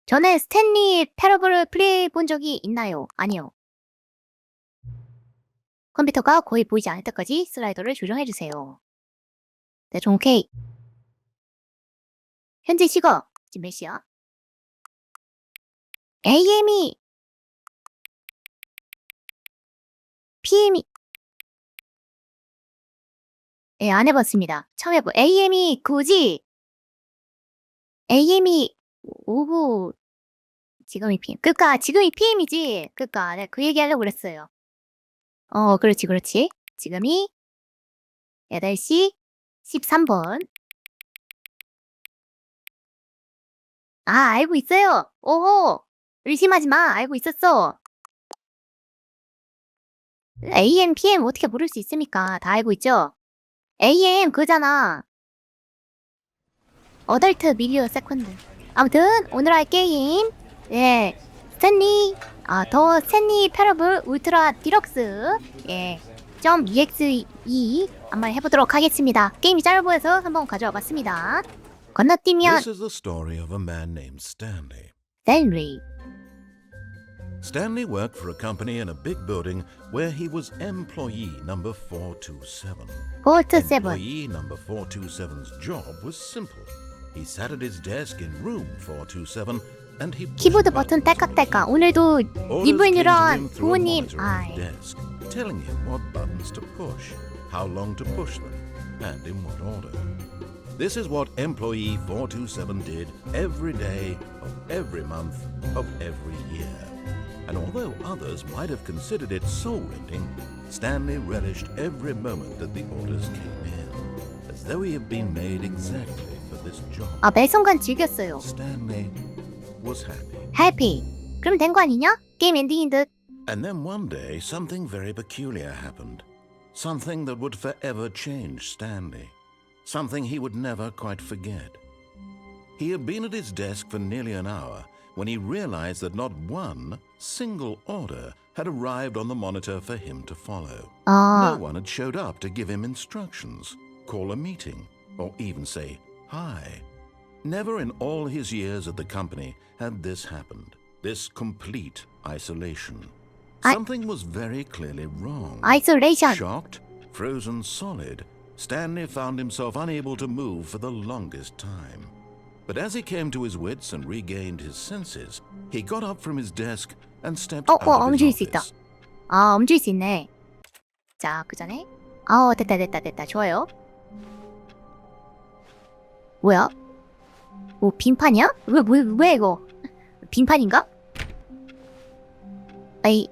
전에 스탠리 패러블을 플레이해 본 적이 있나요? 아니요. 컴퓨터가 거의 보이지 않을 때까지 슬라이더를 조정해주세요. 네, 좀 오케이. 현재 시각 지금 몇 시야? AM이 PM이 예, 안 해봤습니다. 처음 해보. AM이 굳이 AM이 오후 지금이 PM. 그니까 지금이 PM이지. 그니까 내가 그 얘기하려고 그랬어요. 그렇지. 지금이 8시 13분. 아, 알고 있어요. 오호. 의심하지 마. 알고 있었어. AM, PM 어떻게 모를 수 있습니까? 다 알고 있죠? AM 그잖아. 어덜트 미디어 세컨드. 아무튼 오늘 할 게임 예 더 스탠리 패러블 울트라 디럭스 점 EXE 한번 해보도록 하겠습니다. 게임이 짧아 보여서 한번 가져와 봤습니다. 건너뛰면 This is the story of a man named Stanley. 스탠리. Stanley worked for a company in a big building where he was employee number 427. 427. Employee number 427's job was simple. He sat at his desk in room 427 and he 키보드 버튼 딸깍딸깍. 오늘도 이분이랑 부모님 desk, telling him what buttons to push, how long to push them, and in what order. This is what employee 427 did every day of every month of every year. And although others might have considered it soul-rending, Stanley relished every moment that the orders came in, as though he had been made exactly for this job. 매 순간 즐겼어요. Stanley was happy. 해피. 그럼 된 거 아니냐? 게임 엔딩인 듯. And then one day, something very peculiar happened. Something that would forever change Stanley. Something he would never quite forget. He had been at his desk for nearly an hour when he realized that not one single order had arrived on the monitor for him to follow. No one had showed up to give him instructions, call a meeting, or even say hi. Never in all his years at the company had this happened, this complete isolation. Something was very clearly wrong. Isolation. Shocked, frozen solid, Stanley found himself unable to move for the longest time. But as he came to his wits and regained his senses, he got up from his desk and stepped out of 움직일 his 수 있다. office. 움직일 수 있네. 자, 그 전에. 됐다. 좋아요. 뭐야? 빈판이야? 왜 이거? 빈판인가?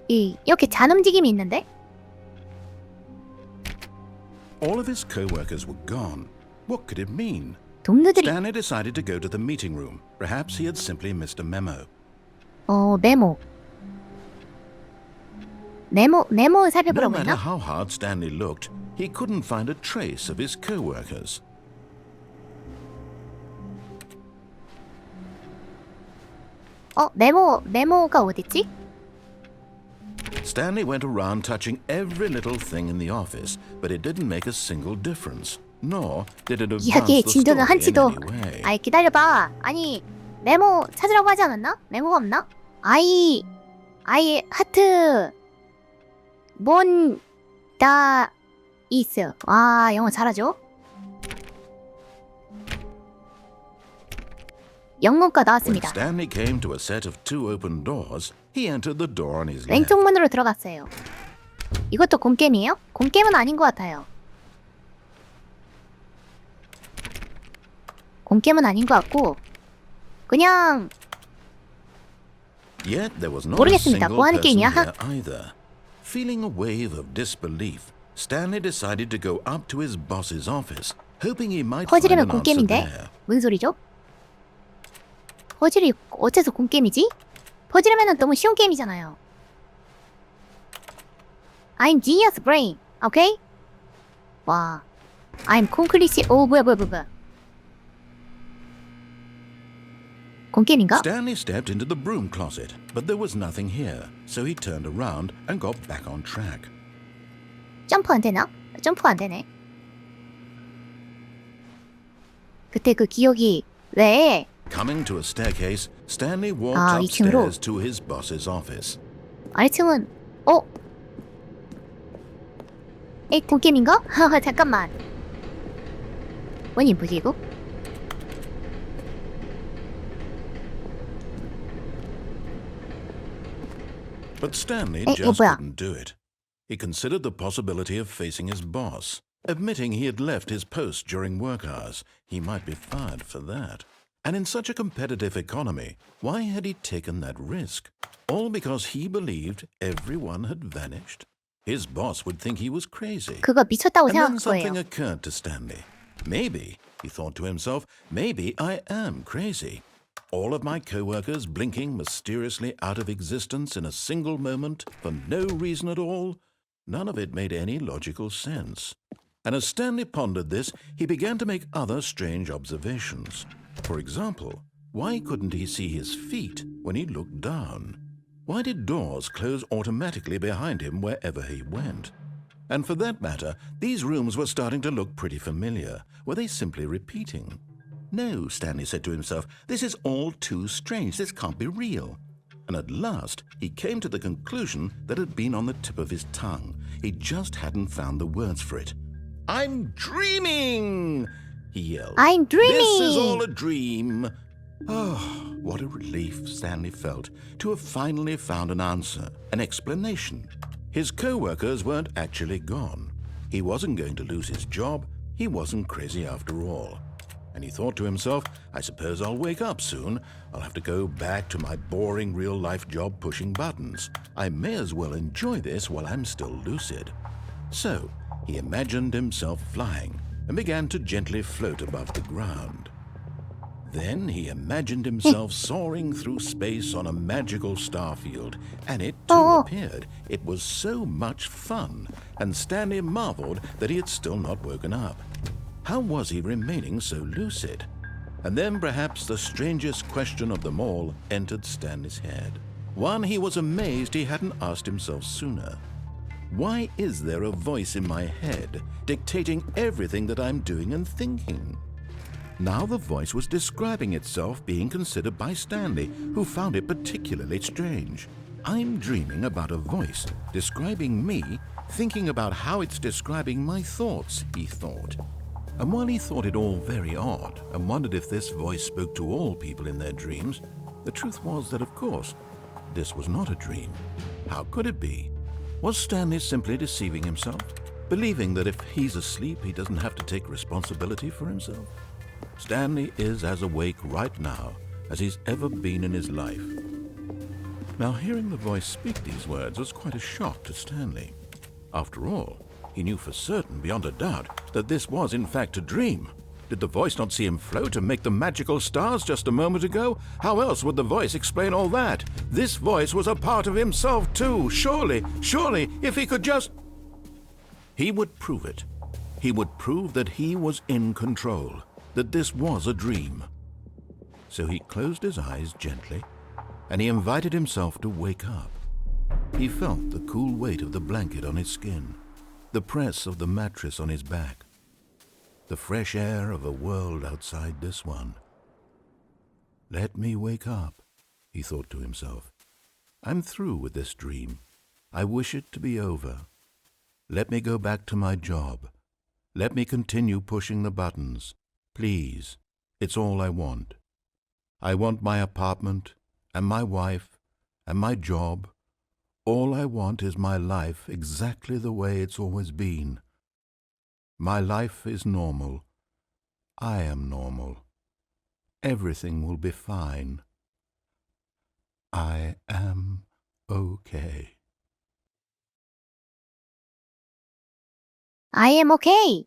이렇게 잔 움직임이 있는데? All of his co-workers were gone. What could it mean? 동료들이 Stanley decided to go to the meeting room. Perhaps he had simply missed a memo. 메모 No 살펴보라고 matter 했나? how hard Stanley looked, he couldn't find a trace of his co-workers. 메모가 어딨지? Stanley went around touching every little thing in the office, but it didn't make a single difference. Nor did it advance 이야기의 the 진도는 story in 한치도. any way. 기다려봐. 아니, 메모 찾으라고 하지 않았나? 메모가 없나? 아이 하트 다 있어. 영어 잘하죠? 영문과 When 나왔습니다. Stanley came to a set of two open doors, he entered the door on his left. 왼쪽 문으로 들어갔어요. 이것도 곰게임이에요? 곰게임은 아닌 것 같아요. 곰게임은 아닌 것 같고 그냥 Yet there was not a 모르겠습니다. single 뭐 하는 person 게임이야? here either. Feeling a wave of disbelief, Stanley decided to go up to his boss's office, hoping he might find 퍼즐이면 an answer 곰게임인데? there. 무슨 소리죠? 퍼즐이 어째서 곰게임이지? 퍼즐이면 너무 쉬운 게임이잖아요. I'm genius brain, okay? 와, I'm concrete. 뭐야. 곰게임인가? Stanley stepped into the broom closet, but there was nothing here, so he turned around and got back on track. 점프 안 되나? 점프 안 되네. 그때 그 기억이 왜 Coming to a staircase, Stanley walked 아, 2층으로? upstairs to his boss's office. 아래층은 에이, 공게임인가? 잠깐만. 뭐니 뭐지 이거? But Stanley 이거 just 뭐야? couldn't do it. He considered the possibility of facing his boss. Admitting he had left his post during work hours, he might be fired for that. And in such a competitive economy, why had he taken that risk? All because he believed everyone had vanished? His boss would think he was crazy. 그거 미쳤다고 And then 생각할 something 거예요. occurred to Stanley. Maybe, he thought to himself, maybe I am crazy. All of my co-workers blinking mysteriously out of existence in a single moment for no reason at all? None of it made any logical sense. And as Stanley pondered this, he began to make other strange observations. For example, why couldn't he see his feet when he looked down? Why did doors close automatically behind him wherever he went? And for that matter, these rooms were starting to look pretty familiar. Were they simply repeating? No, Stanley said to himself, this is all too strange. This can't be real. And at last, he came to the conclusion that had been on the tip of his tongue. He just hadn't found the words for it. I'm dreaming, he yelled. I'm dreaming. This is all a dream. Oh, what a relief Stanley felt to have finally found an answer, an explanation. His co-workers weren't actually gone. He wasn't going to lose his job. He wasn't crazy after all. And he thought to himself, I suppose I'll wake up soon. I'll have to go back to my boring real-life job pushing buttons. I may as well enjoy this while I'm still lucid. So he imagined himself flying and began to gently float above the ground. Then he imagined himself soaring through space on a magical starfield, and it too appeared. It was so much fun, and Stanley marveled that he had still not woken up. How was he remaining so lucid? And then perhaps the strangest question of them all entered Stanley's head. One he was amazed he hadn't asked himself sooner. Why is there a voice in my head dictating everything that I'm doing and thinking? Now the voice was describing itself being considered by Stanley, who found it particularly strange. I'm dreaming about a voice describing me, thinking about how it's describing my thoughts, he thought. And while he thought it all very odd and wondered if this voice spoke to all people in their dreams, the truth was that, of course, this was not a dream. How could it be? Was Stanley simply deceiving himself, believing that if he's asleep, he doesn't have to take responsibility for himself? Stanley is as awake right now as he's ever been in his life. Now, hearing the voice speak these words was quite a shock to Stanley. After all, he knew for certain, beyond a doubt, that this was in fact a dream. Did the voice not see him float and make the magical stars just a moment ago? How else would the voice explain all that? This voice was a part of himself too. Surely, if he could just... He would prove it. He would prove that he was in control, that this was a dream. So he closed his eyes gently, and he invited himself to wake up. He felt the cool weight of the blanket on his skin, the press of the mattress on his back, the fresh air of a world outside this one. Let me wake up, he thought to himself. I'm through with this dream. I wish it to be over. Let me go back to my job. Let me continue pushing the buttons. Please, it's all I want. I want my apartment and my wife and my job. All I want is my life exactly the way it's always been. My life is normal. I am normal. Everything will be fine. I am okay. I am okay.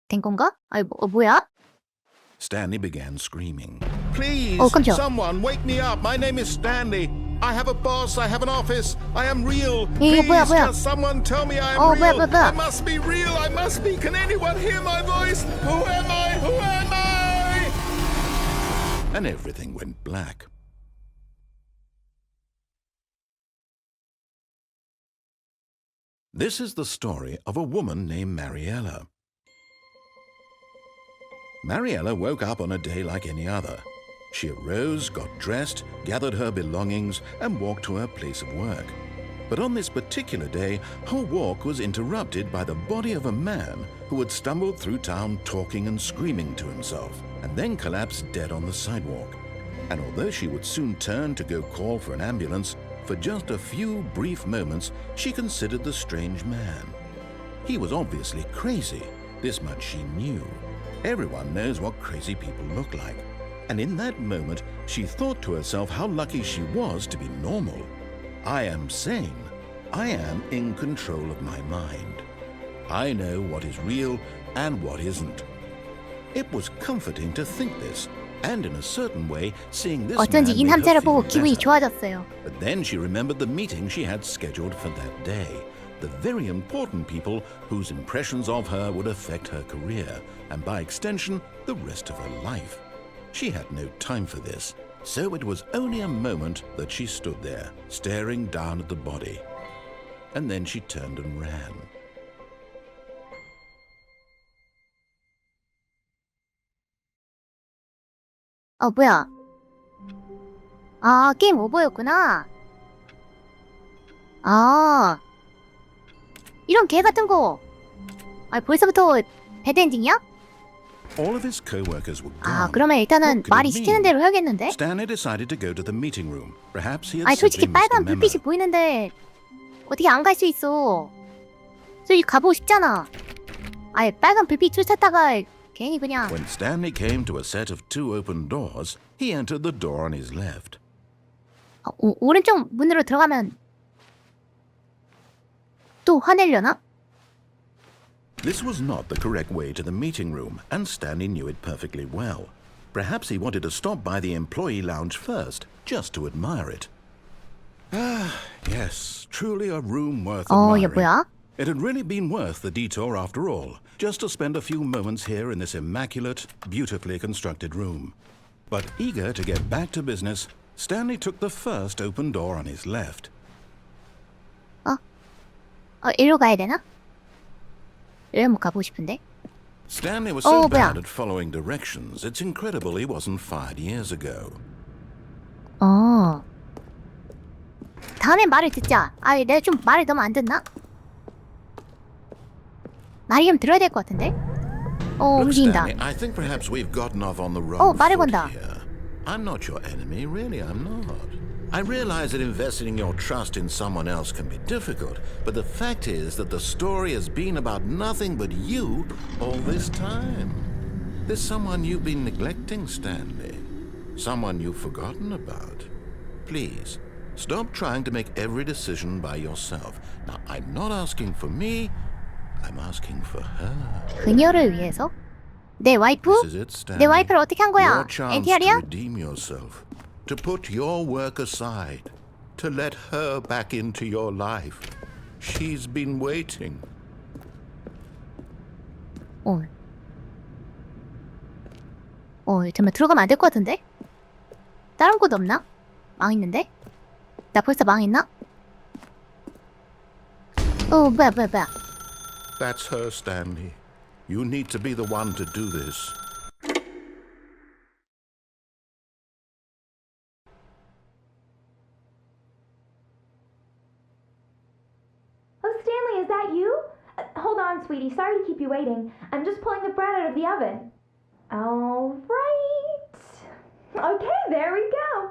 된 건가? 아니, 뭐야? Stanley began screaming. Please, 깜짝이야. someone wake me up. My name is Stanley. I have a boss. I have an office. I am real. 이거 Please, 뭐야? can someone tell me I am 뭐야? real? I must be real. I must be. Can anyone hear my voice? Who am I? Who am I? And everything went black. This is the story of a woman named Mariella. Mariella woke up on a day like any other. She arose, got dressed, gathered her belongings, and walked to her place of work. But on this particular day, her walk was interrupted by the body of a man who had stumbled through town talking and screaming to himself, and then collapsed dead on the sidewalk. And although she would soon turn to go call for an ambulance, for just a few brief moments she considered the strange man. He was obviously crazy, this much she knew. Everyone knows what crazy people look like. And in that moment, she thought to herself how lucky she was to be normal. I am sane. I am in control of my mind. I know what is real and what isn't. It was comforting to think this, and in a certain way, seeing this 어쩐지 man made her 인함자를 보고 feel 기분이 better. 좋아졌어요. But then she remembered the meeting she had scheduled for that day. The very important people whose impressions of her would affect her career, and by extension, the rest of her life. She had no time for this, so it was only a moment that she stood there, staring down at the body. And then she turned and ran. 뭐야? 아, 게임 오버였구나. 아, 이런 개 같은 거. 벌써부터 배드엔딩이야? All of his co-workers were 아, gone. 그러면 일단은 What could 말이 it 시키는 mean? 대로 해야겠는데? Stanley decided to go to the meeting room. Perhaps he had 아니, simply 솔직히 missed a 빨간 memo. 불빛이 보이는데 어떻게 안 갈 수 있어? 저기 가보고 싶잖아. 아예 빨간 불빛 쫓았다가 괜히 그냥. When Stanley came to a set of two open doors, he entered the door on his left. 오른쪽 문으로 들어가면 또 화내려나? This was not the correct way to the meeting room, and Stanley knew it perfectly well. Perhaps he wanted to stop by the employee lounge first, just to admire it. Ah, yes, truly a room worth 얘 admiring. 뭐야? It had really been worth the detour after all, just to spend a few moments here in this immaculate, beautifully constructed room. But eager to get back to business, Stanley took the first open door on his left. 이리로 가야 되나? 이리 한번 가보고 싶은데. Stanley was so 뭐야? bad at following directions, it's incredible he wasn't fired years ago. 다음에 말을 듣자. 내가 좀 말을 너무 안 듣나? 말이 좀 들어야 될 것 같은데? Look, 움직인다. Stanley, I think perhaps we've gotten off on the wrong 말을 foot 건다. here. I'm not your enemy, really, I'm not. I realize that investing your trust in someone else can be difficult, but the fact is that the story has been about nothing but you all this time. There's someone you've been neglecting, Stanley. Someone you've forgotten about. Please, stop trying to make every decision by yourself. Now, I'm not asking for me, I'm asking for her. 그녀를 위해서? 내 와이프? This is it, 내 Stanley. 와이프를 어떻게 한 거야? Your chance to NTR이야? redeem yourself, to put your work aside, to let her back into your life. She's been waiting. 잠깐만 들어가면 안 될 것 같은데? 다른 곳 없나? 망했는데? 나 벌써 망했나? 뭐야. That's her, Stanley. You need to be the one to do this. Oh, Stanley, is that you? Hold on, sweetie. Sorry to keep you waiting. I'm just pulling the bread out of the oven. All right. Okay, there we go.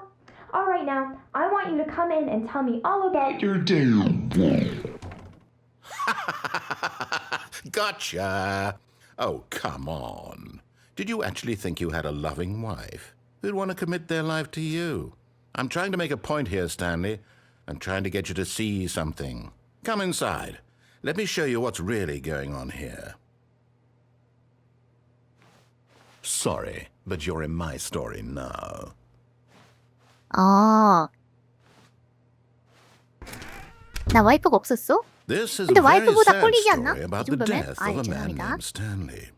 All right, now, I want you to come in and tell me all about your day. Gotcha! Oh, come on. Did you actually think you had a loving wife who'd want to commit their life to you? I'm trying to make a point here, Stanley. I'm trying to get you to see something. Come inside. Let me show you what's really going on here. Sorry, but you're in my story now. 나 와이프가 없었어? This is a 근데 very 와이프보다 sad 꼴리지 않나? story 이 about the 정도면? death of a man 죄송합니다. named Stanley.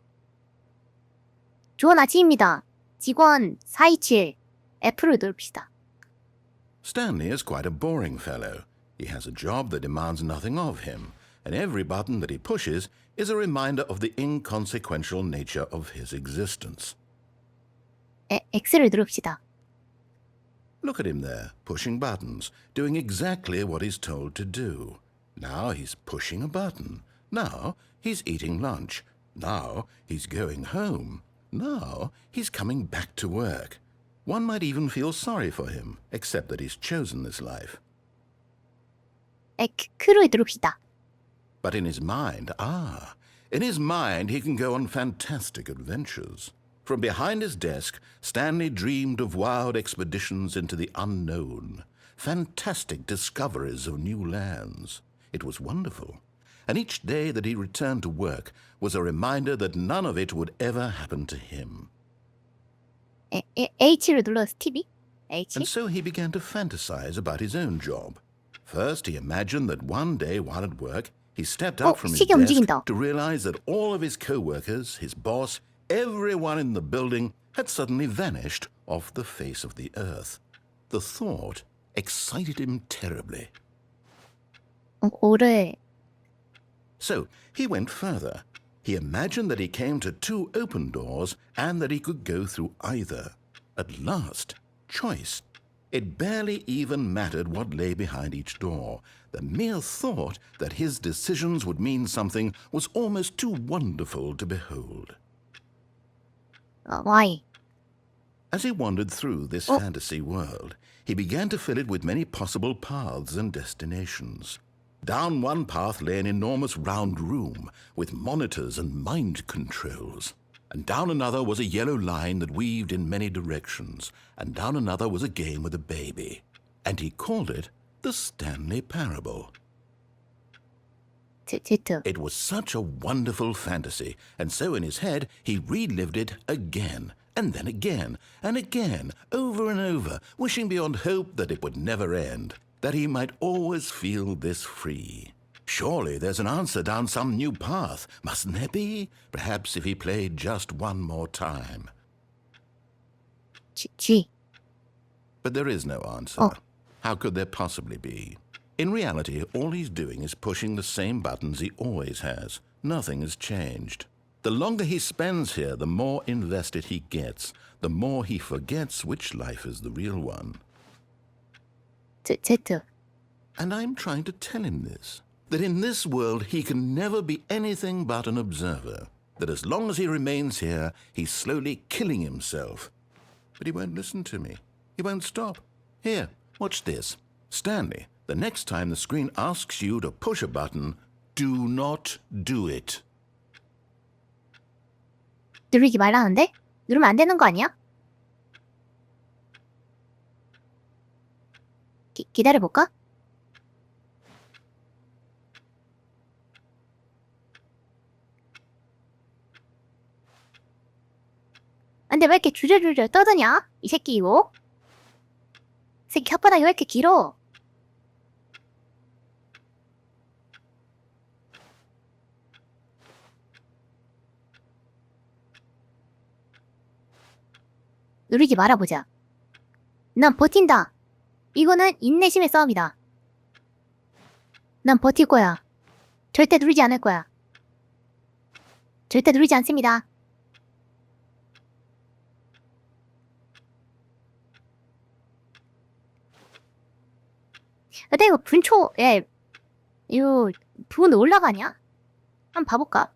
좋은 아침입니다. 직원 427 F를 누릅시다. Stanley is quite a boring fellow. He has a job that demands nothing of him, and every button that he pushes is a reminder of the inconsequential nature of his existence. X를 누릅시다. Look at him there, pushing buttons, doing exactly what he's told to do. Now he's pushing a button. Now he's eating lunch. Now he's going home. Now he's coming back to work. One might even feel sorry for him, except that he's chosen this life. 크루에 들읍시다. But in his mind, in his mind he can go on fantastic adventures. From behind his desk, Stanley dreamed of wild expeditions into the unknown, fantastic discoveries of new lands. It was wonderful. And each day that he returned to work was a reminder that none of it would ever happen to him. H를 눌러 스티비? H? And so he began to fantasize about his own job. First, he imagined that one day while at work, he stepped up from his 시계 desk 움직인다. to realize that all of his co-workers, his boss, everyone in the building had suddenly vanished off the face of the earth. The thought excited him terribly. 오래. So he went further. He imagined that he came to two open doors and that he could go through either. At last, choice. It barely even mattered what lay behind each door. The mere thought that his decisions would mean something was almost too wonderful to behold. Why? As he wandered through this fantasy world, he began to fill it with many possible paths and destinations. Down one path lay an enormous round room with monitors and mind controls. And down another was a yellow line that weaved in many directions. And down another was a game with a baby. And he called it the Stanley Parable. Z. It was such a wonderful fantasy, and so in his head he relived it again, and then again, and again, over and over, wishing beyond hope that it would never end, that he might always feel this free. Surely there's an answer down some new path, mustn't there be? Perhaps if he played just one more time. G. But there is no answer. How could there possibly be? In reality, all he's doing is pushing the same buttons he always has. Nothing has changed. The longer he spends here, the more invested he gets, the more he forgets which life is the real one. Z. And I'm trying to tell him this, that in this world he can never be anything but an observer, that as long as he remains here, he's slowly killing himself. But he won't listen to me. He won't stop. Here, watch this. Stanley, the next time the screen asks you to push a button, do not do it. 누르지 말라는데? 누르면 안 되는 거 아니야? 기다려볼까? 근데 왜 이렇게 주저주저 떠드냐? 이 새끼 이거? 이 새끼 혓바닥이 왜 이렇게 길어? 누르지 말아보자. 난 버틴다. 이거는 인내심의 싸움이다. 난 버틸 거야. 절대 누르지 않을 거야. 절대 누르지 않습니다. 근데 이거 분초에 이거 분 올라가냐? 한번 봐볼까?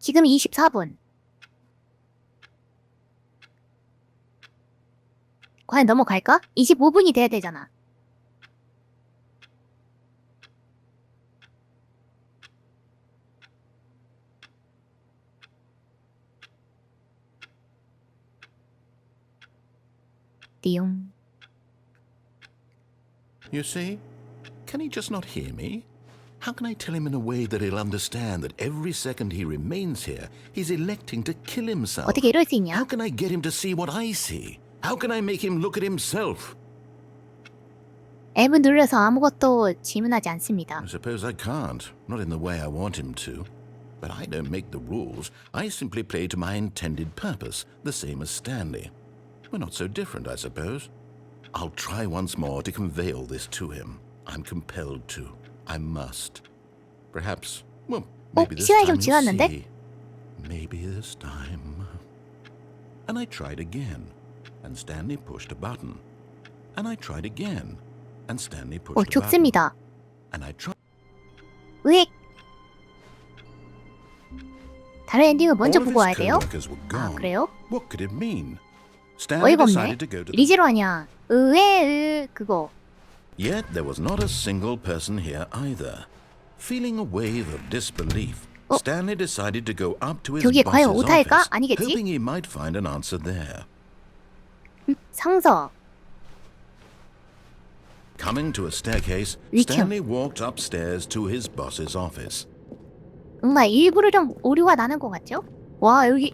지금 24분. 과연 넘어갈까? 25분이 돼야 되잖아. 띠용. You see? Can he just not hear me? How can I tell him in a way that he'll understand that every second he remains here, he's electing to kill himself? 어떻게 이럴 수 있냐? How can I get him to see what I see? How can I make him look at himself? 앱을 눌러서 아무것도 질문하지 않습니다. I suppose I can't, not in the way I want him to. But I don't make the rules. I simply play to my intended purpose, the same as Stanley. We're not so different, I suppose. I'll try once more to convey all this to him. I'm compelled to. I must. Perhaps, well, Maybe this 시간이 time 좀 he'll 지났는데? see. Maybe this time. And I tried again, and Stanley pushed a button. And I tried again, and Stanley pushed a button. 좋습니다. And I tried. 으익. 다른 엔딩을 먼저 All of 보고 his 와야 돼요? coworkers were 아, gone. 그래요? What could it mean? Stanley 어이가 없네. decided to go to the... 리지로 하냐? 그거. Yet there was not a single person here either. Feeling a wave of disbelief, Stanley decided to go up to his 저기에 과연 boss's 오타일까? office, 아니겠지? hoping he might find an answer there. 상서. Coming to a staircase, 위층. Stanley walked upstairs to his boss's office. 정말 일부러 좀 오류가 나는 것 같죠? 와 여기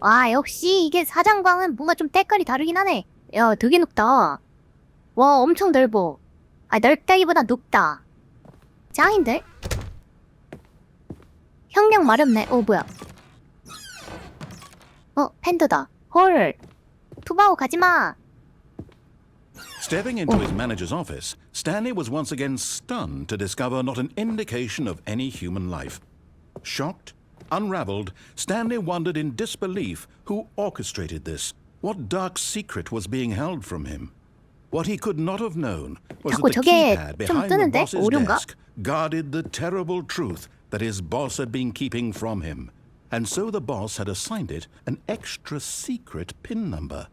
와 역시 이게 사장방은 뭔가 좀 때깔이 다르긴 하네. 야 되게 높다. 와 엄청 넓어. 아 넓다기보다 높다. 짱인데? 혁명 마렵네. 뭐야? 팬더다. 헐. 투바오 가지마. Stepping into his manager's office, Stanley was once again stunned to discover not an indication of any human life. Shocked, unraveled, Stanley wondered in disbelief who orchestrated this. What dark secret was being held from him? What he could not have known was 자꾸 that the 저게 keypad 좀 behind the 뜨는데? boss's 오류인가? desk guarded the terrible truth that his boss had been keeping from him. And so the boss had assigned it an extra secret PIN number.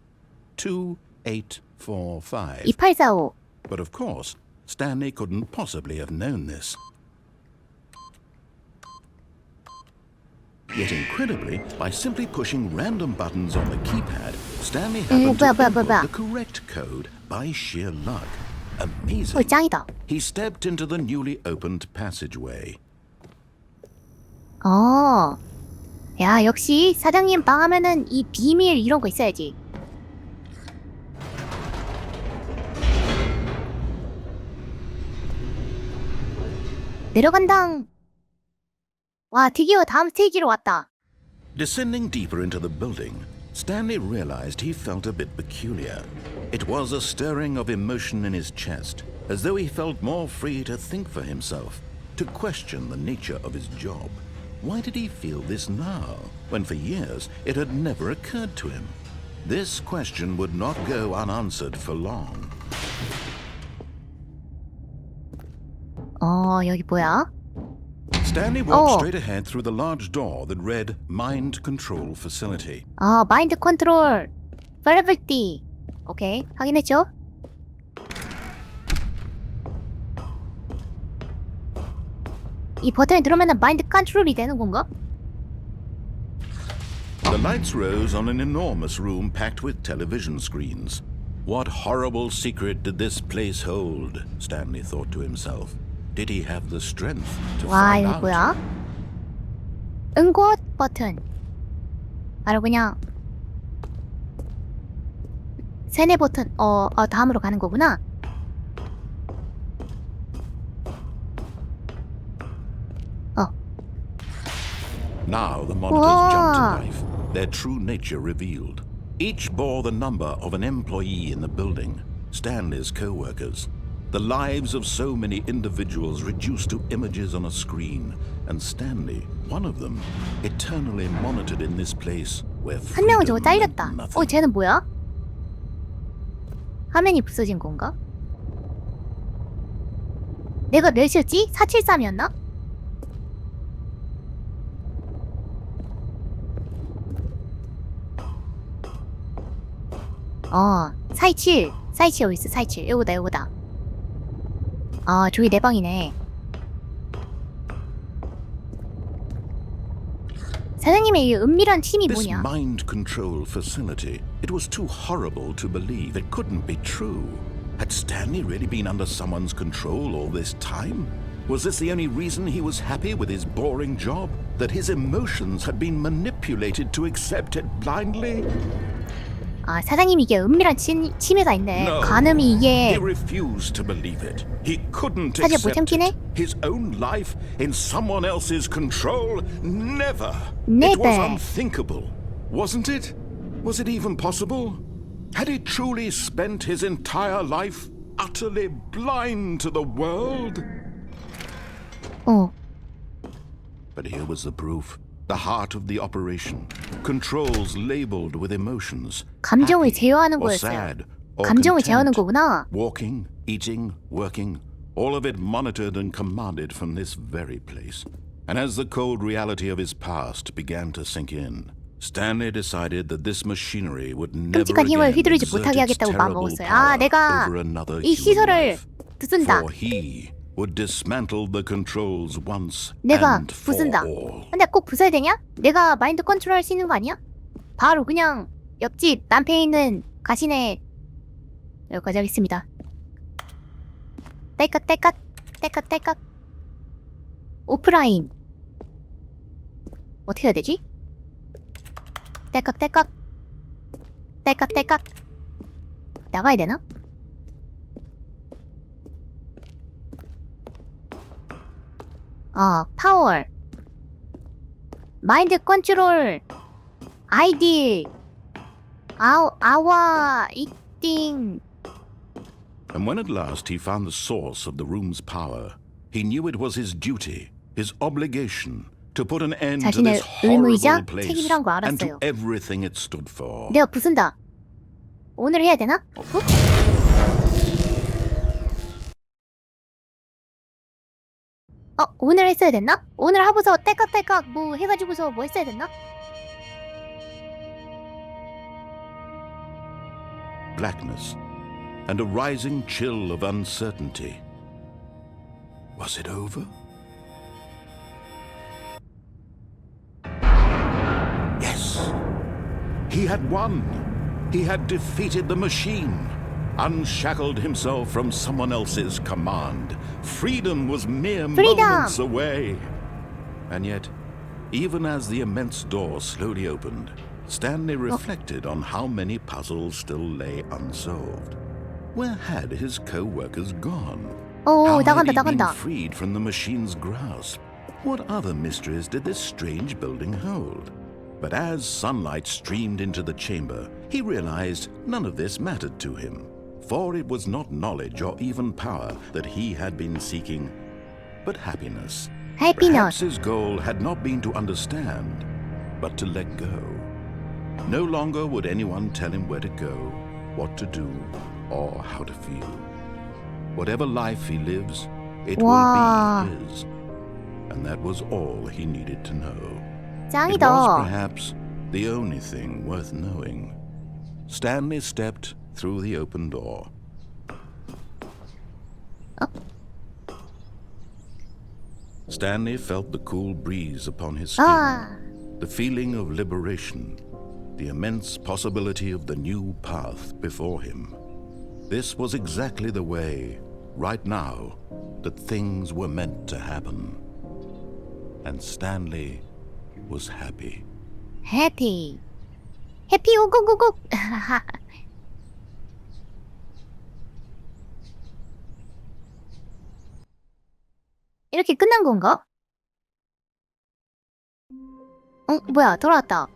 2845. 2845. But of course, Stanley couldn't possibly have known this. Yet incredibly, by simply pushing random buttons on the keypad, Stanley happened to input the correct code by sheer luck. Amazing. 짱이다. He stepped into the newly opened passageway. 야 역시 사장님 방 하면은 이 비밀 이런 거 있어야지. 내려간당. 와 드디어 다음 스테이지로 왔다. Descending deeper into the building, Stanley realized he felt a bit peculiar. It was a stirring of emotion in his chest, as though he felt more free to think for himself, to question the nature of his job. Why did he feel this now, when for years it had never occurred to him? This question would not go unanswered for long. 여기 뭐야? Stanley walked straight ahead through the large door that read Mind Control Facility. 마인드 컨트롤. Variability. 오케이, 확인했죠? 이 버튼을 누르면 마인드 컨트롤이 되는 건가? The lights rose on an enormous room packed with television screens. What horrible secret did this place hold? Stanley thought to himself. Did he have the strength to 와, find 이거 out? 뭐야? 응곳 버튼. 바로 그냥 세네 버튼. 다음으로 가는 거구나. Now the monitors jumped to life, their true nature revealed. Each bore the number of an employee in the building, Stanley's co-workers. The lives of so many individuals reduced to images on a screen, and Stanley, one of them, eternally monitored in this place where 한 명은 저거 freedom meant 잘렸다. nothing. 쟤는 뭐야? 화면이 부서진 건가? 내가 몇이었지? 473이었나? 어, 427. 427 여기 있어, 427. 요거다, 요거다. 아, 저기 내 방이네. 사장님의 이 은밀한 팀이 This 뭐냐? mind control facility, it was too horrible to believe it couldn't be true. Had Stanley really been under someone's control all this time? Was this the only reason he was happy with his boring job? That his emotions had been manipulated to accept it blindly? 아, 사장님 이게 은밀한 침해가 있네. No, 간음이 he 이게 refused to believe it. He couldn't 사실 못 accept 참긴 해? it. His own life in someone else's control? Never. It was Never. unthinkable. Wasn't it? Was it even possible? Had he truly spent his entire life utterly blind to the world? But here was the proof. The heart of the operation. Controls labeled with emotions. 감정을 Happy 제어하는 or 거였어요. sad or 감정을 제어하는 content. 거구나. Walking, eating, working, all of it monitored and commanded from this very place. And as the cold reality of his past began to sink in, Stanley decided that this machinery would never 끔찍한 힘을 again 휘두르지 exert 못하게 its 하겠다고 terrible 마음먹었어요. power 내가 over another 이 human 시설을 life. 부순다. For he would dismantle the controls once 내가 and for 부순다. all. 근데 꼭 부숴야 되냐? 내가 마인드 컨트롤 할 수 있는 거 아니야? 바로 그냥 옆집 남편에 있는 가시네. 여기까지 하겠습니다. 딸깍 딸깍 딸깍 딸깍. 오프라인 어떻게 해야 되지? 딸깍 딸깍 딸깍 딸깍. 나가야 되나? 파워 마인드 컨트롤 아이디 아와 이팅. And when at last he found the source of the room's power, he knew it was his duty, his obligation, to put an end to 자신의 this horrible 의무이자 place 책임이란 거 and to 알았어요. everything it stood for. 내가 부순다. 오늘 해야 되나? 오늘 했어야 됐나? 오늘 하고서 딸깍딸깍 뭐 해가지고서 뭐 했어야 됐나? Blackness and a rising chill of uncertainty. Was it over? Yes. He had won. He had defeated the machine, unshackled himself from someone else's command. Freedom was mere moments away. And yet, even as the immense door slowly opened, Stanley reflected on how many puzzles still lay unsolved. Where had his co-workers gone? How had 나간다 he been 나간다. freed from the machine's grasp? What other mysteries did this strange building hold? But as sunlight streamed into the chamber, he realized none of this mattered to him, for it was not knowledge or even power that he had been seeking, but happiness. Perhaps his goal had not been to understand, but to let go. No longer would anyone tell him where to go, what to do, or how to feel. Whatever life he lives, it will be his. And that was all he needed to know. It was perhaps the only thing worth knowing. Stanley stepped through the open door. Stanley felt the cool breeze upon his skin, the feeling of liberation, the immense possibility of the new path before him. This was exactly the way, right now, that things were meant to happen. And Stanley was happy. 해피 오고고고. 이렇게 끝난 건가? 뭐야 돌아왔다.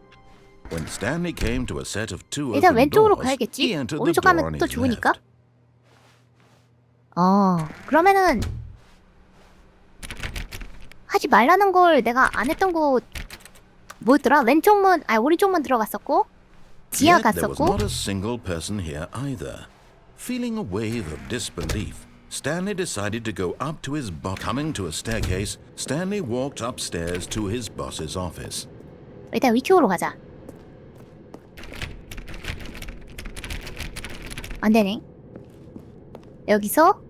When Stanley came to a set of two 일단 open 왼쪽으로 doors, he 가야겠지? entered the 오른쪽 door 가면 on 또 his 좋으니까. left. 그러면은 하지 말라는 걸 내가 안 했던 거 뭐였더라? 왼쪽 문, 오른쪽 문 들어갔었고 지하 Yet there was 갔었고. not a single person here either. Feeling a wave of disbelief, Stanley decided to go up to his boss. Coming to a staircase, Stanley walked upstairs to his boss's office. 일단 위쪽으로 가자. 안 되네. 여기서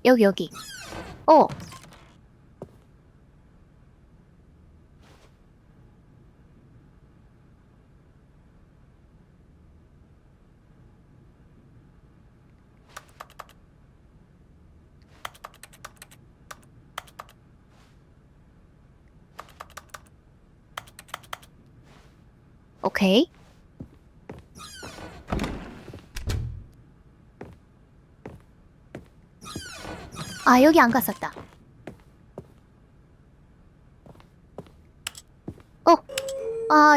여기. 오케이. 여기 안 갔었다.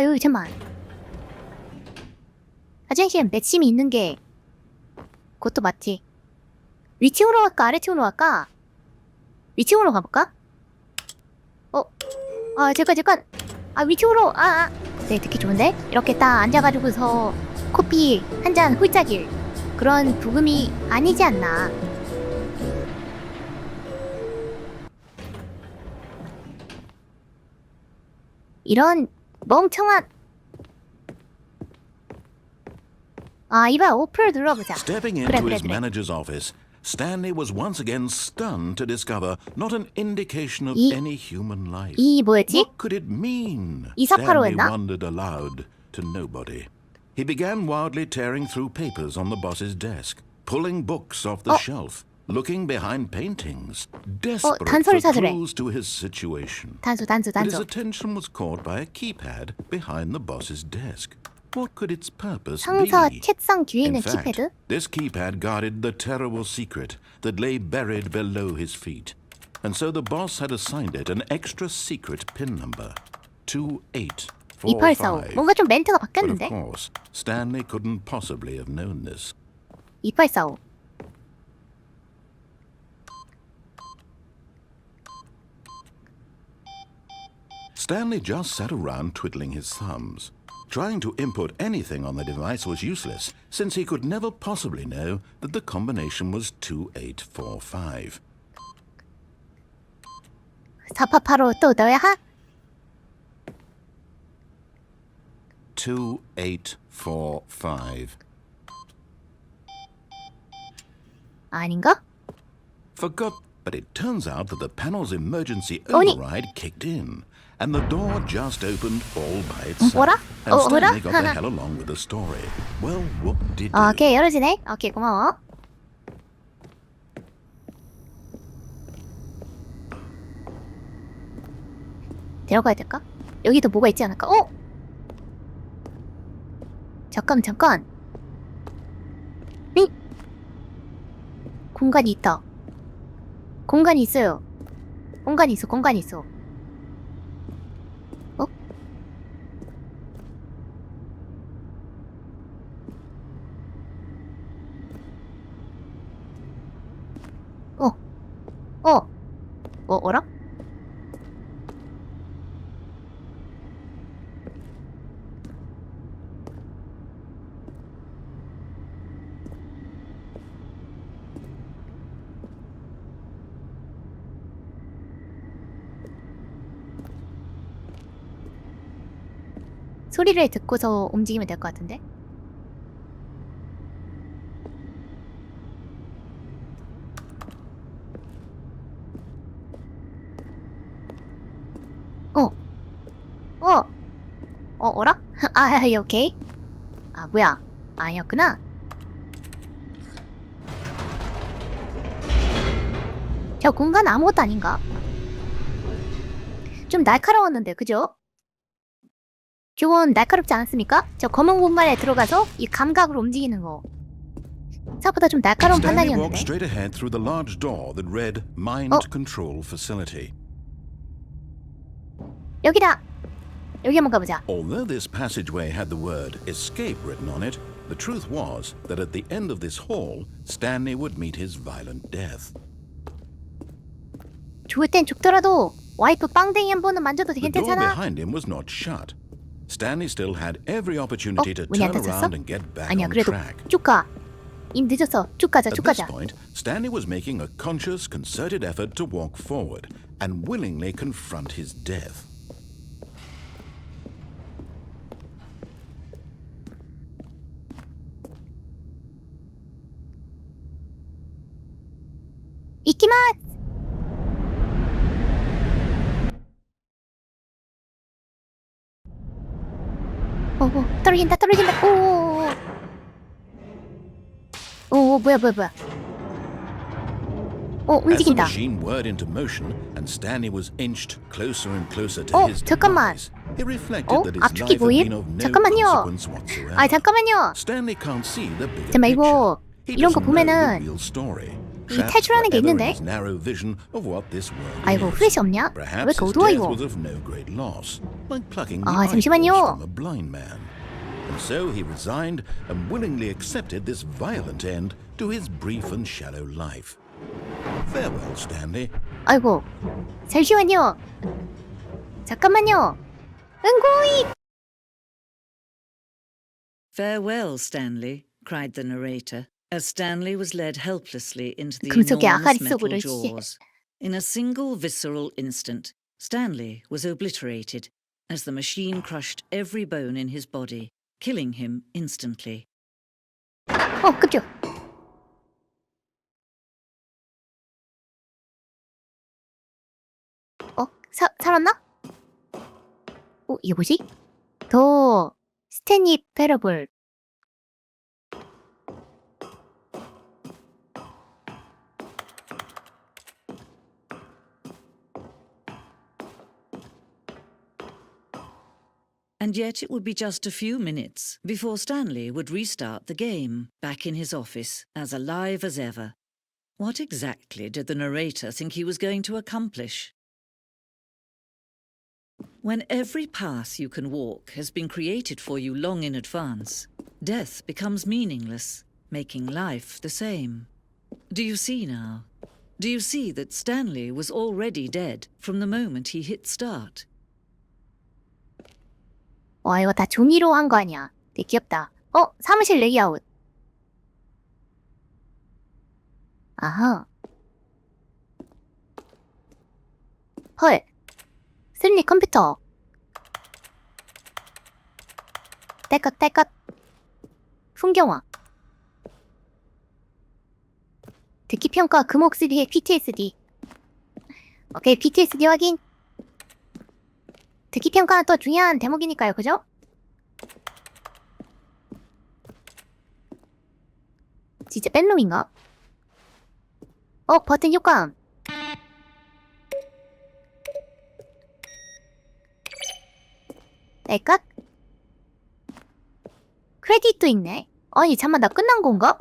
여기 잠깐만. 화장실에 맥심이 있는 게 그것도 맞지. 위층으로 갈까 아래층으로 갈까? 위층으로 가볼까? 잠깐. 위층으로. 네, 듣기 좋은데? 이렇게 딱 앉아가지고서 커피 한 잔 홀짝일 그런 부금이 아니지 않나. 이런 멍청한. 이봐, 오프를 눌러보자. Stepping 그래, into 그래, his 그래. manager's office, Stanley was once again stunned to discover not an indication of 이- any human life. 이 뭐였지? What could it mean? 248호 Stanley 였나? wondered aloud to nobody. He began wildly tearing through papers on the boss's desk, pulling books off the shelf, looking behind paintings, desperate 단서를 for 찾으래. clues to his situation. 단수. But his attention was caught by a keypad behind the boss's desk. What could its purpose 상사 be? 책상 뒤에 In 있는 fact, 키패드? this keypad guarded the terrible secret that lay buried below his feet. And so the boss had assigned it an extra secret pin number, 2845. 2845. 뭔가 좀 멘트가 But of 바뀌었는데? course, Stanley couldn't possibly have known this. 2845. Stanley just sat around twiddling his thumbs. Trying to input anything on the device was useless, since he could never possibly know that the combination was 2845. 4885 또 넣어야 하? 2845. 아닌가? Forgot, but it turns out that the panel's emergency 아니. override kicked in, and the door just opened all by itself. 뭐라? And 뭐라? Stanley got the hell along with the story. Well, what did you? 오케이, 열어지네. 오케이, 고마워. 데려가야 될까? 여기도 뭐가 있지 않을까? 잠깐. 공간이 있다. 공간이 있어요. 공간이 있어. 어라? 소리를 듣고서 움직이면 될 것 같은데? 어라? 오케이. 뭐야. 아니었구나. 저 공간 아무것도 아닌가? 좀 날카로웠는데, 그죠? 저건 날카롭지 않았습니까? 저 검은 공간에 들어가서 이 감각으로 움직이는 거. 생각보다 좀 날카로운 Stanley walked 판단이었는데. straight ahead through the large door that read Mind Control Facility. 여기다! 여기 한번 가보자. Although this passageway had the word escape written on it, the truth was that at the end of this hall, Stanley would meet his violent death. 죽을 땐 죽더라도 와이프 빵댕이 한 번은 만져도 The door 괜찮아? behind him was not shut. Stanley still had every opportunity to 문이 안 turn 닫혔어? around and get back 아니야, on 그래도 track. 쭉 가. 임 늦었어. 쭉 가자. At this point, Stanley was making a conscious, concerted effort to walk forward and willingly confront his death. 이키마스! 떨어진다. 뭐야. As the 움직인다. machine whirred into motion and Stanley was inched closer and closer to his 잠깐만. demise, he reflected that his 압축기 life had 보임? been of no 잠깐만요. consequence whatsoever. 잠깐만요. Stanley can't see the bigger 잠깐만, picture. 이거 He 이런 거 doesn't know the 보면은 real story. 이 Trapped 탈출하는 게 forever in 있는데? his narrow vision of what this world 아이고, is. 후레쉬 없냐? 왜 Perhaps 이렇게 his 어두워, death 이거? was of no great loss, like plucking the 잠시만요. eyeballs from a blind man. And so he resigned and willingly accepted this violent end to his brief and shallow life. Farewell, Stanley. 아이고, 잠시만요. 잠깐만요. 응고이! Farewell, Stanley, cried the narrator, as Stanley was led helplessly into the 금속의 아가리 enormous metal 속으로, 씨. jaws. In a single visceral instant, Stanley was obliterated as the machine crushed every bone in his body, killing him instantly. 깜짝. 살았나? 이게 뭐지? 더 스탠리 패러블. And yet it would be just a few minutes before Stanley would restart the game, back in his office, as alive as ever. What exactly did the narrator think he was going to accomplish? When every path you can walk has been created for you long in advance, death becomes meaningless, making life the same. Do you see now? Do you see that Stanley was already dead from the moment he hit start? 와, 이거 다 종이로 한 거 아니야. 되게 귀엽다. 사무실 레이아웃. 아하. 헐. 슬리 컴퓨터. 딸깍딸깍. 풍경화. 듣기평가 금옥3의 PTSD. 오케이, PTSD 확인. 듣기평가는 또 중요한 대목이니까요, 그죠? 진짜 뺀놈인가? 버튼 효과음. 딸깍? 크레딧도 있네. 아니, 잠만, 나 끝난 건가?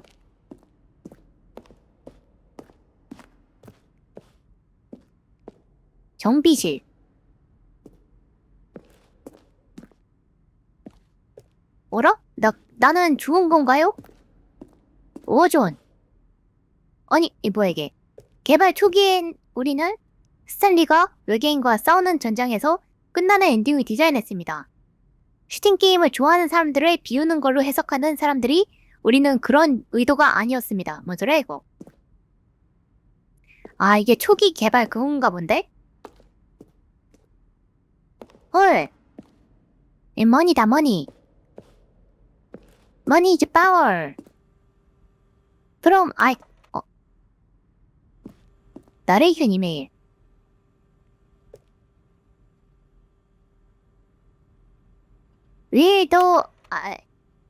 정비실. 어라? 나는 죽은 건가요? 오존. 아니, 뭐야 이게. 개발 초기엔 우리는 스탠리가 외계인과 싸우는 전장에서 끝나는 엔딩을 디자인했습니다. 슈팅 게임을 좋아하는 사람들을 비우는 걸로 해석하는 사람들이 우리는 그런 의도가 아니었습니다. 뭔 소리야 이거. 아, 이게 초기 개발 그건가 본데? 헐. 머니다, 머니. Money is power. 그럼 나레이션 이메일.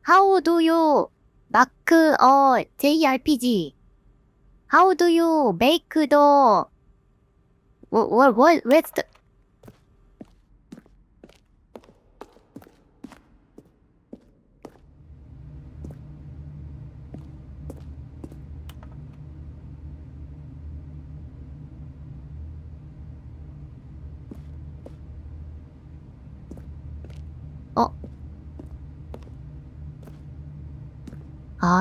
How do you mark a JRPG? How do you make the what's the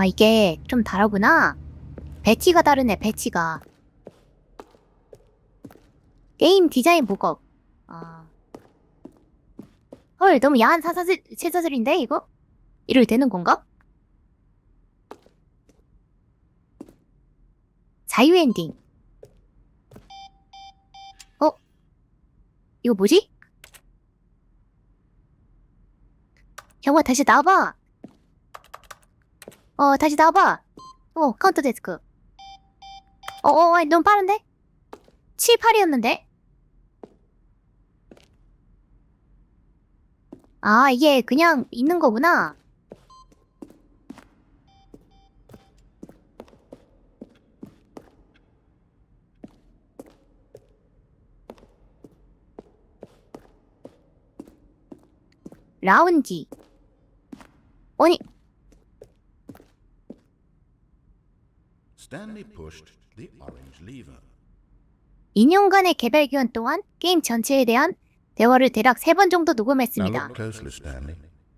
이게 좀 다르구나. 배치가 다르네, 배치가. 게임 디자인 보고. 헐, 너무 야한 새사슬인데, 이거? 이래도 되는 건가? 자유 엔딩. 이거 뭐지? 형아, 다시 나와봐. 다시 나와봐. 카운터 데스크. 너무 빠른데? 7, 8이었는데? 아, 이게 그냥 있는 거구나. 라운지. 아니. Stanley pushed the orange lever. 2년간의 개발 기간 동안 게임 전체에 대한 대화를 대략 3번 정도 Now 녹음했습니다. look closely, Stanley.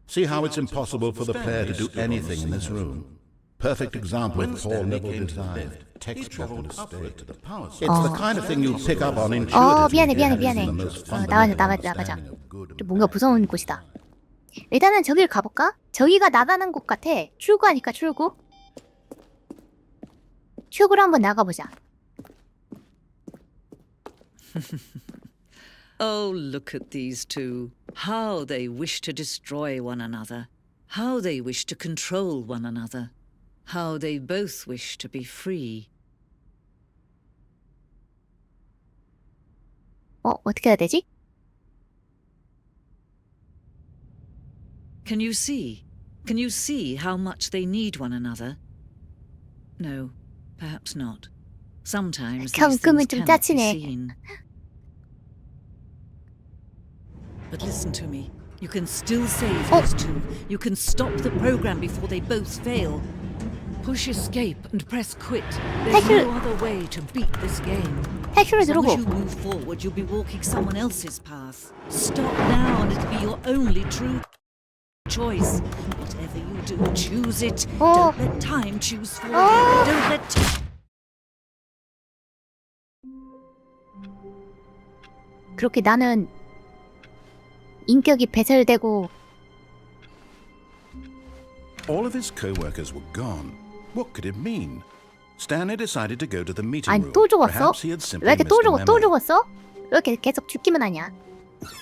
See how it's impossible for the player to do anything in this room. Perfect example When of poor Stanley level came to the design. lift, he Texture traveled and upward state. to the power It's source. the kind of thing you pick up on 미안해, intuitively. 미안해, This is 미안해. the most 나가자, fundamental 나가자. understanding of good and 좀 뭔가 bad 무서운 in 곳이다. design. 일단은 저기를 가볼까? 저기가 나가는 곳 같아. 출구하니까 출구. 출구로 한번 나가보자. Oh, look at these two. How they wish to destroy one another. How they wish to control one another. How they both wish to be free. 어떻게 해야 되지? Can you see? Can you see how much they need one another? No, perhaps not. Sometimes these 가끔은 things 좀 cannot be 짜치네. seen. But listen to me. You can still save these two. You can stop the program before they both fail. Push escape and press quit. There's Take it- no other way to beat this game. 탈출을 As long as you 누르고. move forward, you'll be walking someone else's path. Stop now and it'll be your only true choice. Whatever you do, choose it. Oh. Don't let time choose for you. Oh. Don't let 그렇게 나는 인격이 배설되고 All of his co-workers were gone. What could it mean? Stanley decided to go to the meeting 아니 room. 또 죽었어? Perhaps he had simply 왜 이렇게 또 missed a 죽어? 또 memo. 죽었어? 왜 이렇게 계속 죽기만 하냐?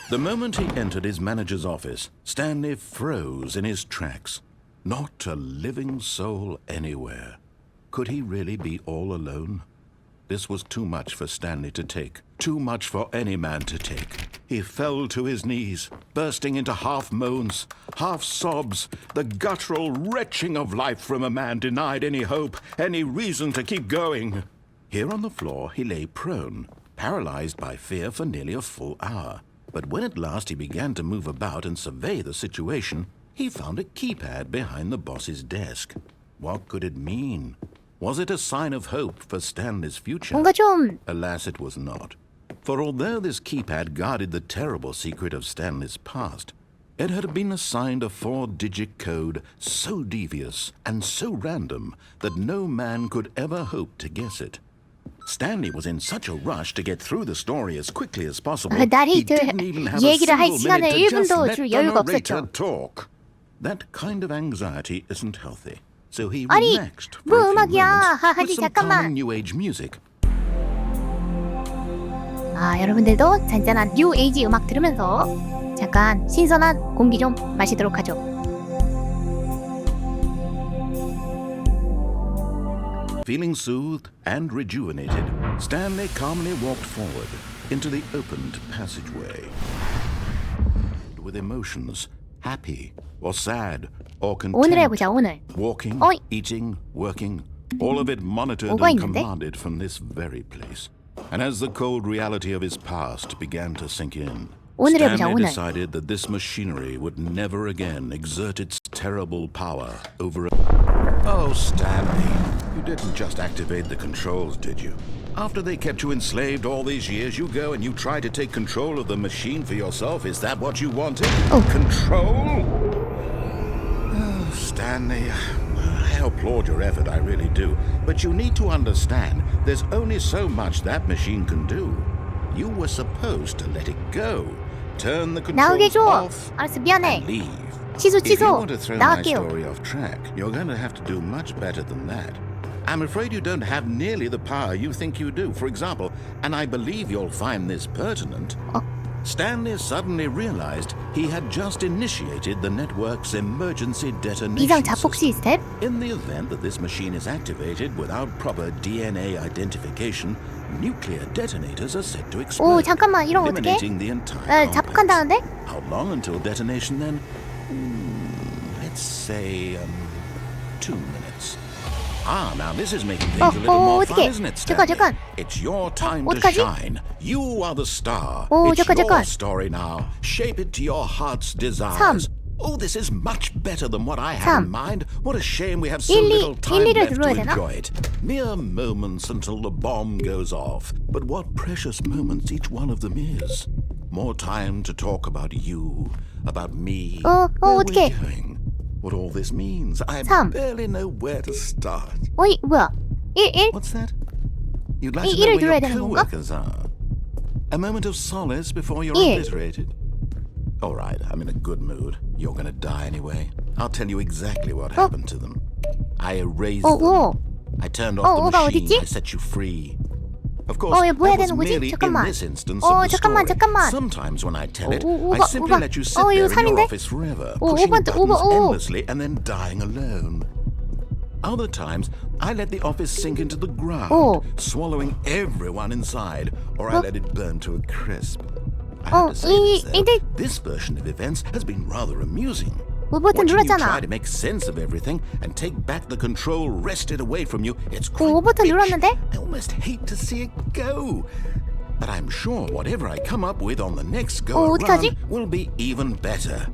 The moment he entered his manager's office, Stanley froze in his tracks. Not a living soul anywhere. Could he really be all alone? This was too much for Stanley to take. Too much for any man to take. He fell to his knees, bursting into half moans, half sobs, the guttural retching of life from a man denied any hope, any reason to keep going. Here on the floor he lay prone, paralyzed by fear for nearly a full hour. But when at last he began to move about and survey the situation, he found a keypad behind the boss's desk. What could it mean? Was it a sign of hope for Stanley's future? 뭔가 좀 Alas, it was not. For although this keypad guarded the terrible secret of Stanley's past, it had been assigned a 4-digit code so devious and so random that no man could ever hope to guess it. Stanley was in such a rush to get through the story as quickly as possible. 날이 He didn't even have a 얘기를 할 single 시간을 minute to just 1분도 let 줄 the 여유가 narrator 없었죠. talk. That kind of anxiety isn't healthy. So he 아니, relaxed for 뭐 a few 음악이야. moments 아니, with some 잠깐만. calming new age music. 여러분들도 잔잔한 뉴 에이지 음악 들으면서 잠깐 신선한 공기 좀 마시도록 하죠. Feeling soothed and rejuvenated, Stanley calmly walked forward into the opened passageway. With emotions, happy or sad or 오늘 content, 해보자, 오늘. walking, 어이. eating, working, all of it monitored 뭐가 and 있는데? commanded from this very place. And as the cold reality of his past began to sink in, 오늘 해보자, Stanley 오늘. decided that this machinery would never again exert its terrible power over a... Oh, Stanley, you didn't just activate the controls, did you? After they kept you enslaved all these years, you go and you try to take control of the machine for yourself. Is that what you wanted? Oh. Control? Oh, Stanley, I applaud your effort, I really do. But you need to understand, there's only so much that machine can do. You were supposed to let it go. Turn the 나오게 controls 줘. off 알았어, 미안해. and leave. 취소, If you 취소. want to throw my 나갈게요. story off track, you're going to have to do much better than that. I'm afraid you don't have nearly the power you think you do. For example, and I believe you'll find this pertinent, Stanley suddenly realized he had just initiated the network's emergency detonation 비상 자폭 system. 시스템? In the event that this machine is activated without proper DNA identification, nuclear detonators are set to explode, 오, 잠깐만, 이러면 어떡해? eliminating the entire 나 complex. 자폭한다는데? How long until detonation then? Let's say 2 minutes. Now this is making things a little more fun, 어떡해. isn't it, 잠깐, Stanley? 잠깐. It's your time to 어떡하지? shine. You are the star. 오, It's 잠깐, your 잠깐. story now. Shape it to your heart's desires. Oh, this is much better than what I had in 3. mind. What a shame we have so 1, 2, little time 1, 2를 left to 눌러야 되나? enjoy it. Mere moments until the bomb goes off. But what precious moments each one of them is. More time to talk about you, about me. where we're 어떡해. going. what all this means. I 3. barely know where to start. 어이 뭐야 1. What's that? You'd like 이 to know 일을 where your 들어야 되는 건가? co-workers are? A moment of solace before you're 일. obliterated? All right, I'm in a good mood. You're gonna die anyway. I'll tell you exactly what happened to them. I erased them. 오. I turned off the 오가 machine. 어딨지? I set you free. Of course, 얘 뭐 해야 that was 되는 거지? merely in 잠깐만. this instance of the 잠깐만, story. 잠깐만. Sometimes when I tell it, 오, I 오바, simply 오바. let you sit 이거 there in 3인데? your office forever, 오, pushing 오바, buttons 오바, 오. endlessly and then dying alone. Other times, I let the office sink into the ground, 오. swallowing everyone inside, or I let it burn to a crisp. I 어, have to say this, though, 이들- this version of events has been rather amusing. 뭐 버튼 Watching you 눌렀잖아. try to make sense of everything and take back the control wrested away from you, it's quite 오 버튼 bitch. 눌렀는데? I almost hate to see it go. But I'm sure whatever I come up with on the next go 어떡하지? around will be even better.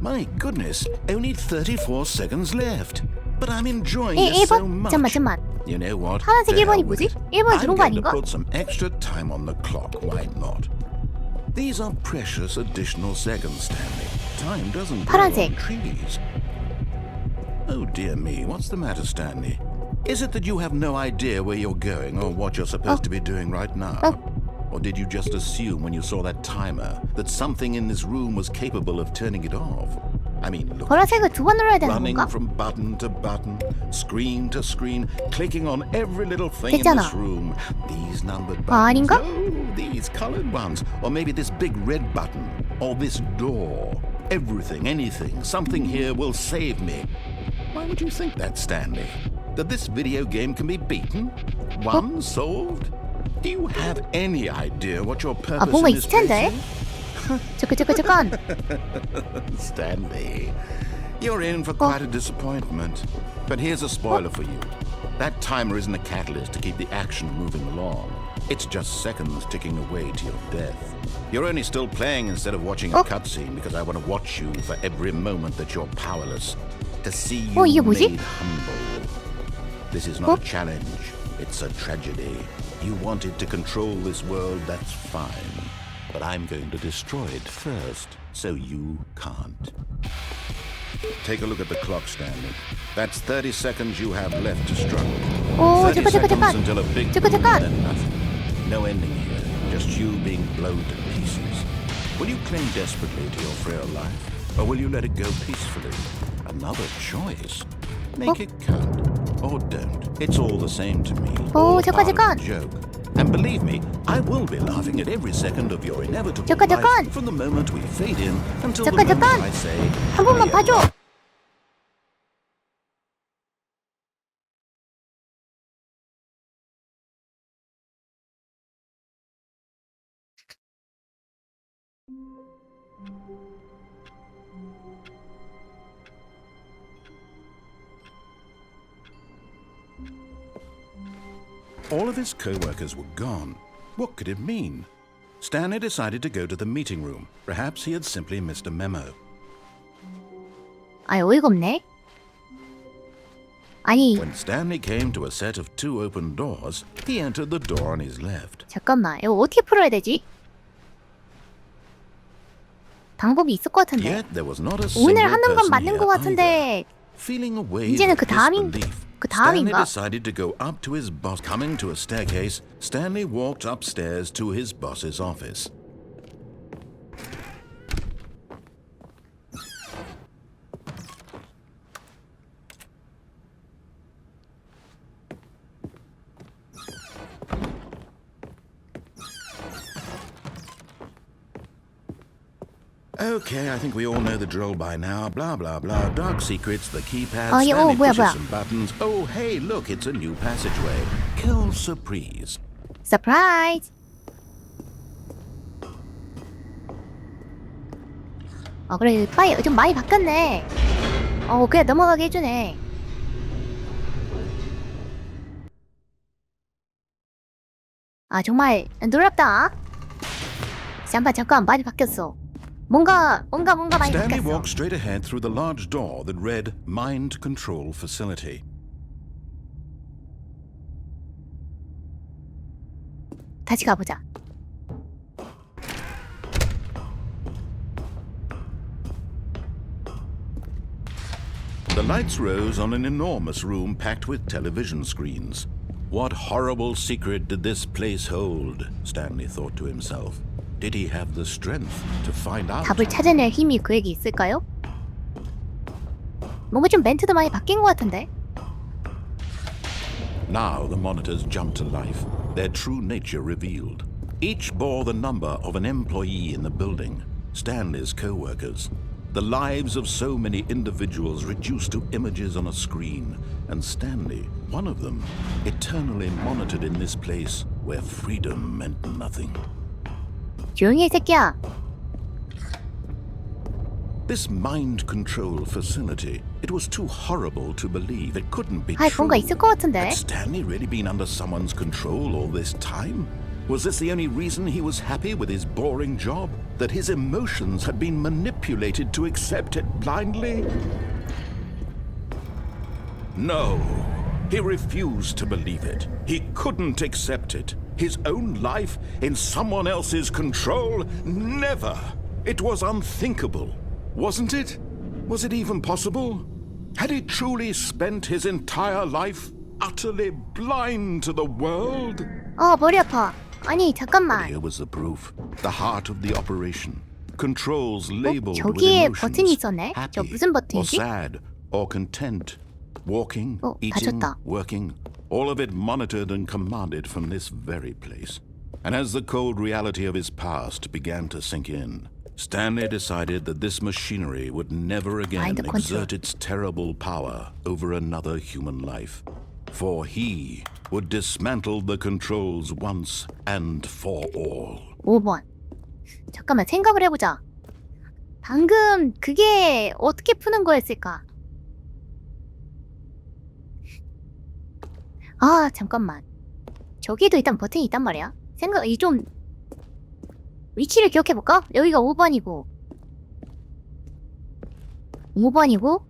My goodness, only 34 seconds left. But I'm enjoying this so 1번? much. 잠깐만. You know what? 파란색 To hell 1번이 with 뭐지? it. 1번에 들어온 I'm 거 going to 아닌가? put some extra time on the clock. Why not? These are precious additional seconds, Stanley. Time doesn't grow 파란색. on trees. Oh dear me, what's the matter, Stanley? Is it that you have no idea where you're going or what you're supposed to be doing right now? Or did you just assume when you saw that timer that something in this room was capable of turning it off? I mean, look. 보라색을 2번 눌러야 되는 Running 건가? from button to button, screen to screen, clicking on every little thing in 됐잖아. this room. These numbered 아, buttons. 아닌가? Oh, these colored ones. Or maybe this big red button. Or this door. Everything, anything, something here will save me. Why would you think that, Stanley? That this video game can be beaten? Won? Solved? Do you have any idea what your purpose 뭔가 in this 있을 텐데? place is? 잠깐. Stanley, you're in for quite a disappointment. But here's a spoiler for you. That timer isn't a catalyst to keep the action moving along. It's just seconds ticking away to your death. You're only still playing instead of watching a cutscene because I want to watch you for every moment that you're powerless. To see you 이게 뭐지? made humble. This is not a challenge. It's a tragedy. You wanted to control this world, that's fine. But I'm going to destroy it first, so you can't. Take a look at the clock, Stanley. That's 30 seconds you have left to struggle. 오, 30 잠깐. seconds until a big boom 잠깐. and then nothing. No ending here, just you being blown to pieces. Will you cling desperately to your frail life, or will you let it go peacefully? Another choice. Make it count, or don't. It's all the same to me. All part of the joke. And believe me, I will be laughing at every second of your inevitable 잠깐. life from the moment we fade in until the 잠깐. moment I say, 한 번만 "Hurry up." 봐줘. All of his co-workers were gone. What could it mean? Stanley decided to go to the meeting room. Perhaps he had simply missed a memo. 어이가 없네. 아니, When Stanley came to a set of 2 open doors, he entered the door on his left. 잠깐만. 이거 어떻게 풀어야 되지? 방법이 있을 것 같은데. Yet there was not a single 오늘 하는 건 person 맞는 here 것 같은데. Feeling a wave 이제는 of 그 다음인 disbelief, 그 Stanley 다음인가? decided to go up to his boss. Coming to a staircase, Stanley walked upstairs to his boss's office. Okay, I think we all know the drill by now. Blah, blah, blah. Dark secrets, the keypad, 예, Stanley 뭐야. pushes some buttons. Oh, hey, look, it's a new passageway. Kill surprise. 서프라이즈. 그래 빨리 좀 많이 바뀌었네. 그냥 넘어가게 해주네. 정말 놀랍다. 잠깐 많이 바뀌었어. 뭔가 많이 Stanley 바뀌었어. walked straight ahead through the large door that read Mind Control Facility. 다시 가보자. The lights rose on an enormous room packed with television screens. What horrible secret did this place hold? Stanley thought to himself. Did he have the strength to find out? 답을 찾아낼 힘이 그에게 있을까요? 뭔가 좀 멘트도 많이 바뀐 것 같은데? Now the monitors jumped to life, their true nature revealed. Each bore the number of an employee in the building, Stanley's co-workers. The lives of so many individuals reduced to images on a screen, and Stanley, one of them, eternally monitored in this place where freedom meant nothing. 조용히 해, 새끼야. This mind control facility, it was too horrible to believe. It couldn't be 아, true. 뭔가 있을 것 같은데? Had Stanley really been under someone's control all this time? Was this the only reason he was happy with his boring job? That his emotions had been manipulated to accept it blindly? No, he refused to believe it. He couldn't accept it. His own life in someone else's control? Never! It was unthinkable. Wasn't it? Was it even possible? Had he truly spent his entire life utterly blind to the world? 머리 아파. 아니, 잠깐만. Here was the proof. The heart of the operation. Controls labeled with 저기에 버튼이 emotions. 있었네? Happy 저 무슨 or 버튼이지? sad or content. Walking, eating, 다쳤다. working. All of it monitored and commanded from this very place. And as the cold reality of his past began to sink in, Stanley decided that this machinery would never again Mind control. exert its terrible power over another human life. For he would dismantle the controls once and for all. 5번. 잠깐만, 생각을 해보자. 방금 그게 어떻게 푸는 거였을까? 잠깐만. 저기도 일단 버튼이 있단 말이야. 좀 위치를 기억해볼까? 여기가 5번이고 5번이고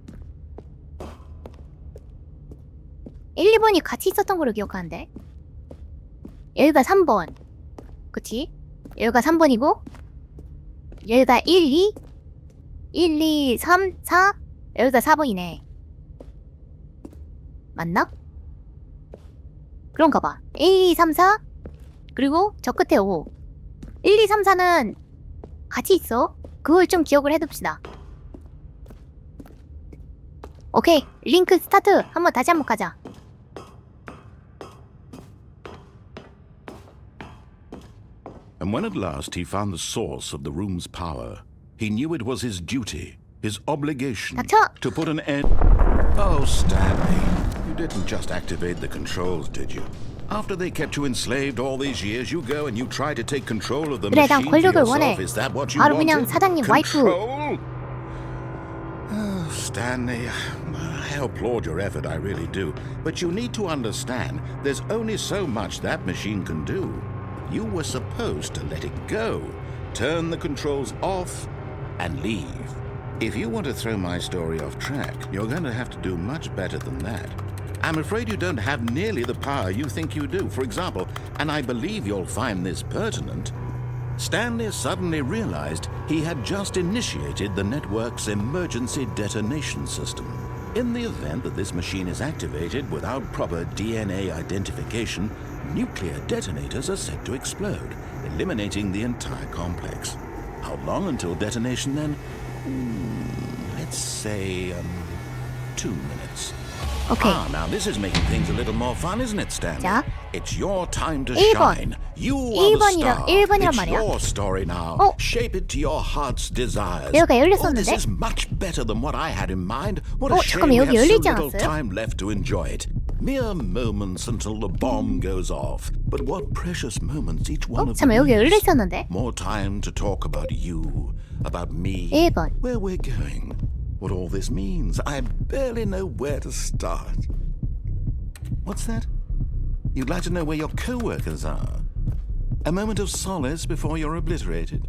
1, 2번이 같이 있었던 걸로 기억하는데 여기가 3번 그치? 여기가 3번이고 여기가 1, 2 3, 4 여기가 4번이네 맞나? 그런가 봐 1, 2, 3, 4 그리고 저 끝에 5 1, 2, 3, 4는 같이 있어 그걸 좀 기억을 해둡시다 오케이 링크 스타트 다시 한번 가자 And when at last he found the source of the room's power, he knew it was his duty, his obligation, 닥쳐! to put an end... Oh, Stanley, you didn't just activate the controls, did you? After they kept you enslaved all these years, you go and you try to take control of the 그래 난 machine for 권력을 yourself. 원해 Is that what you 바로 그냥 wanted? 사장님 와이프 Control? Oh, Stanley, I applaud your effort, I really do. But you need to understand, there's only so much that machine can do. You were supposed to let it go, turn the controls off, and leave. If you want to throw my story off track, you're going to have to do much better than that. I'm afraid you don't have nearly the power you think you do. For example, and I believe you'll find this pertinent, Stanley suddenly realized he had just initiated the network's emergency detonation system. In the event that this machine is activated without proper DNA identification, nuclear detonators are set to explode, eliminating the entire complex. How long until detonation then? Let's say, 2 minutes. 오케이 Now this is making things a little more fun, isn't it, Stanley? 자, It's your time to 1번. shine. You are the star. 1번이란 It's 말이야. your story now. Shape it to your heart's desires. 여기가 Oh, this 열렸었는데? is much better than what I had in mind. What a shame 잠깐만, we 여기 have so 열리지 little 않았어요? time left to enjoy it. Mere moments until the bomb goes off. But what precious moments each one of them 잠깐만 여기 is. 열려있었는데? More time to talk about you, about me, 1번 where we're going, what all this means. I barely know where to start. What's that? You'd like to know where your co-workers are? A moment of solace before you're obliterated?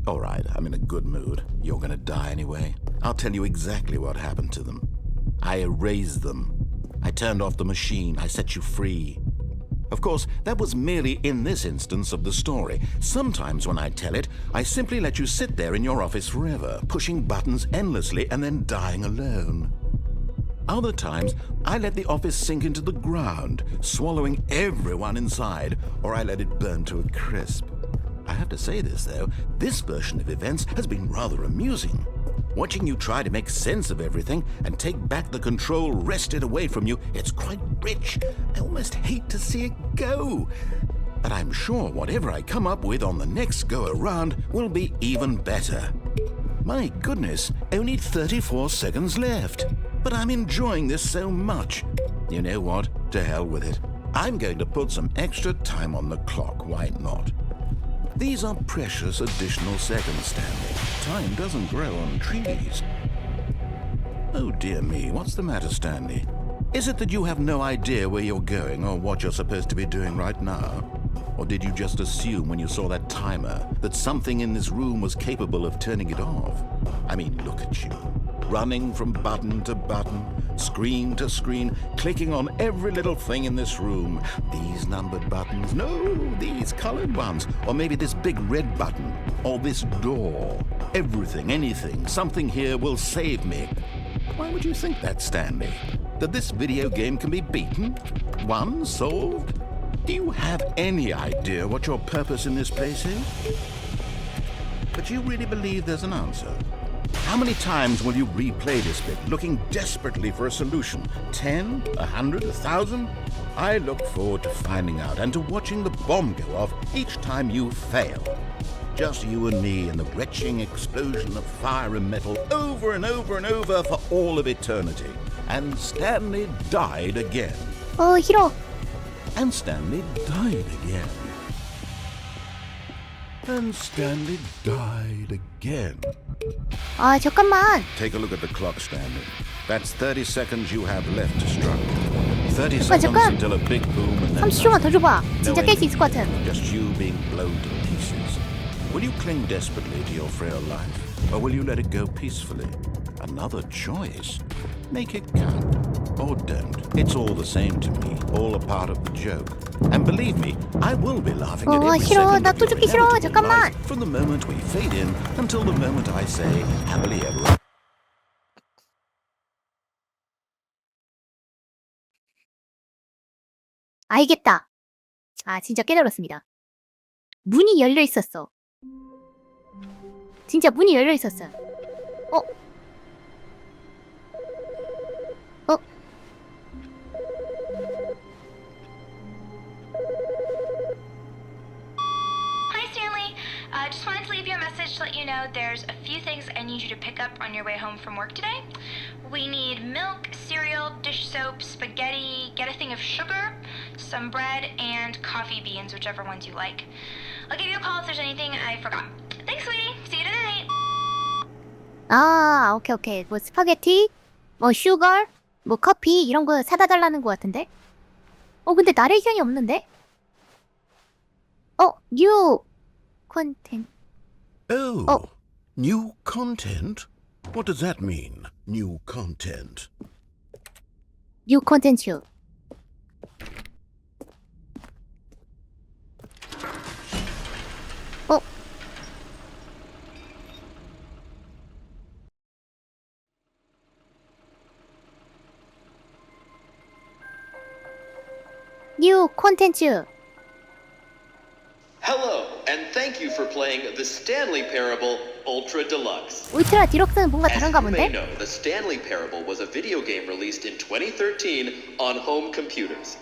All right, I'm in a good mood. You're gonna die anyway. I'll tell you exactly what happened to them. I erased them. I turned off the machine. I set you free. Of course, that was merely in this instance of the story. Sometimes when I tell it, I simply let you sit there in your office forever, pushing buttons endlessly and then dying alone. Other times, I let the office sink into the ground, swallowing everyone inside, or I let it burn to a crisp. I have to say this, though, this version of events has been rather amusing. Watching you try to make sense of everything and take back the control wrested away from you, it's quite rich. I almost hate to see it go. But I'm sure whatever I come up with on the next go-around will be even better. My goodness, only 34 seconds left. But I'm enjoying this so much. You know what? To hell with it. I'm going to put some extra time on the clock, why not? These are precious additional seconds, Stanley. Time doesn't grow on trees. Oh dear me, what's the matter, Stanley? Is it that you have no idea where you're going or what you're supposed to be doing right now? Or did you just assume when you saw that timer that something in this room was capable of turning it off? I mean, look at you. Running from button to button, screen to screen, clicking on every little thing in this room. These numbered buttons, no, these colored ones. Or maybe this big red button, or this door. Everything, anything, something here will save me. Why would you think that, Stanley? That this video game can be beaten? Won? Solved? Do you have any idea what your purpose in this place is? But you really believe there's an answer? How many times will you replay this bit, looking desperately for a solution? 10? 100? 1,000? I look forward to finding out and to watching the bomb go off each time you fail. Just you and me and the retching explosion of fire and metal over and over and over for all of eternity. And Stanley died again. 싫어. And Stanley died again. And Stanley died again. 잠깐만. Take a look at the clock, Stanley. That's 30 seconds you have left to struggle. 30 seconds 잠깐. until a big boom and then 30초만 더 줘봐. 진짜 깰 수 있을 것 같은. just you being blown to pieces. Will you cling desperately to your frail life, or will you let it go peacefully? Another choice. Make it count, or don't. It's all the same to me, all a part of the joke. And believe me, I will be laughing at every 싫어. second 나 of 또 your 죽기 싫어. inevitable 잠깐만. life from the moment we fade in until the moment I say happily ever after. 알겠다. 진짜 깨달았습니다. 문이 열려 있었어. 진짜 문이 열려 있었어. 어? Hi, Stanley. Just wanted to leave you a message to let you know there's a few things I need you to pick up on your way home from work today. We need milk, cereal, dish soap, spaghetti, get a thing of sugar, some bread, and coffee beans, whichever ones you like. I'll give you a call if there's anything I forgot. Thanks, sweetie. See you tonight. 오케이. 뭐 스파게티, 뭐 슈거, 뭐 커피 이런 거 사다 달라는 것 같은데? 근데 나레이션이 없는데? 뉴 콘텐츠. Oh, new content? What does that mean, new content? 뉴 콘텐츠. 뉴 콘텐츠. Hello, and thank you for playing the Stanley Parable Ultra Deluxe. 울트라 디럭스는 뭔가 As 다른가 you may 본데? know, the Stanley Parable was a video game released in 2013 on home computers.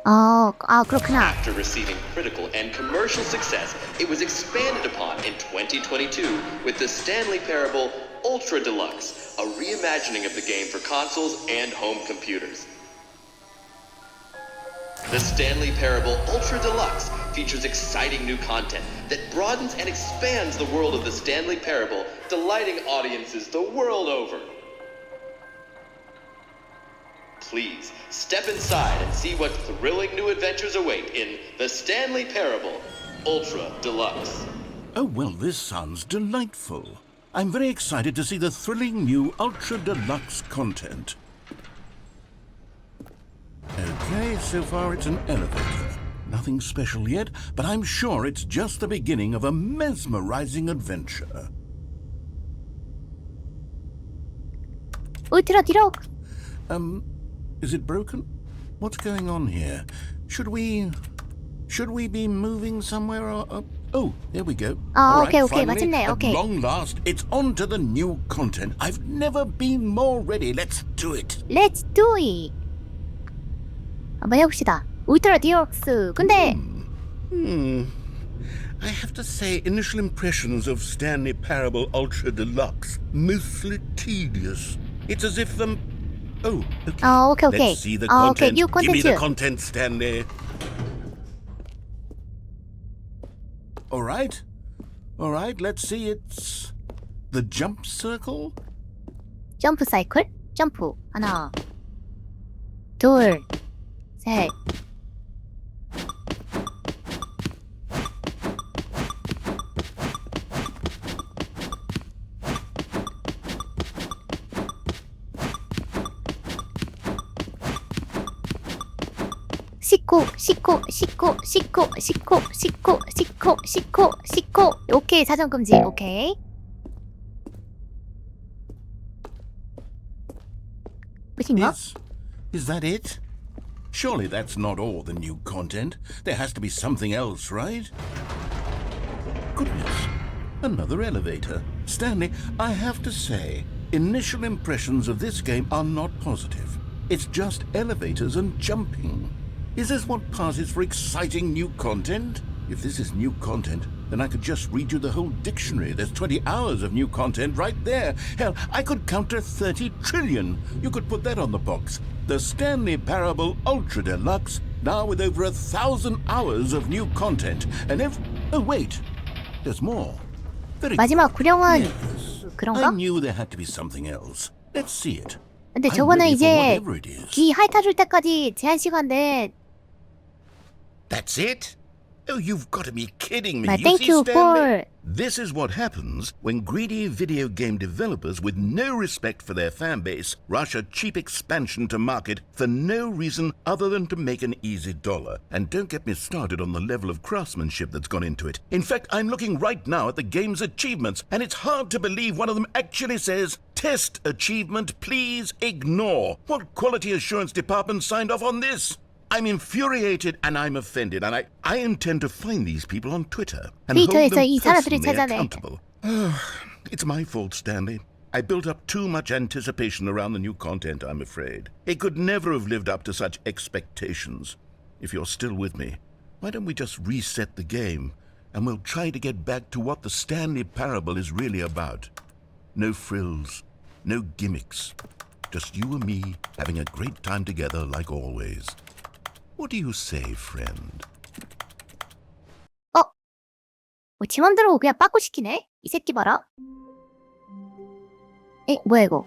그렇구나. After receiving critical and commercial success, it was expanded upon in 2022 with the Stanley Parable Ultra Deluxe, a reimagining of the game for consoles and home computers. The Stanley Parable Ultra Deluxe features exciting new content that broadens and expands the world of the Stanley Parable, delighting audiences the world over. Please step inside and see what thrilling new adventures await in the Stanley Parable Ultra Deluxe. Oh, well, this sounds delightful. I'm very excited to see the thrilling new Ultra Deluxe content. Okay, so far it's an elevator. Nothing special yet, but I'm sure it's just the beginning of a mesmerizing adventure. 울트라 디럭스. Is it broken? What's going on here? Should we be moving somewhere or... Oh, there we go. 아, All 오케이, right, 오케이. finally, 맞췄네. at 오케이. long last, it's on to the new content. I've never been more ready. Let's do it. Let's do it. 한번 해봅시다. 울트라 디럭스. 근데 I have to say, initial impressions of Stanley Parable Ultra Deluxe, mostly tedious. It's as if Oh, okay. 오케이, 오케이. Let's see the 아, 오케이. content. 뉴 Give me the 콘텐츠. content, Stanley. All right. Let's see. It's the jump circle. 점프 사이클. 점프. 하나. 둘. 셋. 씻고. 오케이, 사전 금지. 오케이. 끝인가? Is that it? Surely that's not all the new content. There has to be something else, right? Goodness. Another elevator. Stanley, I have to say, initial impressions of this game are not positive. It's just elevators and jumping. Is this what passes for exciting new content? If this is new content, then I could just read you the whole dictionary. There's 20 hours of new content right there. Hell, I could count to 30 trillion. You could put that on the box. The Stanley Parable Ultra Deluxe, now with over 1,000 hours of new content. And oh, wait. There's more. Very 마지막 구령은 yes. I 그런가? knew there had to be something else. Let's see it. 근데 I'm 저거는 ready for 이제 whatever it is. 귀 핥아줄 때까지 제한 시간인데 That's it? Oh, you've got to be kidding me. 아, You thank see, you Stanley? for This is what happens when greedy video game developers with no respect for their fan base rush a cheap expansion to market for no reason other than to make an easy dollar. And don't get me started on the level of craftsmanship that's gone into it. In fact, I'm looking right now at the game's achievements, and it's hard to believe one of them actually says, "Test achievement, please ignore." What quality assurance department signed off on this? I'm infuriated and I'm offended, and I intend to find these people on Twitter and hold 트위터에서 them 이 사람들을 personally 찾아내. accountable. It's my fault, Stanley. I built up too much anticipation around the new content, I'm afraid. It could never have lived up to such expectations. If you're still with me, why don't we just reset the game and we'll try to get back to what the Stanley Parable is really about. No frills, no gimmicks. Just you and me having a great time together like always. What do you say, friend? 지 맘대로 그냥 빠꾸 시키네? 이 새끼 봐라. 뭐야 이거?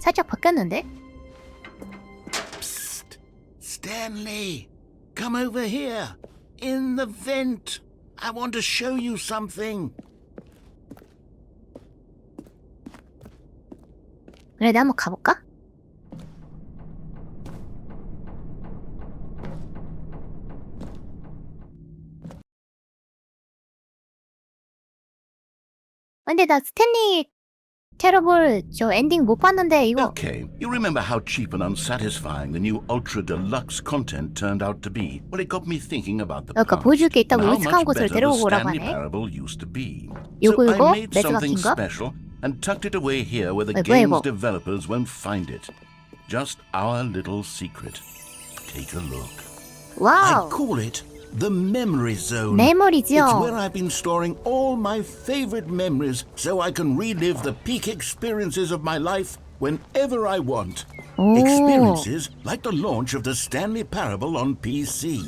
살짝 바뀌었는데? Psst! Stanley! Come over here! In the vent! I want to show you something! 그래, 내가 한번 가볼까? 근데 나 스탠리 테러블 저 엔딩 못 봤는데 이거 Okay, you remember how cheap and unsatisfying the new Ultra Deluxe content turned out to be? Well, it got me thinking about the 그러니까 past 보여줄 게 있다고 and how 의식한 much 곳을 better the 데려오고 오라고 Stanley 하네. Parable used to be. 요거, So 요거? I made something 매스박힌가? special and tucked it away here where the 뭐야, game's 이거? developers won't find it. Just our little secret. Take a look. I 와우 call it the Memory Zone. 메모리죠. It's where I've been storing all my favorite memories so I can relive the peak experiences of my life whenever I want. 오. Experiences like the launch of the Stanley Parable on PC.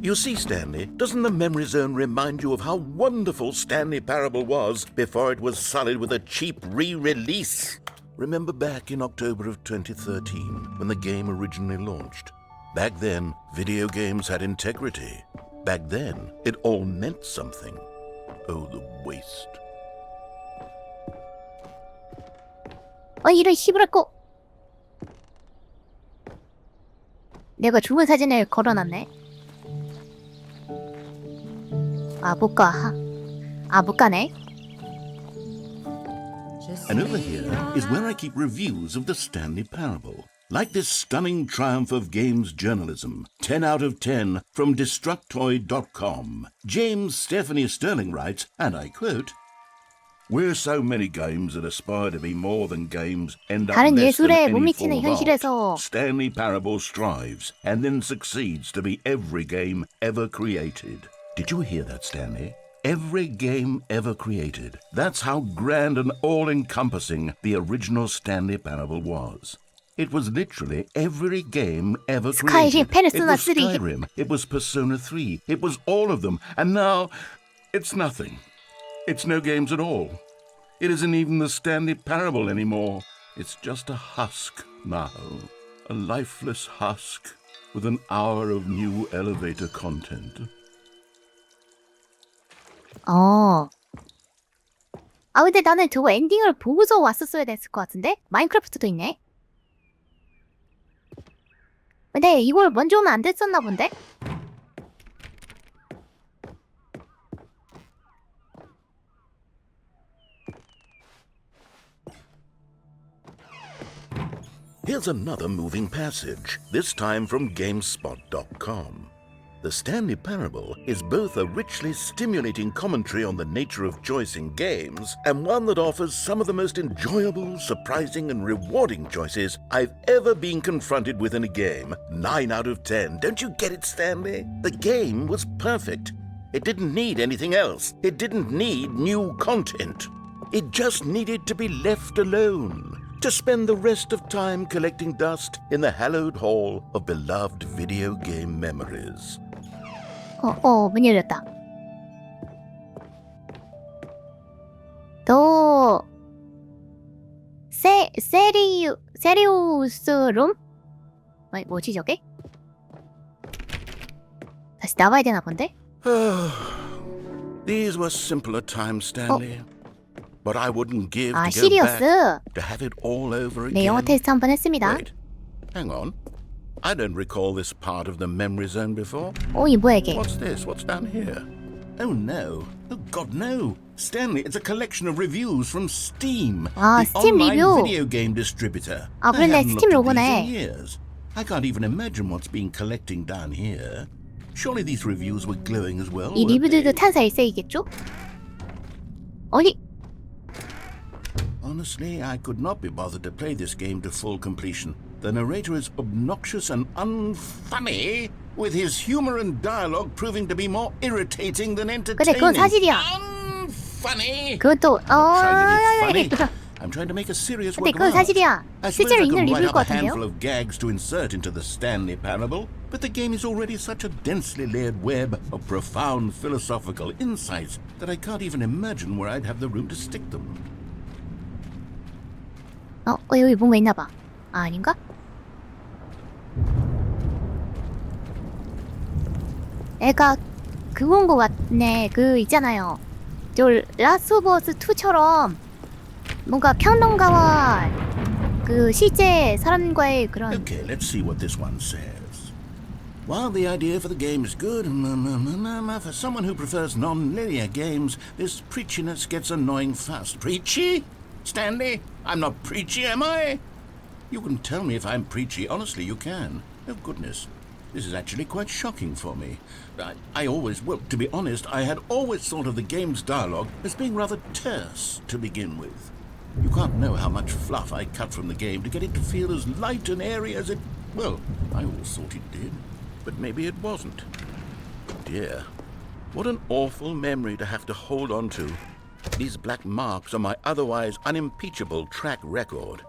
You see, Stanley, doesn't the Memory Zone remind you of how wonderful Stanley Parable was before it was sullied with a cheap re-release? Remember back in October of 2013 when the game originally launched? Back then, video games had integrity. Back then, it all meant something. Oh, the waste. 이런 씨부랄거 내가 좋은 사진을 걸어놨네. 못 가네. And over here is where I keep reviews of the Stanley Parable. Like this stunning triumph of games journalism, 10 out of 10 from Destructoid.com. James Stephanie Sterling writes, and I quote, "Where so many games that aspire to be more than games end up 다른 less than 예술에 못 any 미치는 form of art, 현실에서 Stanley Parable strives and then succeeds to be every game ever created." Did you hear that, Stanley? Every game ever created. That's how grand and all-encompassing the original Stanley Parable was. It was literally every game ever 스카이림, created. It 페르소나 was 3. Skyrim, it was Persona 3, it was all of them, and now it's nothing. It's no games at all. It isn't even the Stanley Parable anymore. It's just a husk now, a lifeless husk with an hour of new elevator content. 근데 나는 저거 엔딩을 보고서 왔었어야 됐을 것 같은데? 마인크래프트도 있네. 근데 이걸 먼저 오면 안 됐었나 본데? Here's another moving passage, this time from GameSpot.com. The Stanley Parable is both a richly stimulating commentary on the nature of choice in games and one that offers some of the most enjoyable, surprising, and rewarding choices I've ever been confronted with in a game. 9 out of 10. Don't you get it, Stanley? The game was perfect. It didn't need anything else. It didn't need new content. It just needed to be left alone, to spend the rest of time collecting dust in the hallowed hall of beloved video game memories. 문 열렸다. 또 세리우스 룸? 뭐지 저게? 다시 나와야 되나 본데? These were simpler times, Stanley. But I wouldn't give to go 시리어스. back to have it all over again. 네, 영어 테스트 한번 했습니다. Wait, hang on. I don't recall this part of the memory zone before. 이 뭐야 이게? What's this? What's down here? Oh no. Oh God, no. Stanley, it's a collection of reviews from Steam. The 스팀 online 리뷰. video game distributor. 그런데 I haven't 스팀 looked at these 로고네. in years. I can't even imagine what's been collecting down here. Surely these reviews were glowing as well. 이 weren't 리뷰들도 they? 탄사 일세이겠죠? 아니, Honestly, I could not be bothered to play this game to full completion. The narrator is obnoxious and unfunny, with his humor and dialogue proving to be more irritating than entertaining. 그건 사실이야. Unfunny. 그건 또 Trying to be funny. I'm trying to make a serious 근데 work 그건 of art. 사실이야. I suppose 실제로 I 있는 could write 리뷰일 up 것 a handful 같은데요? of gags to insert into the Stanley Parable, but the game is already such a densely layered web of profound philosophical insights that I can't even imagine where I'd have the room to stick them. 여기 뭔가 있나 봐. 아닌가? 애가 그건 거 같네. 있잖아요. 저 라스트 오브 어스 2처럼 뭔가 평론가와 실제 사람과의 그런 Okay, let's see what this one says. While the idea for the game is good, for someone who prefers non-linear games, this preachiness gets annoying fast. Preachy? Stanley? I'm not preachy, am I? You can tell me if I'm preachy. Honestly, you can. Oh, goodness. This is actually quite shocking for me. To be honest, I had always thought of the game's dialogue as being rather terse to begin with. You can't know how much fluff I cut from the game to get it to feel as light and airy as it... Well, I always thought it did, but maybe it wasn't. Dear, what an awful memory to have to hold on to. These black marks are my otherwise unimpeachable track record.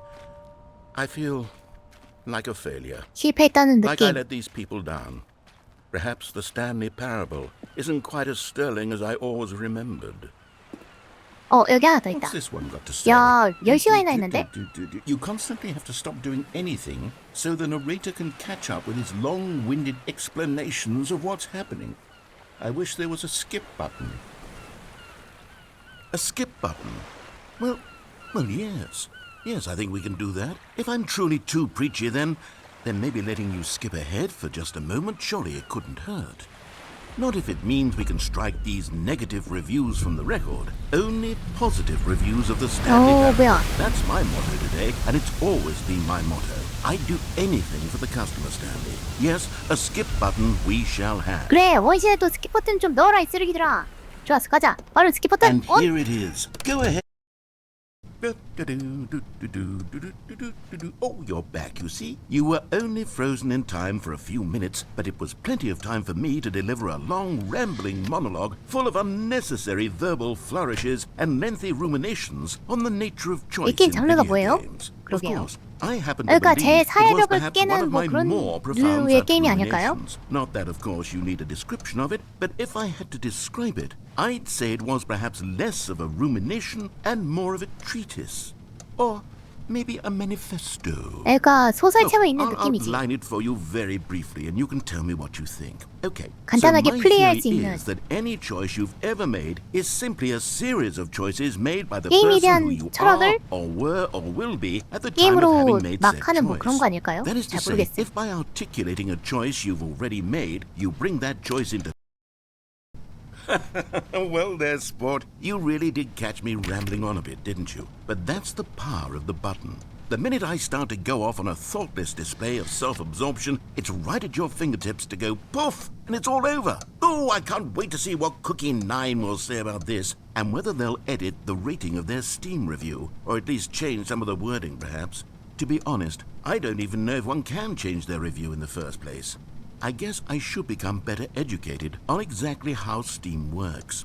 I feel like a failure. 실패했다는 Like I 느낌. let these people down. Perhaps the Stanley Parable isn't quite as sterling as I always remembered. 여기 하나 더 있다. What's this one got to say? 야, 10시간이나 했는데? You constantly have to stop doing anything so the narrator can catch up with his long-winded explanations of what's happening. I wish there was a skip button. A skip button? Well, yes. Yes, I think we can do that. If I'm truly too preachy, then maybe letting you skip ahead for just a moment, surely it couldn't hurt. Not if it means we can strike these negative reviews from the record. Only positive reviews of the Stanley 어, Parable. 뭐야. That's my motto today, and it's always been my motto. I'd do anything for the customer, Stanley. Yes, a skip button we shall have. 그래, 원신에도 스킵 버튼 좀 넣어라 이 쓰레기들아. 좋았어, 가자. 바로 스킵 버튼 And 온. here it is. Go ahead. Oh, you're back, you see. You were only frozen in time for a few minutes, but it was plenty of time for me to deliver a long, rambling monologue full of unnecessary verbal flourishes and lengthy ruminations on the nature of choice 이게 in 장르가 video 뭐예요? games. Of 그러게요. course, I happen to 그러니까 제 believe it was 사회력을 perhaps one 깨는 of 뭐 my 그런 more profound 류의 such 게임이 아닐까요? ruminations. Not that, of course, you need a description of it, but if I had to describe it, I'd say it was perhaps less of a rumination and more of a treatise. Or maybe a manifesto. 그러니까 소설책에 있는 I'll 느낌이지. outline it for you very briefly, and you can tell me what you think. Okay. 간단하게 so my 플레이할 수 theory 있는. is that any choice you've ever made is simply a series of choices made by the 게임에 person 대한 who you 철학을 are, or were, or will be at the time of 게임으로 having made 막 said 하는 뭐 choice. 그런 거 아닐까요? That is to 잘 say, 모르겠어요. if by articulating a choice you've already made, you bring that choice into well there, sport. You really did catch me rambling on a bit, didn't you? But that's the power of the button. The minute I start to go off on a thoughtless display of self-absorption, it's right at your fingertips to go poof, and it's all over. Oh, I can't wait to see what Cookie 9 will say about this, and whether they'll edit the rating of their Steam review, or at least change some of the wording, perhaps. To be honest, I don't even know if one can change their review in the first place. I guess I should become better educated on exactly how Steam works.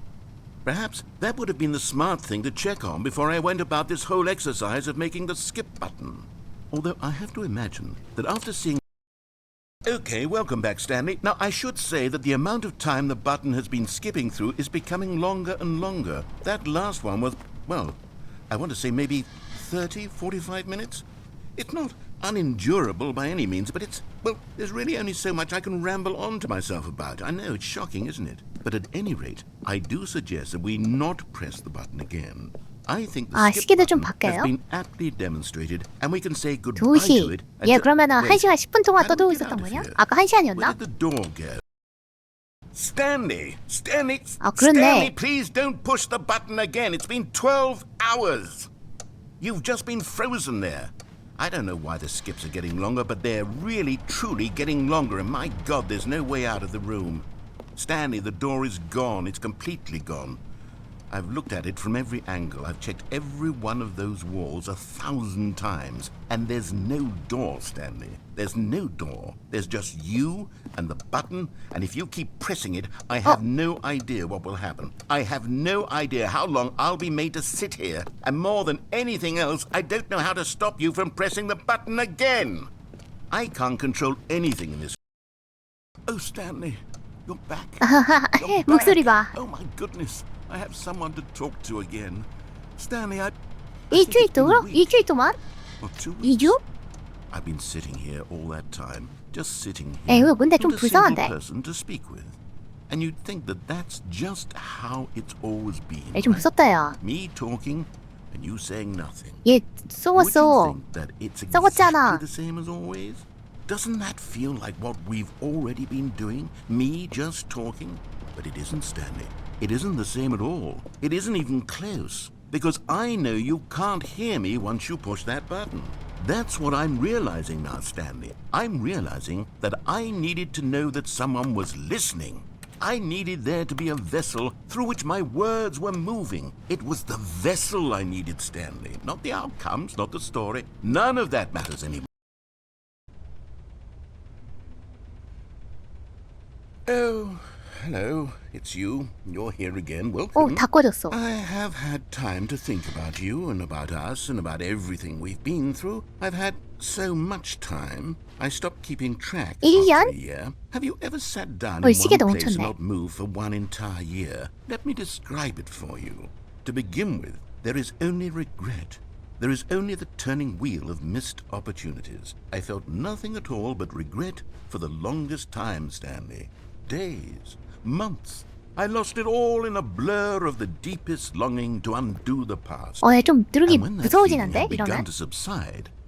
Perhaps that would have been the smart thing to check on before I went about this whole exercise of making the skip button. Although I have to imagine that after seeing... Okay, welcome back, Stanley. Now, I should say that the amount of time the button has been skipping through is becoming longer and longer. That last one was, well, I want to say maybe 30, 45 minutes? It's not unendurable by any means, but it's, well, there's really only so much I can ramble on to myself about. I know, it's shocking, isn't it? But at any rate, I do suggest that we not press the button again. I think the skip 시계도 좀 button has 바뀌어요? been aptly demonstrated, and we can say goodbye to 2시. it. 얘 그러면은 Wait, 1시간 10분 동안 how do we 떠들고 get 있었던 out of 거냐? here? 아까 Where 1시간이었나? did the door go? Stanley! 아, 그렇네. Stanley, please don't push the button again. It's been 12 hours. You've just been frozen there. I don't know why the skips are getting longer, but they're really, truly getting longer, and my God, there's no way out of the room. Stanley, the door is gone. It's completely gone. I've looked at it from every angle. I've checked every one of those walls 1,000 times, and there's no door, Stanley. There's no door. There's just you and the button, and if you keep pressing it, I have no idea what will happen. I have no idea how long I'll be made to sit here, and more than anything else, I don't know how to stop you from pressing the button again. I can't control anything in this. Oh, Stanley, you're back. You're back. 목소리 봐. Oh my goodness, I have someone to talk to again. Stanley, I 일주일 동안? 일주일 동안? or 2 weeks. 2주? I've been sitting here all that time, just sitting 에이, here. 근데 좀 Not a single 불쌍한데. person to speak with. And you'd think that that's just how it's always been. 에이, 좀 right? 무섭다, 야. Me talking and you saying nothing. 얘 Would you 썩었어. think that it's 썩었잖아. exactly the same as always? Doesn't that feel like what we've already been doing? Me just talking? But it isn't, Stanley. It isn't the same at all. It isn't even close. Because I know you can't hear me once you push that button. That's what I'm realizing now, Stanley. I'm realizing that I needed to know that someone was listening. I needed there to be a vessel through which my words were moving. It was the vessel I needed, Stanley. Not the outcomes, not the story. None of that matters anymore. Oh, hello. It's you. You're here again. Welcome. 다 꺼졌어. I have had time to think about you and about us and about everything we've been through. I've had so much time. I stopped keeping track 1년? after a year. Have you ever sat down in 시계도 one place and 멈췄네. not moved for one entire year? Let me describe it for you. To begin with, there is only regret. There is only the turning wheel of missed opportunities. I felt nothing at all but regret for the longest time, Stanley. Days, months. I lost it all in a blur of the deepest longing to undo the past. 얘 좀 누르기 And when that feeling 무서워지는데 had begun 이러면? to subside,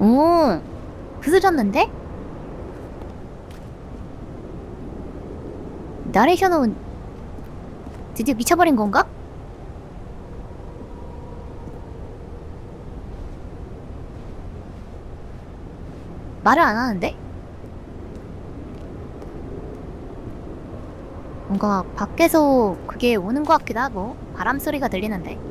오, 부서졌는데? 나레이션은 드디어 미쳐버린 건가? 말을 안 하는데? 뭔가 밖에서 그게 오는 것 같기도 하고 바람 소리가 들리는데.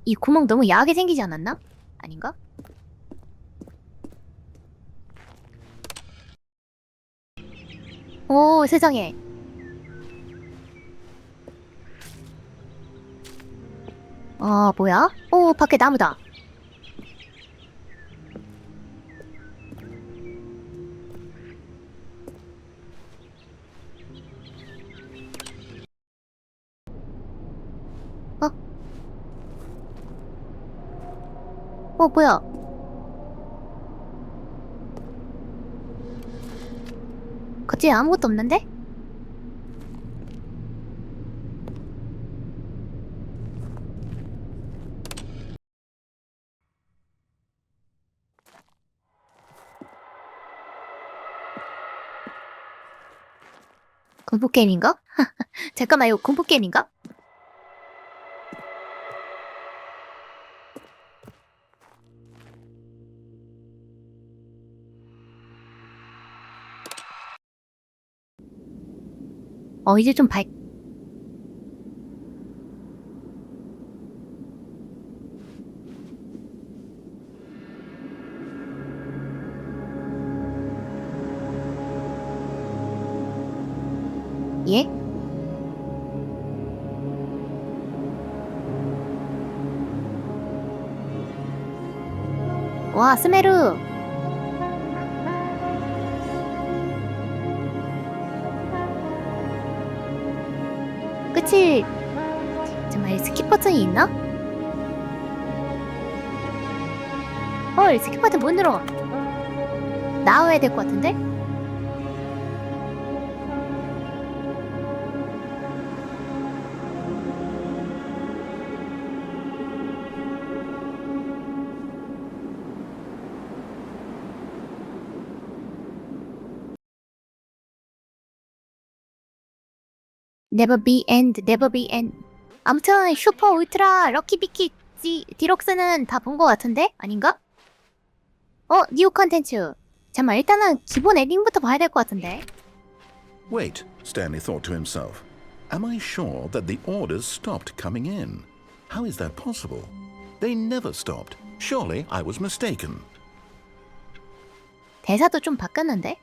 이 구멍 너무 야하게 생기지 않았나? 아닌가? 오, 세상에. 뭐야? 오, 밖에 나무다. 어? 뭐야? 거치에 아무것도 없는데? 공포 게임인가? 잠깐만, 이거 공포 게임인가? 이제 좀 예? 와, 스메르. 끝이 정말 스킵 버튼이 있나? 헐, 스킵 버튼 못 눌러. 나와야 될 것 같은데? Never be end, never be end. 아무튼 슈퍼 울트라 럭키 비키 디럭스는 다 본 것 같은데? 아닌가? 뉴 컨텐츠. 잠깐만, 일단은 기본 엔딩부터 봐야 될 것 같은데. Wait, Stanley thought to himself. Am I sure that the orders stopped coming in? How is that possible? They never stopped. Surely I was mistaken. 대사도 좀 바뀌었는데?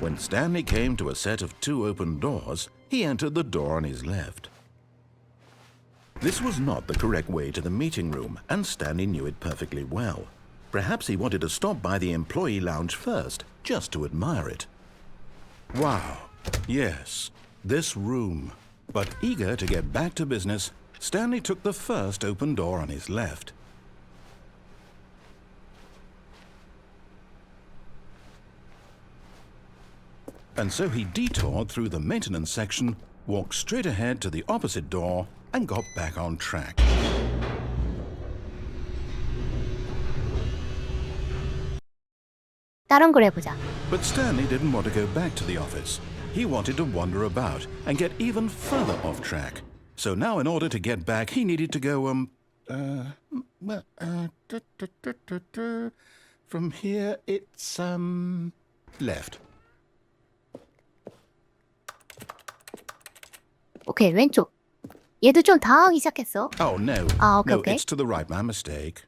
When Stanley came to a set of 2 open doors, he entered the door on his left. This was not the correct way to the meeting room, and Stanley knew it perfectly well. Perhaps he wanted to stop by the employee lounge first, just to admire it. Wow, yes, this room. But eager to get back to business, Stanley took the first open door on his left. And so he detoured through the maintenance section, walked straight ahead to the opposite door, and got back on track. 다른 걸 해보자. But Stanley didn't want to go back to the office. He wanted to wander about and get even further off track. So now in order to get back, he needed to go, from here it's, left. 오케이, 왼쪽. 얘도 좀 당황하기 시작했어. Oh, no. Okay, No, okay. it's to the right. My mistake.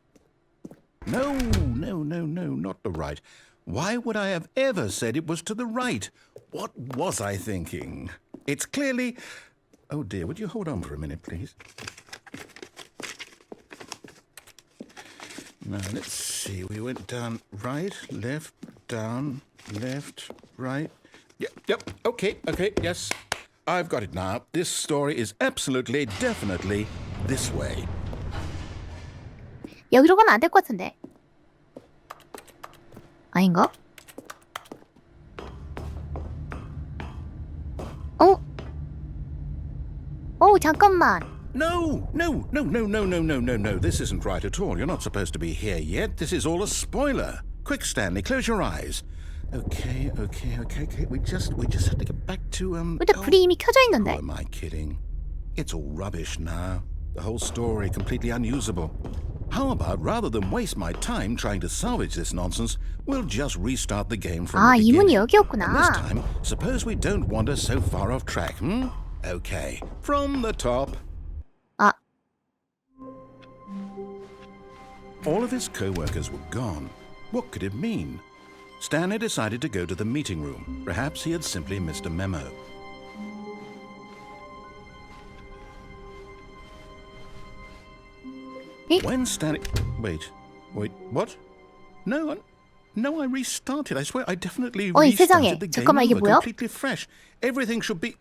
No, not the right. Why would I have ever said it was to the right? What was I thinking? It's clearly... Oh, dear, would you hold on for a minute, please? Now, let's see. We went down right, left, down, left, right. Yep, okay, yes. I've got it now. This story is absolutely, definitely this way. 여기로 가면 안 될 것 같은데. 아닌가? 잠깐만. No. This isn't right at all. You're not supposed to be here yet. This is all a spoiler. Quick, Stanley, close your eyes. Okay. We just have to get back to 근데 불이 이미 켜져 Who 있는데. am I kidding? It's all rubbish now. The whole story completely unusable. How about rather than waste my time trying to salvage this nonsense, we'll just restart the game from the 이 문이 beginning. And this 여기였구나. time, suppose we don't wander so far off track, Okay, from the top. 아, All of his co-workers were gone. What could it mean? Stanley decided to go to the meeting room. Perhaps he had simply missed a memo. When Stanley... Wait, what? No, I restarted. I swear I definitely 이 세상에. restarted the game 잠깐만, 이게 over, 뭐야? completely fresh. Everything should be...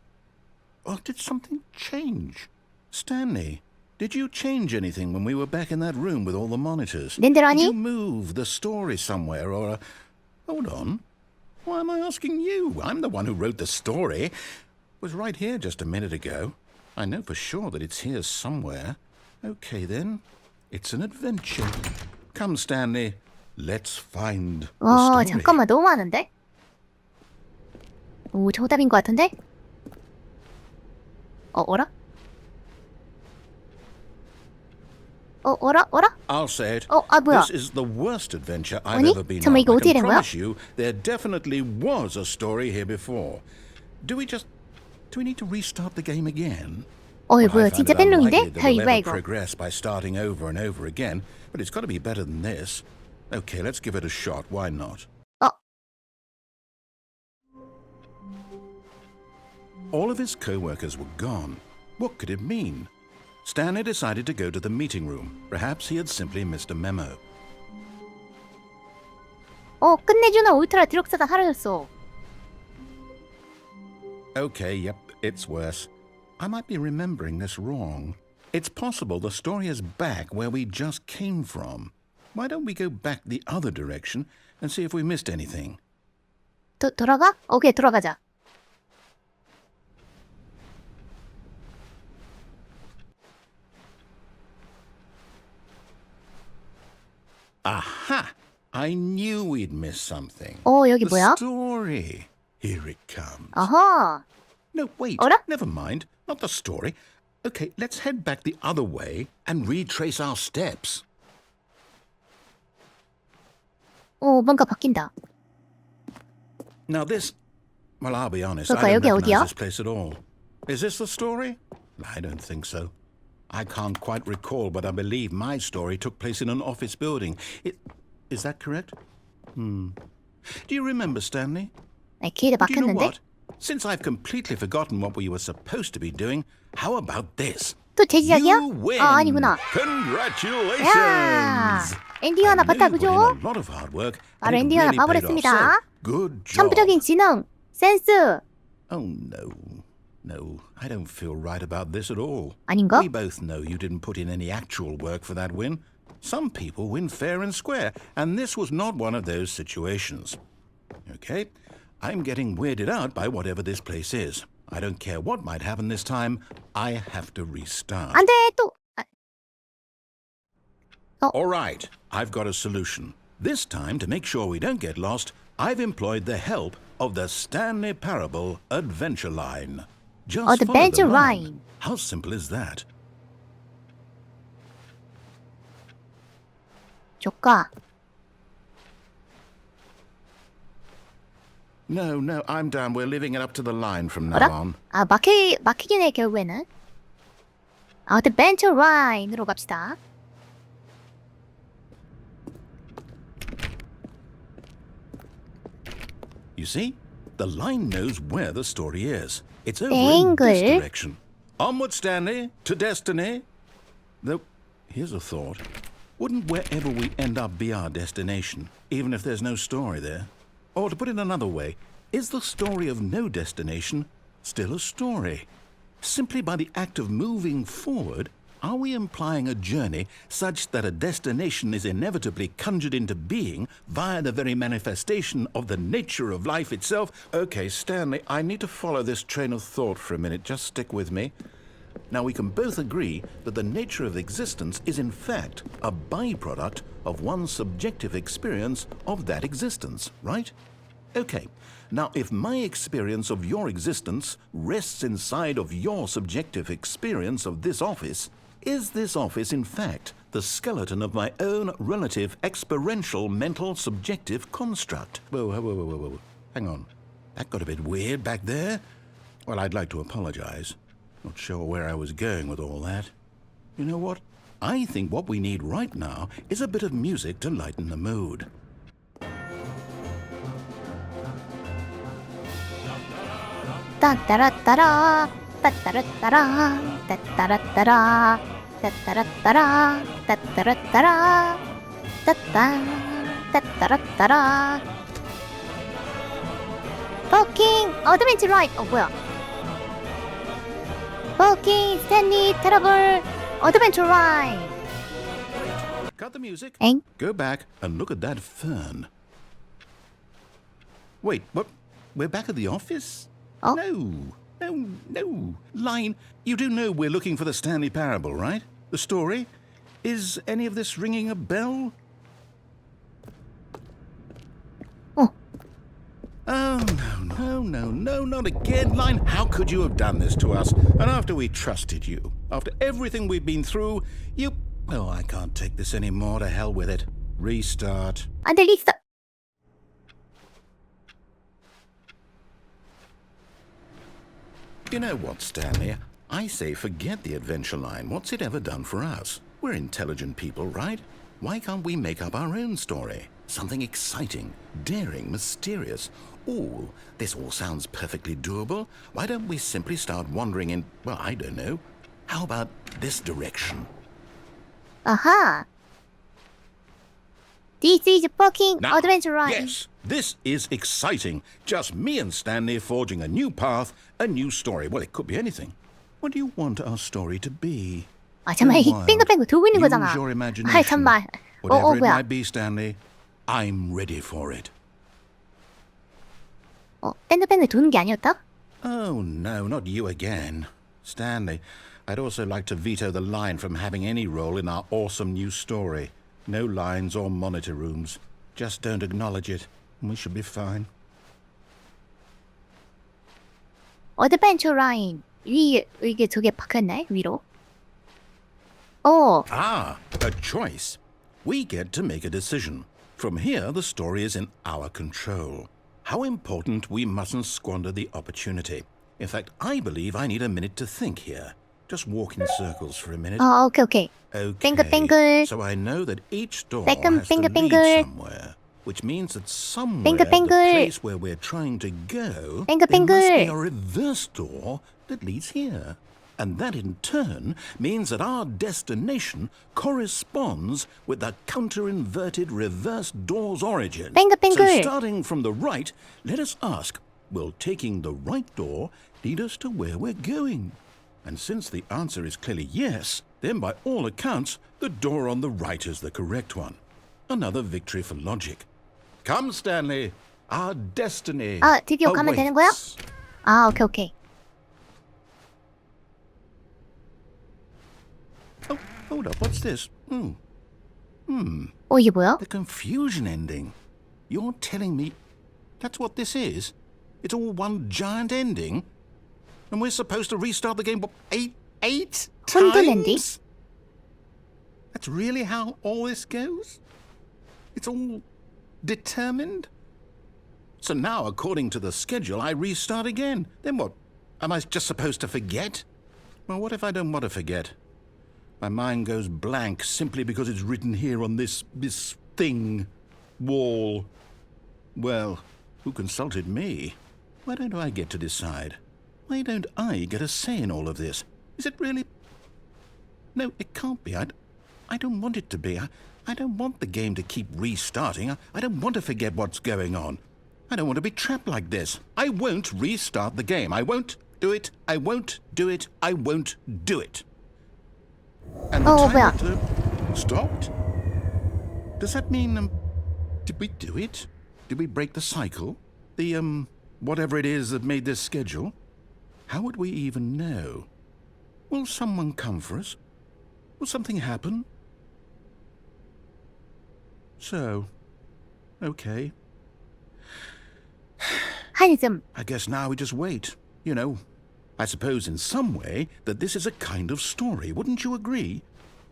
Oh, did something change? Stanley, did you change anything when we were back in that room with all the monitors? Did 낸데라니? you move the story somewhere or... Hold on. Why am I asking you? I'm the one who wrote the story. It was right here just a minute ago. I know for sure that it's here somewhere. Okay, then. It's an adventure. Come, Stanley. Let's find the story. 잠깐만, 너무 많은데? 정답인 것 같은데? 어라? 어라? I'll say it. 뭐야? This is the worst adventure I've 아니? ever been 잠깐만, on. 이거 I 어떻게 can 된 거야? promise you there definitely was a story here before. Do we need to restart the game again? 이거 I 뭐야? find 진짜 it unlikely 뺀놈인데? that 다 we'll 이거야, ever 이거. progress by starting over and over again, but it's got to be better than this. Okay, let's give it a shot. Why not? All of his co-workers were gone. What could it mean? Stanley decided to go to the meeting room. Perhaps he had simply missed a memo. 끝내주는 울트라 디럭스가 사라졌어. Okay, yep, it's worse. I might be remembering this wrong. It's possible the story is back where we just came from. Why don't we go back the other direction and see if we missed anything? 돌아가? 오케이, 돌아가자. Aha! I knew we'd missed something. 여기 The 뭐야? story. Here it comes. 아하. No, wait. 어라? Never mind. Not the story. Okay, let's head back the other way and retrace our steps. 뭔가 바뀐다. Now this... Well, I'll be honest. 그러니까 I don't 여기 recognize 어디야? this place at all. Is this the story? I don't think so. I can't quite recall, but I believe my story took place in an office building. Is that correct? Do you remember, Stanley? 길이 Do you know 막혔는데? what? Since I've completely forgotten what we were supposed to be doing, how about this? 또 제지작이야? You win! 아니구나. Congratulations! 야! 엔딩 하나 I knew 봤다, you put in 그죠? a lot of hard work, and 바로 it 엔딩 하나 really paid off. 봐버렸습니다. So, good job. 천부적인 지능, 센스. Oh no, I don't feel right about this at all. 아닌가? We both know you didn't put in any actual work for that win. Some people win fair and square, and this was not one of those situations. Okay, I'm getting weirded out by whatever this place is. I don't care what might happen this time, I have to restart. 안 돼, 또. All right, I've got a solution. This time, to make sure we don't get lost, I've employed the help of the Stanley Parable Adventure Line. Just follow the Adventure line. Line. How simple is that? 조카. No, I'm done. We're living it up to the line from now 어라? on. 막히긴 해, 결국에는. Adventure Line으로 갑시다. You see? The line knows where the story is. It's over in this 앵글. direction. Onward, Stanley, to destiny. Though, here's a thought. Wouldn't wherever we end up be our destination, even if there's no story there? Or to put it another way, is the story of no destination still a story? Simply by the act of moving forward, are we implying a journey such that a destination is inevitably conjured into being via the very manifestation of the nature of life itself? Okay, Stanley, I need to follow this train of thought for a minute. Just stick with me. Now, we can both agree that the nature of existence is in fact a byproduct of one's subjective experience of that existence, right? Okay, now if my experience of your existence rests inside of your subjective experience of this office, is this office in fact the skeleton of my own relative experiential mental subjective construct? Whoa. Hang on. That got a bit weird back there. Well, I'd like to apologize. Not sure where I was going with all that. You know what? I think what we need right now is a bit of music to lighten the mood. 따따라따라 따따라따라 따따라따라 따따라따라 따따라따라 따따 따따라따라 포킹 어드벤처 라이드 뭐야 포킹 스탠리 테러블 어드벤처 라이드 Cut the music. 엥? Go back and look at that fern. Wait, what? We're back at the office? Oh? No. Line, you do know we're looking for the Stanley Parable, right? The story? Is any of this ringing a bell? Oh. Oh, no, not again. Line, how could you have done this to us? And after we trusted you, after everything we've been through, you... Oh, I can't take this anymore. To hell with it. Restart. 안돼 리스트 You know what, Stanley? I say forget the adventure line. What's it ever done for us? We're intelligent people, right? Why can't we make up our own story? Something exciting, daring, mysterious. Ooh, this all sounds perfectly doable. Why don't we simply start wandering in, well, I don't know. How about this direction? 아하 This is fucking Now, adventure ride. yes, this is exciting. Just me and Stanley forging a new path, a new story. Well, it could be anything. What do you want our story to be? 아 잠깐만 이 Wild. 빙글빙글 돌고 있는 거잖아. Use your imagination. 아 잠깐만. Whatever it 뭐야? might be, Stanley, I'm ready for it. 밴드밴드 도는 게 아니었다? Oh, no, not you again. Stanley, I'd also like to veto the line from having any role in our awesome new story. No lines or monitor rooms. Just don't acknowledge it, and we should be fine. 어드벤처 라인 위에 이게 저게 박혔네 위로. 오, Ah, a choice. We get to make a decision. From here, the story is in our control. How important we mustn't squander the opportunity. In fact, I believe I need a minute to think here. Just walk in circles for a minute. 오케이. Okay. 빙글빙글. So I know that each door 빙글, has to lead 빙글. somewhere, which means that somewhere 빙글. the place where we're trying to go, 빙글, there must be 빙글. a reverse door that leads here. And that in turn means that our destination corresponds with the counter-inverted reverse door's origin. 빙글. So starting from the right, let us ask, will taking the right door lead us to where we're going? And since the answer is clearly yes, then by all accounts, the door on the right is the correct one. Another victory for logic. Come, Stanley. Our destiny 아, 드디어 가면 되는 거야? awaits. 아, 오케이. Oh, hold up. What's this? 이게 뭐야? The confusion ending. You're telling me that's what this is? It's all one giant ending? And we're supposed to restart the game eight 혼돈 엔딩? times? That's really how all this goes? It's all determined? So now, according to the schedule, I restart again. Then what? Am I just supposed to forget? Well, what if I don't want to forget? My mind goes blank simply because it's written here on this thing, wall. Well, who consulted me? Why don't I get to decide? Why don't I get a say in all of this? Is it really... No, it can't be. I don't want it to be. I don't want the game to keep restarting. I don't want to forget what's going on. I don't want to be trapped like this. I won't restart the game. I won't do it. I won't do it. I won't do it. And the 뭐야? timer stopped? Does that mean, did we do it? Did we break the cycle? The, whatever it is that made this schedule? How would we even know? Will someone come for us? Will something happen? So, okay. 한이즘. I guess now we just wait. You know, I suppose in some way that this is a kind of story, wouldn't you agree?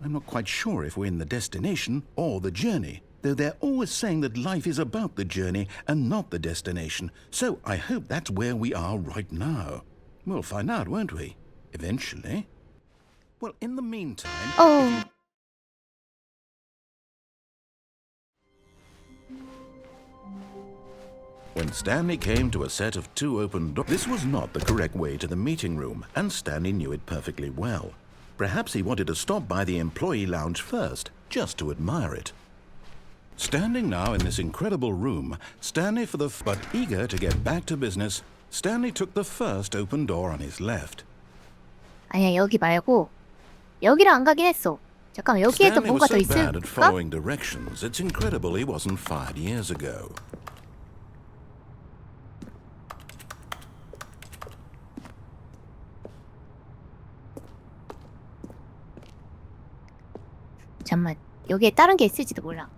I'm not quite sure if we're in the destination or the journey, though they're always saying that life is about the journey and not the destination, so I hope that's where we are right now. We'll find out, won't we? Eventually. Well, in the meantime... 어. When Stanley came to a set of 2 open doors, this was not the correct way to the meeting room, and Stanley knew it perfectly well. Perhaps he wanted to stop by the employee lounge first, just to admire it. Standing now in this incredible room, Stanley but eager to get back to business, Stanley took the first open door on his left. 아니야, 여기 말고 여기를 안 가긴 했어. 잠깐만, 여기에도 Stanley 뭔가 was 더 so bad at 있을까? following directions, it's incredible he wasn't fired years ago. 잠만, 여기에 다른 게 있을지도 몰라.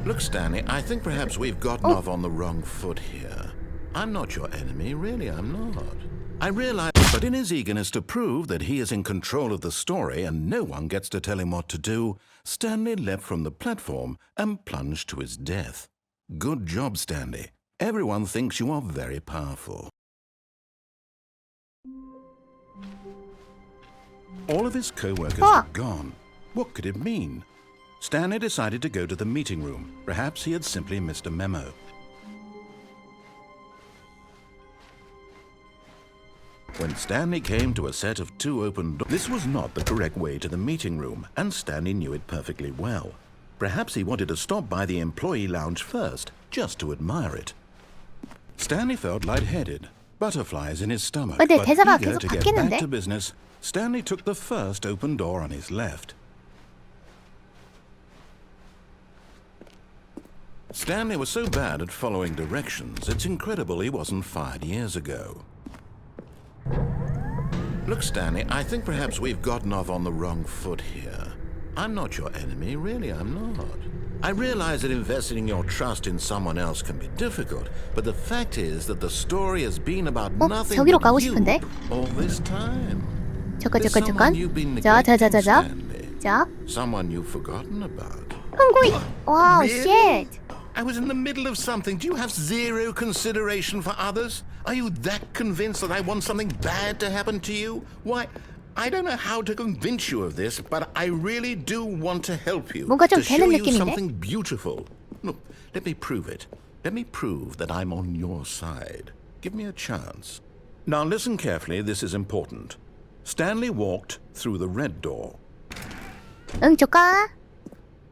Look, Stanley, I think perhaps we've gotten off on the wrong foot here. I'm not your enemy, really, I'm not. I realize, but in his eagerness to prove that he is in control of the story and no one gets to tell him what to do, Stanley leapt from the platform and plunged to his death. Good job, Stanley. Everyone thinks you are very powerful. All of his co-workers were gone. What could it mean? Stanley decided to go to the meeting room. Perhaps he had simply missed a memo. When Stanley came to a set of 2 open doors, this was not the correct way to the meeting room, and Stanley knew it perfectly well. Perhaps he wanted to stop by the employee lounge first, just to admire it. Stanley felt lightheaded, butterflies in his stomach, 근데 but 대사가 eager 계속 to get back 바뀌는데? to business, Stanley took the first open door on his left. Stanley was so bad at following directions, it's incredible he wasn't fired years ago. Look, Stanley, I think perhaps we've gotten off on the wrong foot here. I'm not your enemy, really, I'm not. I realize that investing your trust in someone else can be difficult, but the fact is that the story has been about nothing 저기로 but 가고 you 싶은데? all this time. 잠깐, There's 잠깐, someone 잠깐. you've been 자, neglecting, 자. Stanley. 자, Someone you've forgotten about. 흥구이. 와우, Really? 쉣. I was in the middle of something. Do you have zero consideration for others? Are you that convinced that I want something bad to happen to you? Why, I don't know how to convince you of this, but I really do want to help you. 뭔가 좀 To show 되는 you 느낌인데? something beautiful. Look, let me prove it. Let me prove that I'm on your side. Give me a chance. Now listen carefully, this is important. Stanley walked through the red door. 응, 조카.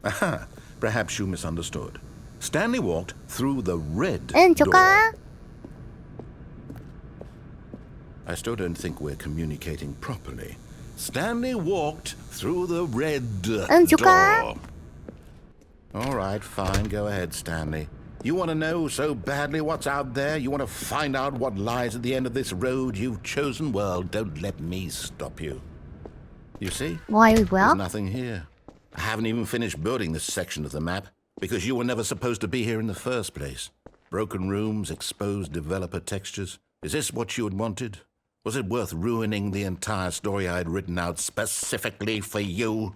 Aha, perhaps you misunderstood. Stanley walked through the red 응, door. 조카. I still don't think we're communicating properly. Stanley walked through the red 조카. door. All right, fine. Go ahead, Stanley. You want to know so badly what's out there? You want to find out what lies at the end of this road you've chosen? Well, don't let me stop you. You see? 와, 여기 There's 뭐야? nothing here. I haven't even finished building this section of the map because you were never supposed to be here in the first place. Broken rooms, exposed developer textures. Is this what you had wanted? Was it worth ruining the entire story I had written out specifically for you?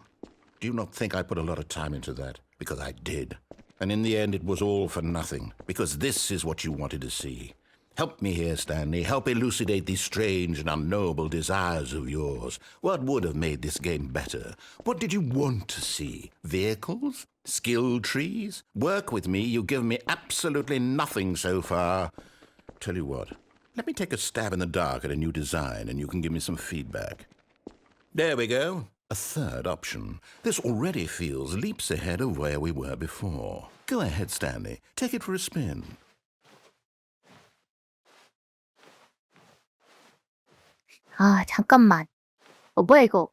Do you not think I put a lot of time into that? Because I did. And in the end, it was all for nothing. Because this is what you wanted to see. Help me here, Stanley. Help elucidate these strange and unknowable desires of yours. What would have made this game better? What did you want to see? Vehicles? Skill trees? Work with me. You've given me absolutely nothing so far. Tell you what. Let me take a stab in the dark at a new design and you can give me some feedback. There we go. A third option. This already feels leaps ahead of where we were before. Go ahead, Stanley. Take it for a spin. 아, 잠깐만. 뭐야 이거.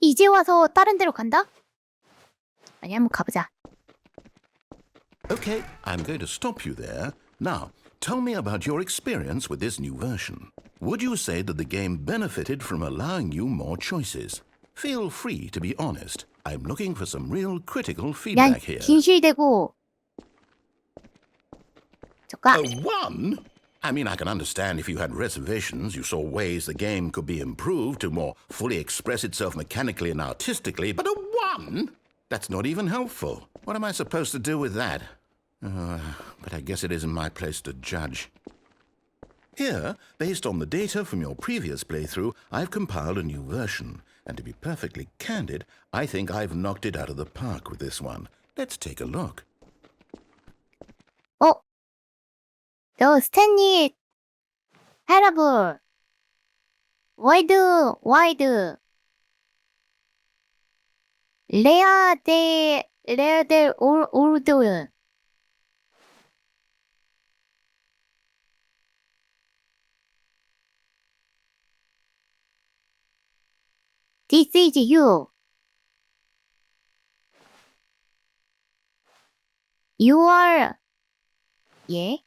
이제 와서 다른 데로 간다? 아니, 한번 가보자. Okay, I'm going to stop you there. Now, tell me about your experience with this new version. Would you say that the game benefited from allowing you more choices? Feel free to be honest. I'm looking for some real critical 그냥 feedback here. 긴실대고 저까 A 1? I mean, I can understand if you had reservations, you saw ways the game could be improved to more fully express itself mechanically and artistically, but a 1? That's not even helpful. What am I supposed to do with that? But I guess it isn't my place to judge. Here, based on the data from your previous playthrough, I've compiled a new version. And to be perfectly candid, I think I've knocked it out of the park with this one. Let's take a look. 너 스탠리 패러블 와이드 레아델 올드 This is you. You are 예?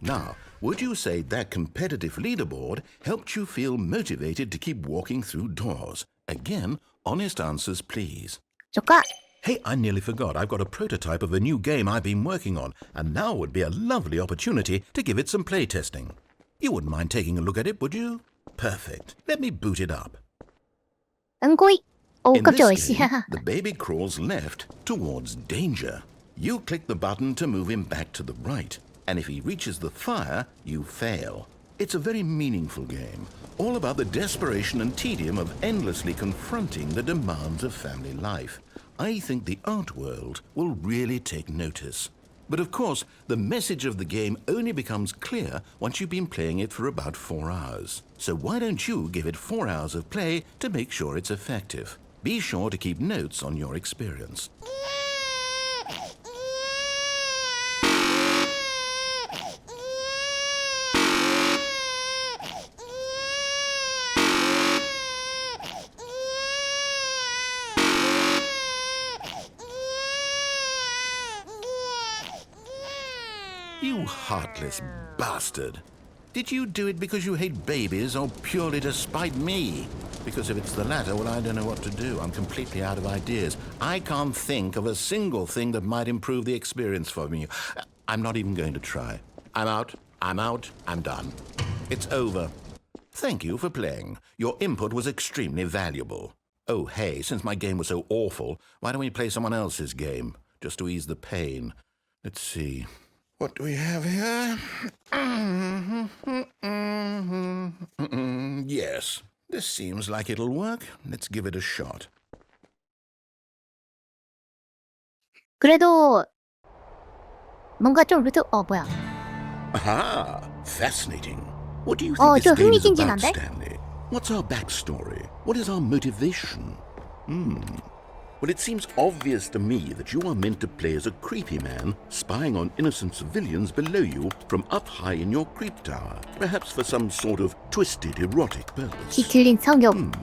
Now, would you say that competitive leaderboard helped you feel motivated to keep walking through doors? Again, honest answers, please. 저까 Hey, I nearly forgot. I've got a prototype of a new game I've been working on, and now would be a lovely opportunity to give it some playtesting. You wouldn't mind taking a look at it, would you? Perfect. Let me boot it up. 응고이 In 깜짝이야 this 씨. game, the baby crawls left towards danger. You click the button to move him back to the right, and if he reaches the fire, you fail. It's a very meaningful game, all about the desperation and tedium of endlessly confronting the demands of family life. I think the art world will really take notice. But of course, the message of the game only becomes clear once you've been playing it for about 4 hours. So why don't you give it 4 hours of play to make sure it's effective? Be sure to keep notes on your experience. You heartless bastard. Did you do it because you hate babies or purely to spite me? Because if it's the latter, well, I don't know what to do. I'm completely out of ideas. I can't think of a single thing that might improve the experience for me. I'm not even going to try. I'm out. I'm done. It's over. Thank you for playing. Your input was extremely valuable. Oh, hey, since my game was so awful, why don't we play someone else's game? Just to ease the pain. Let's see. What do we have here? Yes, this seems like it'll work. Let's give it a shot. 그래도 뭔가 좀 뭐야? Aha! Fascinating. What do you think this 좀 game is about, 흥미진진한데? Stanley? What's our backstory? What is our motivation? Well, it seems obvious to me that you are meant to play as a creepy man, spying on innocent civilians below you from up high in your creep tower, perhaps for some sort of twisted erotic purpose. 뒤틀린 성욕.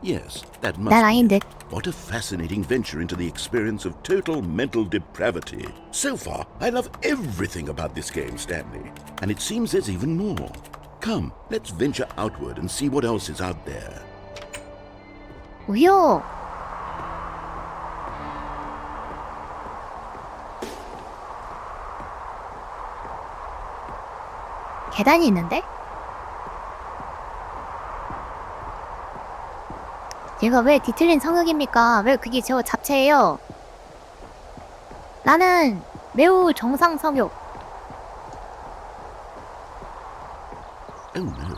Yes, that must 난 be 아닌데. it. What a fascinating venture into the experience of total mental depravity. So far, I love everything about this game, Stanley. And it seems there's even more. Come, let's venture outward and see what else is out there. 우효. 계단이 있는데? 얘가 왜 뒤틀린 성욕입니까? 왜 그게 저 잡채예요? 나는 매우 정상 성욕. Oh no.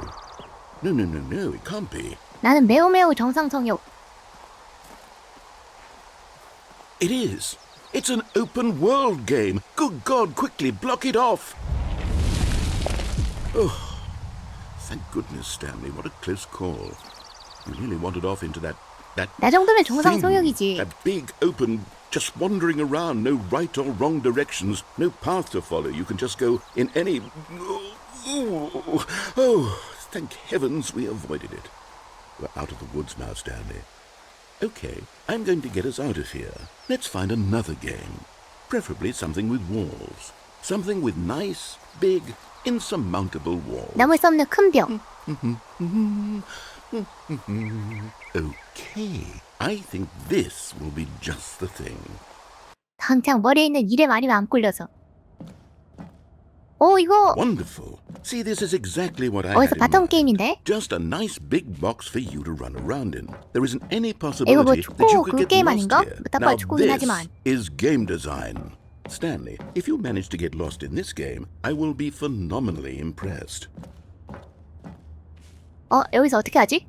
No, it can't be. 나는 매우 정상성욕. It is. It's an open world game. Good God, quickly block it off. Oh, thank goodness, Stanley. What a close call. You really wandered off into that 나 정도면 thing, 정상성욕이지. that big open, just wandering around, no right or wrong directions, no path to follow. You can just go in any. Oh, thank heavens we avoided it. We're out of the woods now, Stanley. Okay, I'm going to get us out of here. Let's find another game. Preferably something with walls. Something with nice, big, insurmountable walls. 넘을 수 없는 큰 벽. Okay, I think this will be just the thing. 당장 머리에 있는 일에 말이면 안 꿀려서. 오, 이거 Wonderful. See, this is exactly what I 어디서 had in 봤던 mind. 게임인데? Just a nice big box for you to run around in. There isn't any 이거 뭐 possibility that you 축구 could 그 get 게임 lost 아닌가? here. 딱 Now 봐도 축구긴 this 하지만. is game design. Stanley, if you manage to get lost in this game, I will be phenomenally impressed. 여기서 어떻게 하지?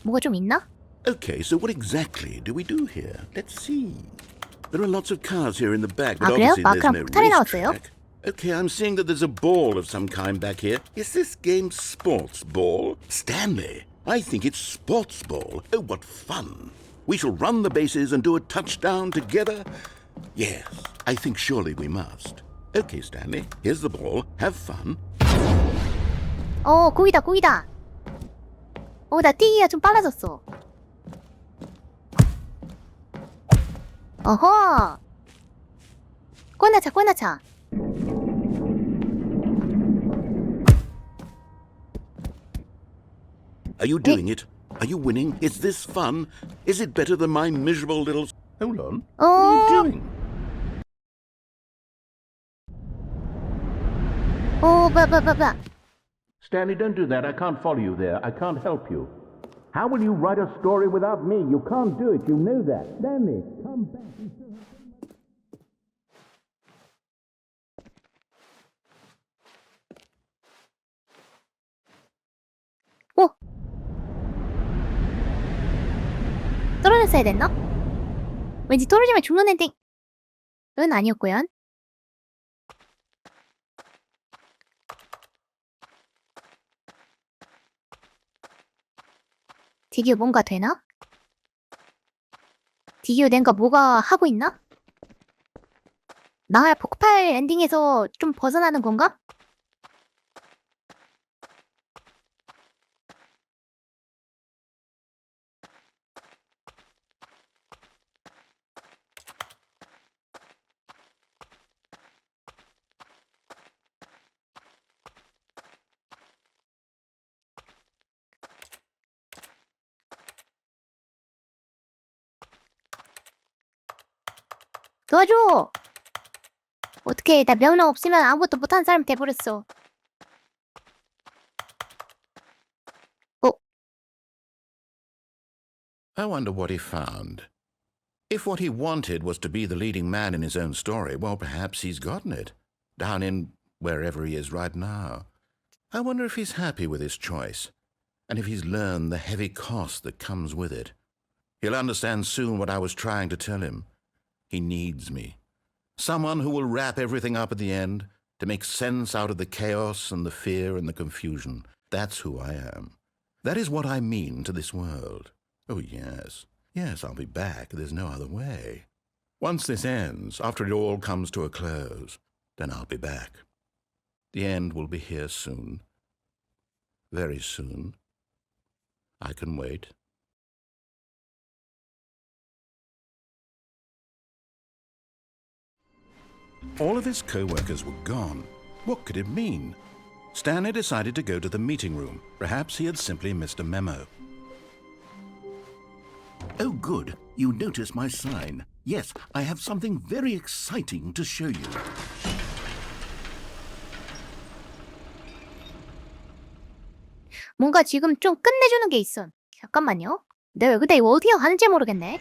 뭐가 좀 있나? Okay, so what exactly do we do here? Let's see. There are lots of cars here in the back, but 아, 그래요? obviously there's 마크랑 no 폭탄이 나왔어요? racetrack. Okay, I'm seeing that there's a ball of some kind back here. Is this game sports ball? Stanley, I think it's sports ball. Oh, what fun. We shall run the bases and do a touchdown together. Yes, I think surely we must. Okay, Stanley, here's the ball. Have fun. 고기다. 나 뛰기가 좀 빨라졌어. 어허. 꼬나차. Are you doing it? Are you winning? Is this fun? Is it better than my miserable little... Hold on. What are you doing? 뭐야. Stanley, don't do that. I can't follow you there. I can't help you. How will you write a story without me? You can't do it. You know that. Stanley, come back. 떨어졌어야 됐나? 왠지 떨어지면 죽는 엔딩. 은 아니었고요. 디기어 뭔가 되나? 디기어 낸가 뭐가 하고 있나? 나야 폭발 엔딩에서 좀 벗어나는 건가? 도와줘! 어떡해, 나 명령 없으면 아무것도 못하는 사람 돼버렸어. I wonder what he found. If what he wanted was to be the leading man in his own story, well, perhaps he's gotten it. Down in wherever he is right now. I wonder if he's happy with his choice, and if he's learned the heavy cost that comes with it. He'll understand soon what I was trying to tell him. He needs me. Someone who will wrap everything up at the end, to make sense out of the chaos and the fear and the confusion. That's who I am. That is what I mean to this world. Oh, yes. Yes, I'll be back. There's no other way. Once this ends, after it all comes to a close, then I'll be back. The end will be here soon. Very soon. I can wait. All of his co-workers were gone. What could it mean? Stanley decided to go to the meeting room. Perhaps he had simply missed a memo. Oh, good. You noticed my sign. Yes, I have something very exciting to show you. 뭔가 지금 좀 끝내주는 게 있어. 잠깐만요. 내가 근데 이거 어디에 가는지 모르겠네.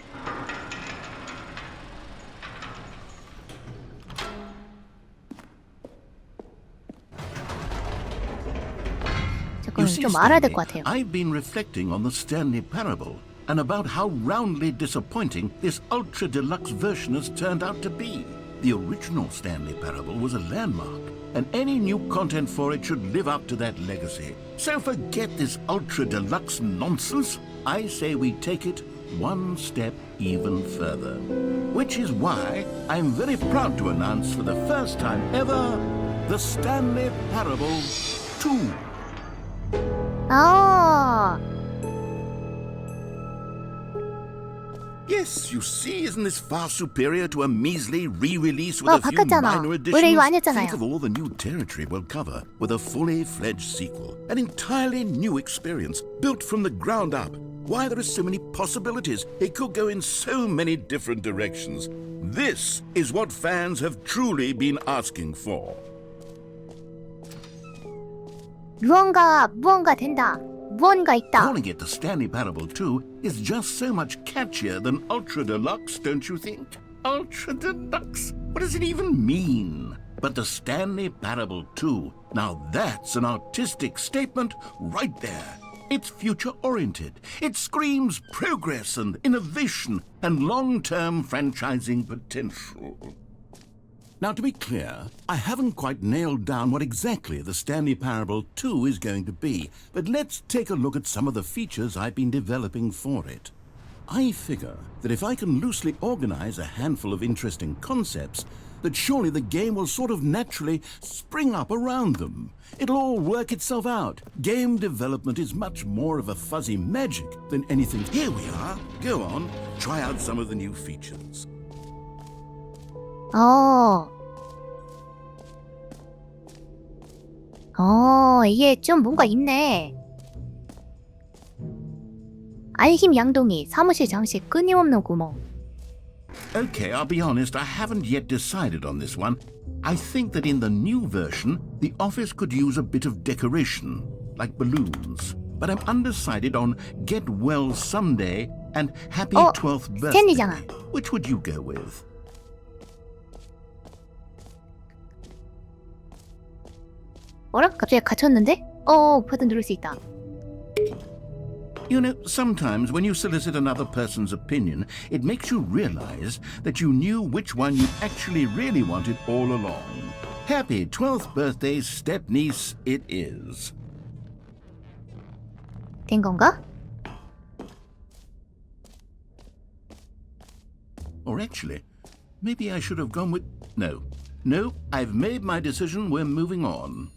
저 그건 see, 좀 알아야 될 Stanley, 것 같아요. I've been reflecting on the Stanley Parable and about how roundly disappointing this ultra deluxe version has turned out to be. The original Stanley Parable was a landmark, and any new content for it should live up to that legacy. So forget this ultra deluxe nonsense. I say we take it one step even further. Which is why I'm very proud to announce for the first time ever the Stanley Parable 2. 아, Yes, you see, isn't this far superior to a measly re-release with a few 바꿨잖아. minor 원래 additions? 이거 아니었잖아요. Think of all the new territory we'll cover with a fully fledged sequel. An entirely new experience, built from the ground up. Why, there are so many possibilities. It could go in so many different directions. This is what fans have truly been asking for. 무언가 된다. 무언가 있다. Calling it the Stanley Parable 2 is just so much catchier than Ultra Deluxe, don't you think? Ultra Deluxe? What does it even mean? But the Stanley Parable 2, now that's an artistic statement right there. It's future-oriented. It screams progress and innovation and long-term franchising potential. Now, to be clear, I haven't quite nailed down what exactly the Stanley Parable 2 is going to be, but let's take a look at some of the features I've been developing for it. I figure that if I can loosely organize a handful of interesting concepts, that surely the game will sort of naturally spring up around them. It'll all work itself out. Game development is much more of a fuzzy magic than anything. Here we are. Go on, try out some of the new features. 이게 좀 뭔가 있네. 알힘 양동이, 사무실 장식, 끊임없는 구멍. Okay, I'll be honest, I haven't yet decided on this one. I think that in the new version, the office could use a bit of decoration, like balloons. But I'm undecided on Get Well Someday and Happy 12th Birthday. 스탠리잖아. Which would you go with? 뭐라? 갑자기 갇혔는데? 버튼 누를 수 있다. You know, sometimes when you solicit another person's opinion, it makes you realize that you knew which one you actually really wanted all along. Happy 12th birthday, step-niece, it is. 된 건가? Or actually, maybe I should have gone with... No, I've made my decision, we're moving on.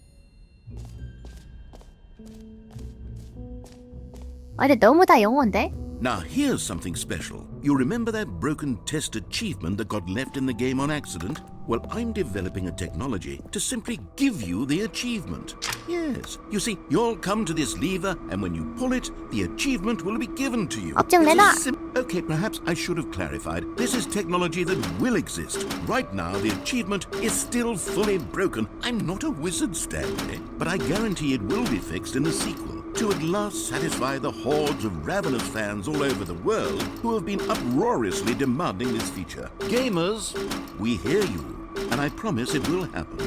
근데 너무 다 영어인데? Now here's something special. You remember that broken test achievement that got left in the game on accident? Well, I'm developing a technology to simply give you the achievement. Yes. You see, you'll come to this lever, and when you pull it, the achievement will be given to you. 업적 내놔! Okay, perhaps I should have clarified. This is technology that will exist. Right now, the achievement is still fully broken. I'm not a wizard, Stanley, but I guarantee it will be fixed in the sequel to at last satisfy the hordes of ravenous fans all over the world who have been uproariously demanding this feature. Gamers, we hear you. And I promise it will happen.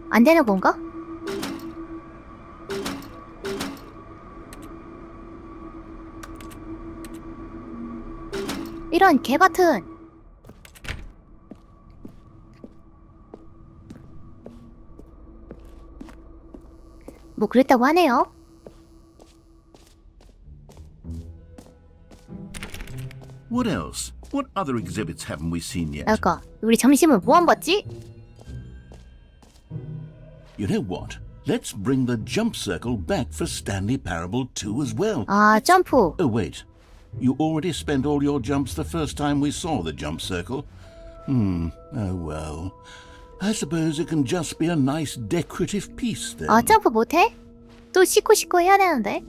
안 되는 건가? 이런 개 같은. 뭐 그랬다고 하네요. What else? What other exhibits haven't we seen yet? 아까 우리 점심을 뭐 안 봤지? You know what? Let's bring the jump circle back for Stanley Parable 2 as well. 아, 점프. Oh, wait. You already spent all your jumps the first time we saw the jump circle? Oh well. I suppose it can just be a nice decorative piece then. 아, 점프 못해? 또 씻고 해야 되는데.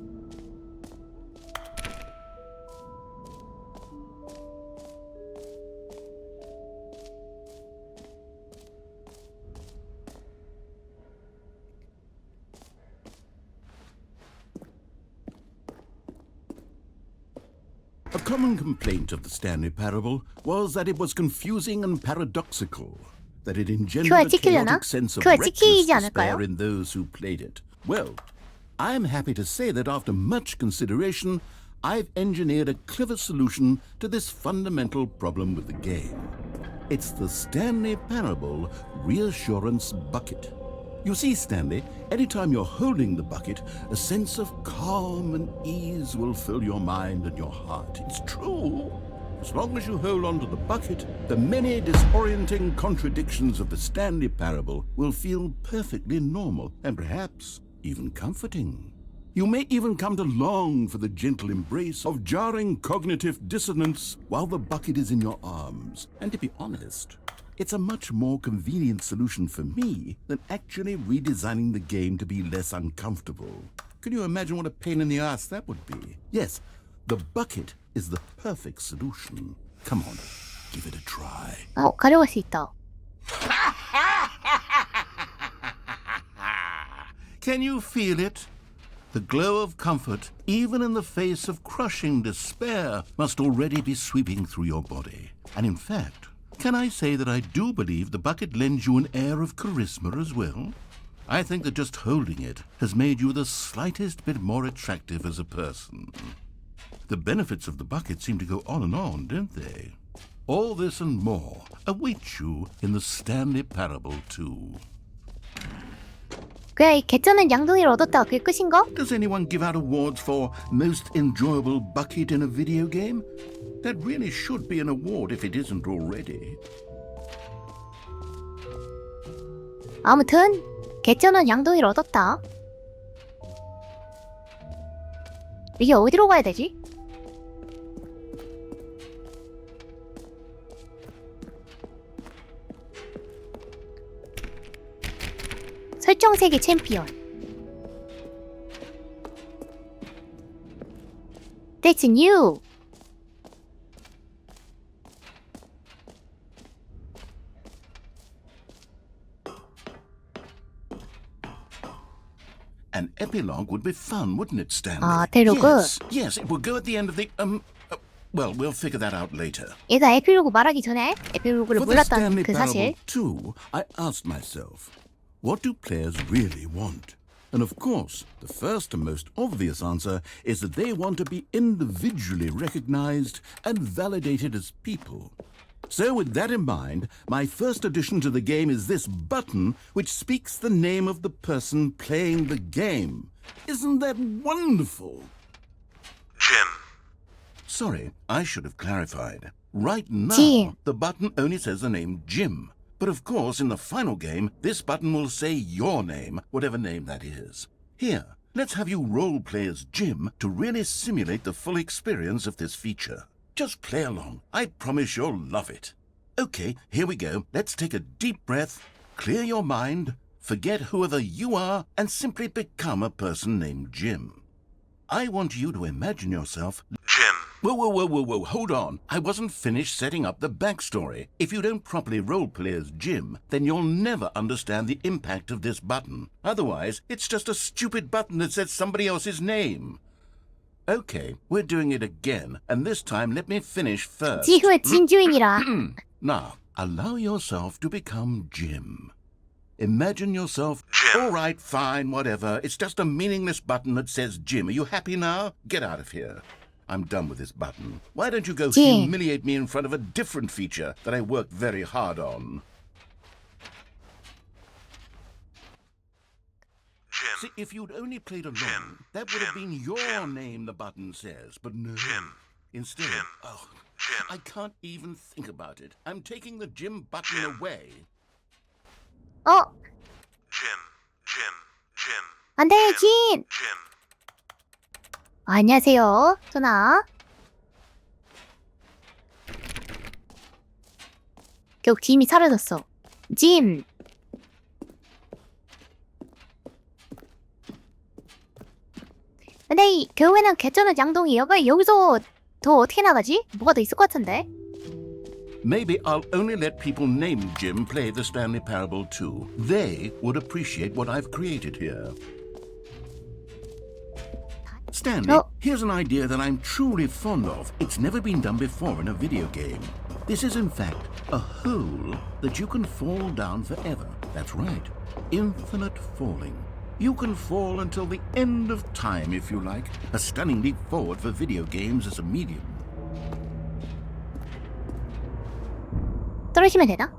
A common complaint of the Stanley Parable was that it was confusing and paradoxical. that it engendered QR a 찍히려나? chaotic sense of QR reckless 찍히지 않을까요? despair in those who played it. Well, I'm happy to say that after much consideration, I've engineered a clever solution to this fundamental problem with the game. It's the Stanley Parable Reassurance Bucket. You see, Stanley, anytime you're holding the bucket, a sense of calm and ease will fill your mind and your heart. It's true. As long as you hold on to the bucket, the many disorienting contradictions of the Stanley Parable will feel perfectly normal and perhaps even comforting. You may even come to long for the gentle embrace of jarring cognitive dissonance while the bucket is in your arms. And to be honest, it's a much more convenient solution for me than actually redesigning the game to be less uncomfortable. Can you imagine what a pain in the ass that would be? Yes, the bucket is the perfect solution. Come on, give it a try. 가려울 수 있다. Can you feel it? The glow of comfort, even in the face of crushing despair, must already be sweeping through your body. And in fact, can I say that I do believe the bucket lends you an air of charisma as well? I think that just holding it has made you the slightest bit more attractive as a person. The benefits of the bucket seem to go on, don't they? All this and more await you in the Stanley Parable 2. 그냥 이 개쩌는 양동이를 얻었다. 그게 끝인가? Does anyone give out awards for most enjoyable bucket in a video game? That really should be an award if it isn't already. 아무튼 개쩌는 양동이를 얻었다. 이게 어디로 가야 되지? 설정 세계 챔피언. That's new. An epilogue would be fun, wouldn't it, Stanley? 아, 대로그. Yes, it would go at the end of the well, we'll figure that out later. 얘가 에필로그 말하기 전에 에필로그를 For the 몰랐던 Stanley 그 Parable 사실. 2, I asked myself, what do players really want? And of course, the first and most obvious answer is that they want to be individually recognized and validated as people. So with that in mind, my first addition to the game is this button which speaks the name of the person playing the game. Isn't that wonderful? Jim. Sorry, I should have clarified. Right now, Jim. the button only says the name Jim. But of course, in the final game, this button will say your name, whatever name that is. Here, let's have you role-play as Jim to really simulate the full experience of this feature. Just play along. I promise you'll love it. Okay, here we go. Let's take a deep breath, clear your mind, forget whoever you are, and simply become a person named Jim. I want you to imagine yourself... Jim. Whoa, hold on. I wasn't finished setting up the backstory. If you don't properly roleplay as Jim, then you'll never understand the impact of this button. Otherwise, it's just a stupid button that says somebody else's name. Okay, we're doing it again, and this time let me finish first. 지후의 진주인이라. Now, allow yourself to become Jim. Imagine yourself... Jim. All right, fine, whatever. It's just a meaningless button that says Jim. Are you happy now? Get out of here. I'm done with this button. Why don't you go Jim. humiliate me in front of a different feature that I worked very hard on? Jim. See, if you'd only played along, Jim. that would have Jim. been your Jim. name, the button says. But no. Jim. Instead, Jim. oh, Jim. I can't even think about it. I'm taking the Jim button Jim. away. 어, Jim. 안돼 진. Jim. 안녕하세요, 전화. 결국 짐이 사라졌어. 짐. 근데 이 결국에는 개쩌는 양동이 여기서 더 어떻게 나가지? 뭐가 더 있을 것 같은데? Maybe I'll only let people named Jim play the Stanley Parable 2. They would appreciate what I've created here. Stanley, Oh. here's an idea that I'm truly fond of. It's never been done before in a video game. This is in fact a hole that you can fall down forever. That's right. Infinite falling. You can fall until the end of time if you like. A stunning leap forward for video games as a medium. 떨어지면 되나?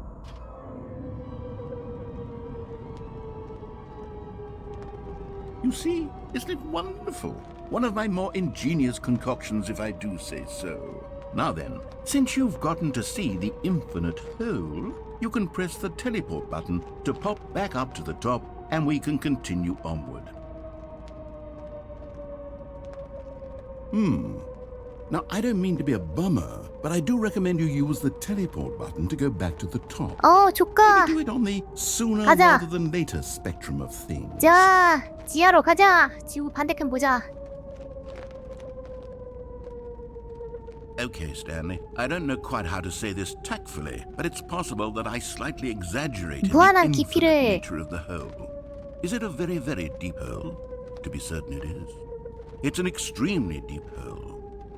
You see, isn't it wonderful? One of my more ingenious concoctions, if I do say so. Now then, since you've gotten to see the infinite hole, you can press the teleport button to pop back up to the top, and we can continue onward. Now, I don't mean to be a bummer, but I do recommend you use the teleport button to go back to the top. 조카. Do it on the sooner 가자. rather than later spectrum of things. 자, 지하로 가자. 지구 반대편 보자. Okay, Stanley. I don't know quite how to say this tactfully, but it's possible that I slightly exaggerated the 무한한 infinite 깊이를. nature of the hole. Is it a very, very deep hole? To be certain it is. It's an extremely deep hole.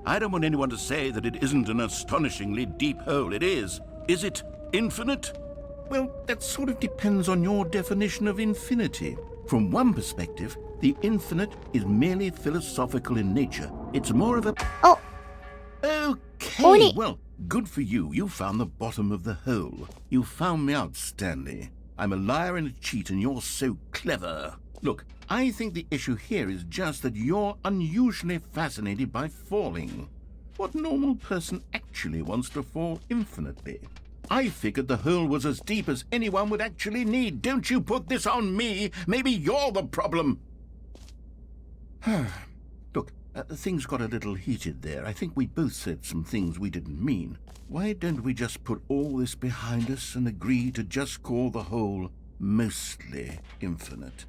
I don't want anyone to say that it isn't an astonishingly deep hole. It is. Is it infinite? Well, that sort of depends on your definition of infinity. From one perspective, the infinite is merely philosophical in nature. It's more of a... Okay, Only- well, good for you. You found the bottom of the hole. You found me out, Stanley. I'm a liar and a cheat, and you're so clever. Look, I think the issue here is just that you're unusually fascinated by falling. What normal person actually wants to fall infinitely? I figured the hole was as deep as anyone would actually need. Don't you put this on me. Maybe you're the problem. Look, things got a little heated there. I think we both said some things we didn't mean. Why don't we just put all this behind us and agree to just call the hole mostly infinite?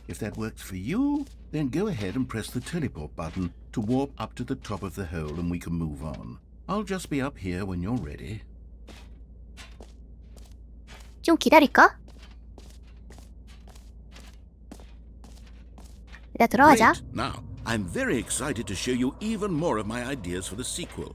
If that works for you, then go ahead and press the teleport button to warp up to the top of the hole and we can move on. I'll just be up here when you're ready. 좀 기다릴까? 일단 들어가자. Great. Now, I'm very excited to show you even more of my ideas for the sequel.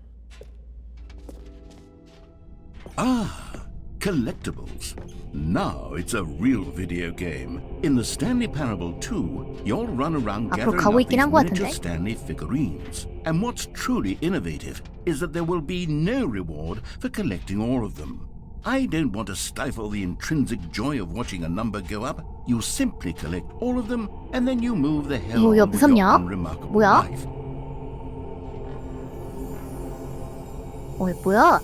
Collectibles. Now it's a real video game. In the Stanley Parable 2, you'll run around 앞으로 gathering 가고 up 있긴 these 한 것 miniature 같은데? Stanley figurines. And what's truly innovative is that there will be no reward for collecting all of them. I don't want to stifle the intrinsic joy of watching a number go up. You simply collect all of them, and then you move the hell 이거 on with your 무섭냐? unremarkable 뭐야? life. 뭐야?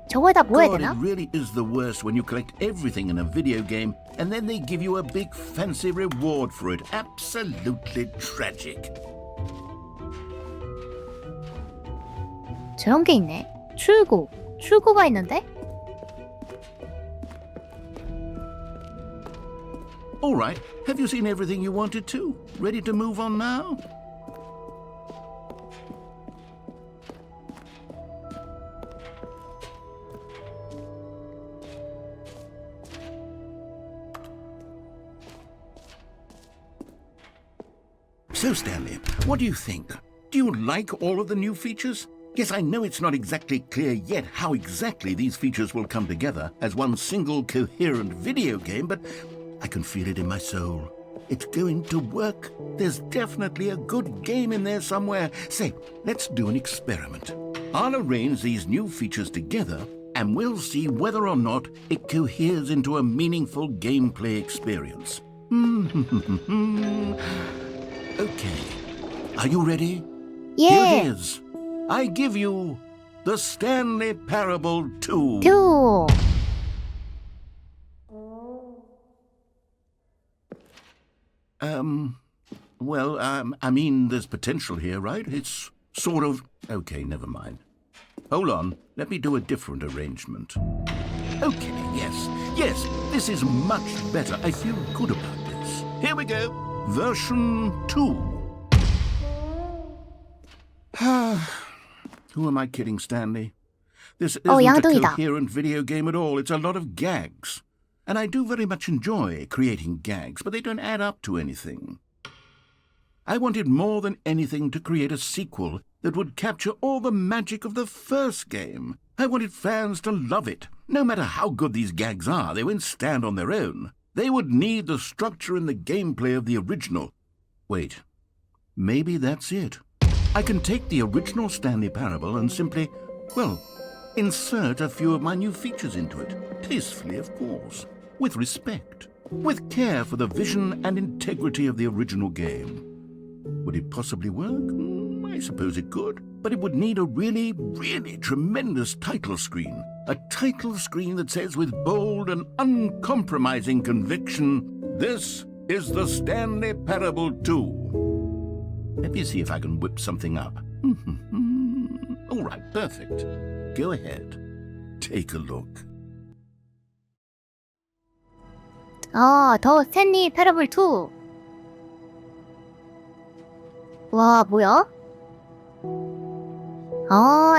저거에다 뭐 해야 God, 되나? it really is the worst when you collect everything in a video game and then they give you a big fancy reward for it. Absolutely tragic. 저런 게 있네. 출구가 있는데? All right, have you seen everything you wanted to? Ready to move on now? So, Stanley, what do you think? Do you like all of the new features? Yes, I know it's not exactly clear yet how exactly these features will come together as one single coherent video game, but I can feel it in my soul. It's going to work. There's definitely a good game in there somewhere. Say, let's do an experiment. I'll arrange these new features together, and we'll see whether or not it coheres into a meaningful gameplay experience. Okay. Are you ready? Here 예. it is. I give you the Stanley Parable 2. 큐. Well, I mean, there's potential here, right? It's sort of... Okay, never mind. Hold on. Let me do a different arrangement. Okay, yes, this is much better. I feel good about this. Here we go. Version 2. Who am I kidding, Stanley? This isn't a 양동이다. coherent video game at all. It's a lot of gags. And I do very much enjoy creating gags, but they don't add up to anything. I wanted more than anything to create a sequel that would capture all the magic of the first game. I wanted fans to love it. No matter how good these gags are, they won't stand on their own. They would need the structure and the gameplay of the original. Wait, maybe that's it. I can take the original Stanley Parable and simply, well, insert a few of my new features into it. Tastefully, of course. With respect. With care for the vision and integrity of the original game. Would it possibly work? I suppose it could. But it would need a really, really tremendous title screen. A title screen that says with bold and uncompromising conviction, "This is the Stanley Parable 2." Let me see if I can whip something up. All right, perfect. Go ahead. Take a look. 더 스탠리 패러블 2. 와, 뭐야?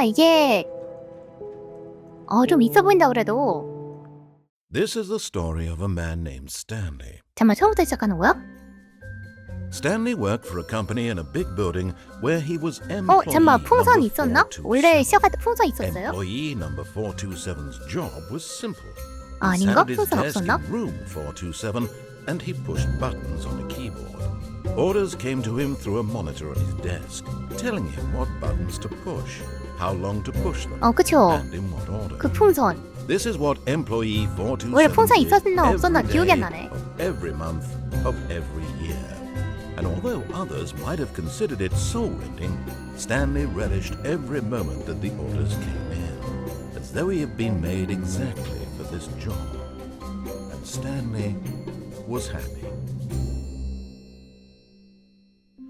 이게 좀 있어 보인다 그래도. This is the story of a man named Stanley. 잠깐만, 처음부터 시작하는 거야? Stanley worked for a company in a big building where he was employee 잠깐만, 풍선 number 있었나? 427. 원래 시작할 때 풍선 있었어요? Employee number 427's job was simple. 아닌가? He sat at his 풍선 desk 없었나? in room 427 and he pushed buttons on a keyboard. Orders came to him through a monitor on his desk, telling him what buttons to push, how long to push them, 그쵸. and in what order. 그 풍선. This is what employee 427 원래 풍선 did 있었나 없었나 every 기억이 안 day 나네. of every month of every year. And although others might have considered it soul-rending, Stanley relished every moment that the orders came in, as though he had been made exactly for this job. And Stanley was happy.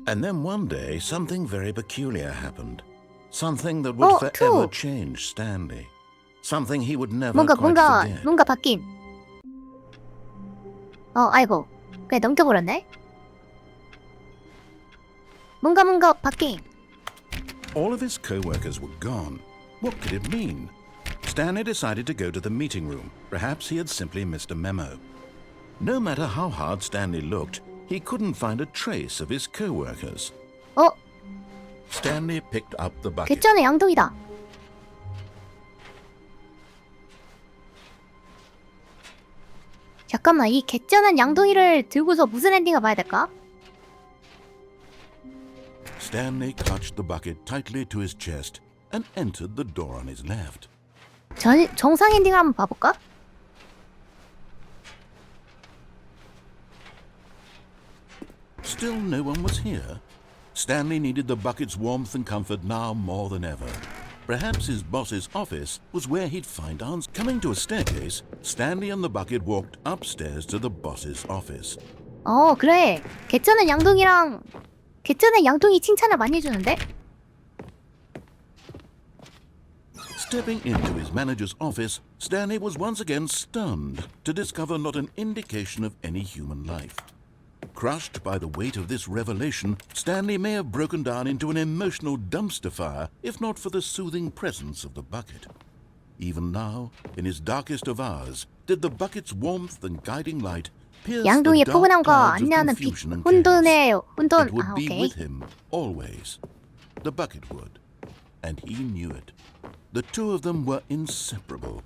And then one day, something very peculiar happened. Something that would forever change Stanley. Something he would never quite forget. 뭔가 바뀜. 아이고. 그냥 넘겨버렸네. 뭔가 바뀜. All of his co-workers were gone. What could it mean? Stanley decided to go to the meeting room. Perhaps he had simply missed a memo. No matter how hard Stanley looked, he couldn't find a trace of his co-workers. Stanley picked up the bucket. 개쩌는 양동이다. 잠깐만, 이 개쩌는 양동이를 들고서 무슨 엔딩을 봐야 될까? Stanley clutched the bucket tightly to his chest and entered the door on his left. 정상 엔딩을 한번 봐볼까? Still no one was here. Stanley needed the bucket's warmth and comfort now more than ever. Perhaps his boss's office was where he'd find answers. Coming to a staircase, Stanley and the bucket walked upstairs to the boss's office. 그래. 개쩌는 양동이 칭찬을 많이 해주는데? Stepping into his manager's office, Stanley was once again stunned to discover not an indication of any human life. Crushed by the weight of this revelation, Stanley may have broken down into an emotional dumpster fire if not for the soothing presence of the bucket. Even now, in his darkest of hours, did the bucket's warmth and guiding light pierce the 양동이의 dark 포근함과 clouds of 안내하는 빛, confusion and 혼돈의 chaos. It would be 오케이. with him always. The bucket would, and he knew it. The two of them were inseparable.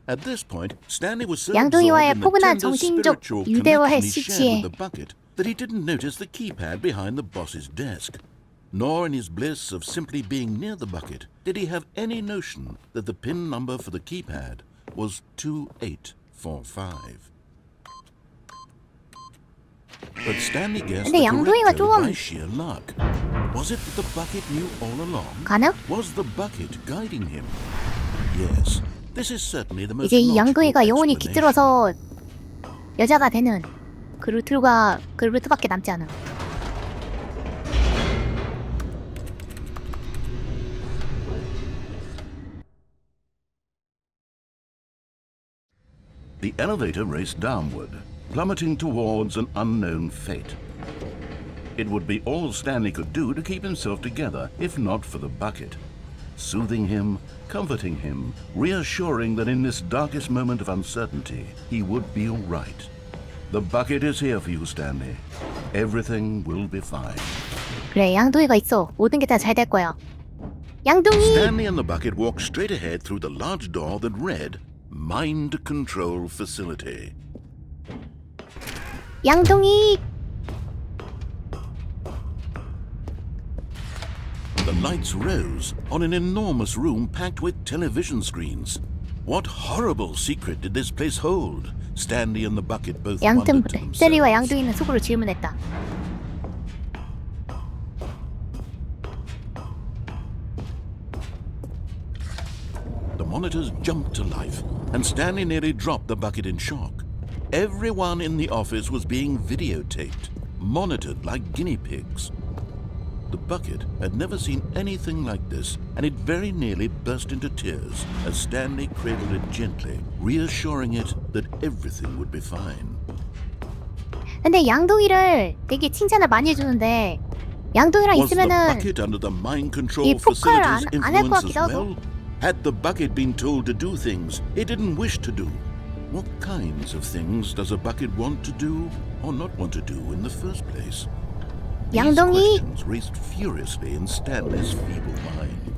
At this point, Stanley was so 양동이와의 absorbed in the 포근한 tender 정신적 spiritual 유대와의 connection he shared 시치에 with the bucket that he didn't notice the keypad behind the boss's desk. Nor in his bliss of simply being near the bucket did he have any notion that the pin number for the keypad was 2845. But Stanley guessed 근데 the 양동이가 correct code 좀 by sheer luck. Was it that the bucket knew all along? 가능? Was the bucket guiding him? Yes, this is certainly the most 이제 이 logical 양동이가 영혼이 explanation. 깃들어서 여자가 되는 그 루트밖에 남지 않은. The elevator raced downward, plummeting towards an unknown fate. It would be all Stanley could do to keep himself together, if not for the bucket. soothing him, comforting him, reassuring that in this darkest moment of uncertainty, he would be all right. The bucket is here for you, Stanley. Everything will be fine. 그래, 양동이가 있어. 모든 게 다 잘 될 거야. 양동이! Stanley and the bucket walked straight ahead through the large door that read Mind Control Facility. 양동이! The lights rose on an enormous room packed with television screens. What horrible secret did this place hold? Stanley and the bucket both wondered to themselves. 셀리와 양동이는 속으로 질문했다. The monitors jumped to life, and Stanley nearly dropped the bucket in shock. Everyone in the office was being videotaped, monitored like guinea pigs. The bucket had never seen anything like this, and it very nearly burst into tears as Stanley cradled it gently, reassuring it that everything would be fine. 근데 양동이를 되게 칭찬을 많이 해주는데 양동이랑 Was the 있으면은 bucket under the mind control 이 폭발을 facility's 안 할 것 influence as 같기도 하고. well? Had the bucket been told to do things it didn't wish to do? What kinds of things does a bucket want to do or not want to do in the first place? These 양동이! questions raced furiously in Stanley's feeble mind.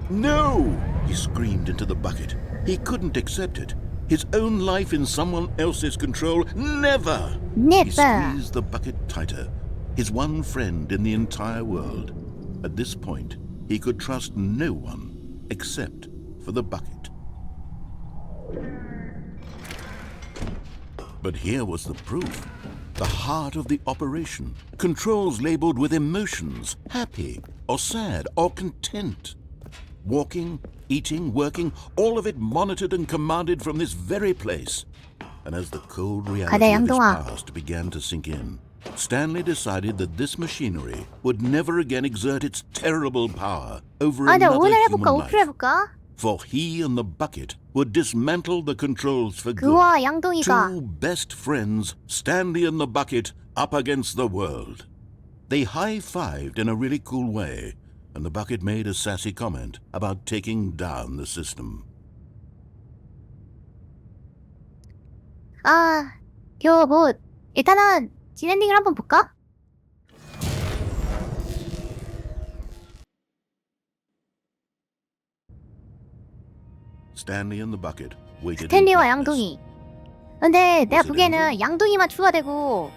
No! He screamed into the bucket. He couldn't accept it. His own life in someone else's control, never! He Never! squeezed the bucket tighter. His one friend in the entire world. At this point, he could trust no one except for the bucket. But here was the proof. The heart of the operation. Controls labeled with emotions, happy or sad or content. Walking, eating, working, all of it monitored and commanded from this very place. And as the cold reality 가자, of his 양동아. past began to sink in, Stanley decided that this machinery would never again exert its terrible power over 아, 나 another 오늘 해볼까? human 오프로 life. 해볼까? For he and the bucket would dismantle the controls for good. 그와 양동이가 Two best friends, Stanley and the bucket, up against the world. They high-fived in a really cool way, and the bucket made a sassy comment about taking down the system. 아, 뭐 일단은 진엔딩을 한번 볼까? Stanley and the bucket waited in 스탠리와 darkness. 양동이. 근데 내가 Was it 보기에는 over? 양동이만 추가되고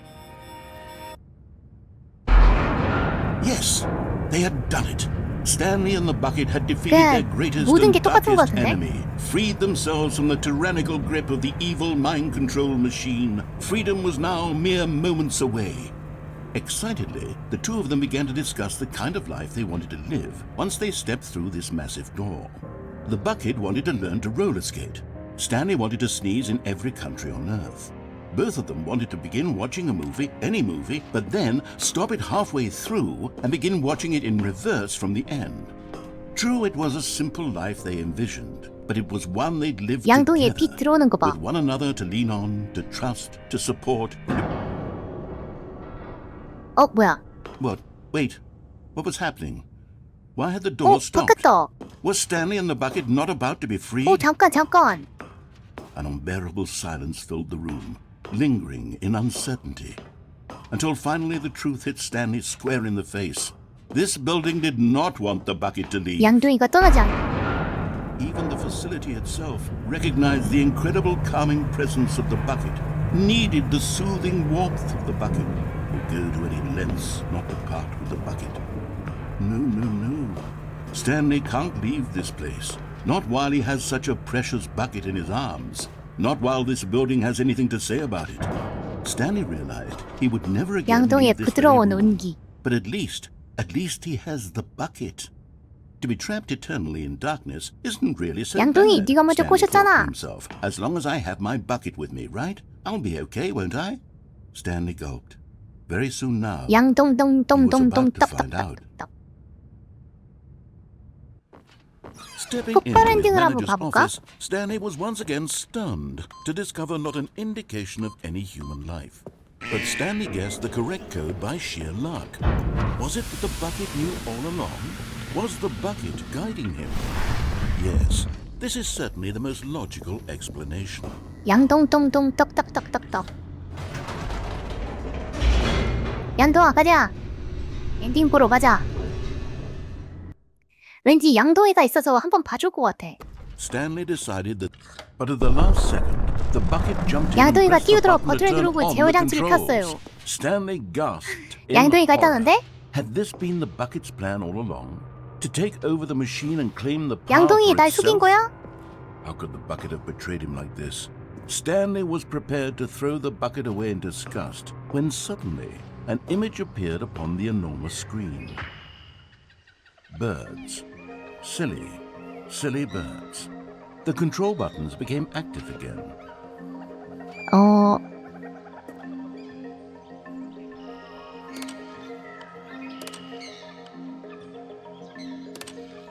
Yes, they had done it. Stanley and the bucket had defeated 그래, their greatest 모든 and 게 똑같은 것 darkest 같은데? enemy, freed themselves from the tyrannical grip of the evil mind control machine. Freedom was now mere moments away. Excitedly, the two of them began to discuss the kind of life they wanted to live once they stepped through this massive door. The bucket wanted to learn to roller skate. Stanley wanted to sneeze in every country on Earth. Both of them wanted to begin watching a movie, any movie, but then stop it halfway through and begin watching it in reverse from the end. True, it was a simple life they envisioned, but it was one they'd lived 양동이에 피 together, 들어오는 거 봐. with one another to lean on, to trust, to support. 뭐야? What? Wait. What was happening? Why had the door stopped? 바뀌었다. Was Stanley and the bucket not about to be freed? 잠깐. An unbearable silence filled the room, lingering in uncertainty. Until finally the truth hit Stanley square in the face. This building did not want the bucket to leave. 양동이가 떠나지 않아. Even the facility itself recognized the incredible calming presence of the bucket, needed the soothing warmth of the bucket, would go to any lengths not to part with the bucket. No. Stanley can't leave this place. Not while he has such a precious bucket in his arms. Not while this building has anything to say about it. Stanley realized he would never again 양동이의 leave this 부드러운 very room. 온기. But at least he has the bucket. To be trapped eternally in darkness isn't really so 양동이, bad, 네가 먼저 Stanley thought to 꼬셨잖아. himself. As long as I have my bucket with me, right? I'll be okay, won't I? Stanley gulped. Very soon now, 양동동동동동 to find out. 떡떡떡떡. Stepping 폭발 into his 엔딩을 한번 manager's 봐볼까? office, Stanley was once again stunned to discover not an indication of any human life. But Stanley guessed the correct code by sheer luck. Was it that the bucket knew all along? Was the bucket guiding him? Yes, this is certainly the most logical explanation. 양동동동 떡떡떡떡떡. 양동아 가자. 엔딩 보러 가자. 왠지 양동이가 있어서 한번 봐줄 것 같아. Stanley decided that, but at the last second, the bucket jumped in and 양동이가 pressed the 뛰어들어 button to 버튼을 turn 누르고 on 제어 the 장치를 controls. 켰어요. Stanley gasped in 양동이가 horror. 있다는데? Had this been the bucket's plan all along? To take over the machine and claim the power 양동이 for 날 속인 itself? 거야? How could the bucket have betrayed him like this? Stanley was prepared to throw the bucket away in disgust when suddenly an image appeared upon the enormous screen. Birds. Silly, silly birds. The control buttons became active again.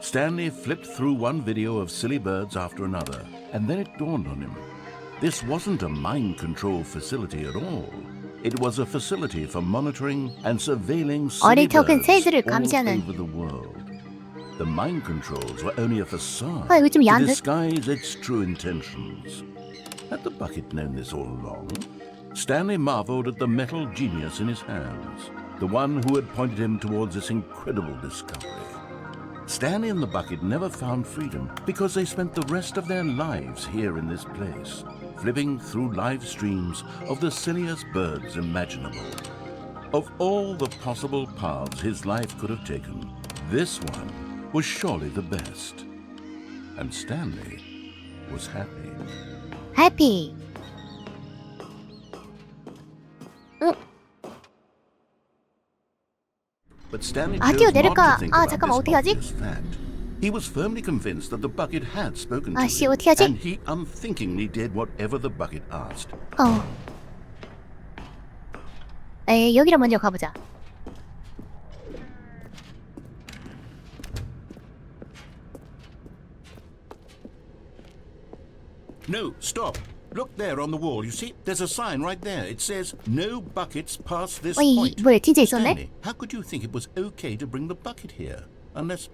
Stanley flipped through one video of silly birds after another, and then it dawned on him. This wasn't a mind control facility at all. It was a facility for monitoring and surveilling silly 어리석은 birds 새들을 all 감시하는. over the world. The mind controls were only a facade 아, 이거 좀 to 야한데? disguise its true intentions. Had the bucket known this all along? Stanley marveled at the metal genius in his hands, the one who had pointed him towards this incredible discovery. Stanley and the bucket never found freedom because they spent the rest of their lives here in this place, flipping through live streams of the silliest birds imaginable. Of all the possible paths his life could have taken, this one was surely the best. And Stanley was happy. 해피. 응. But Stanley 아, chose not 뛰어내릴까? to think 아, about 잠깐만, this 어떻게 하지? obvious fact. He was firmly convinced that the bucket had spoken to 아씨, him, 어떻게 하지? and he unthinkingly did whatever the bucket asked. 여기로 먼저 가보자. No, stop. Look there on the wall. You see, there's a sign right there. It says, "No buckets past this point." 뭐야, 진짜 있었네? Stanley, how could you think it was okay to bring the bucket here? Unless,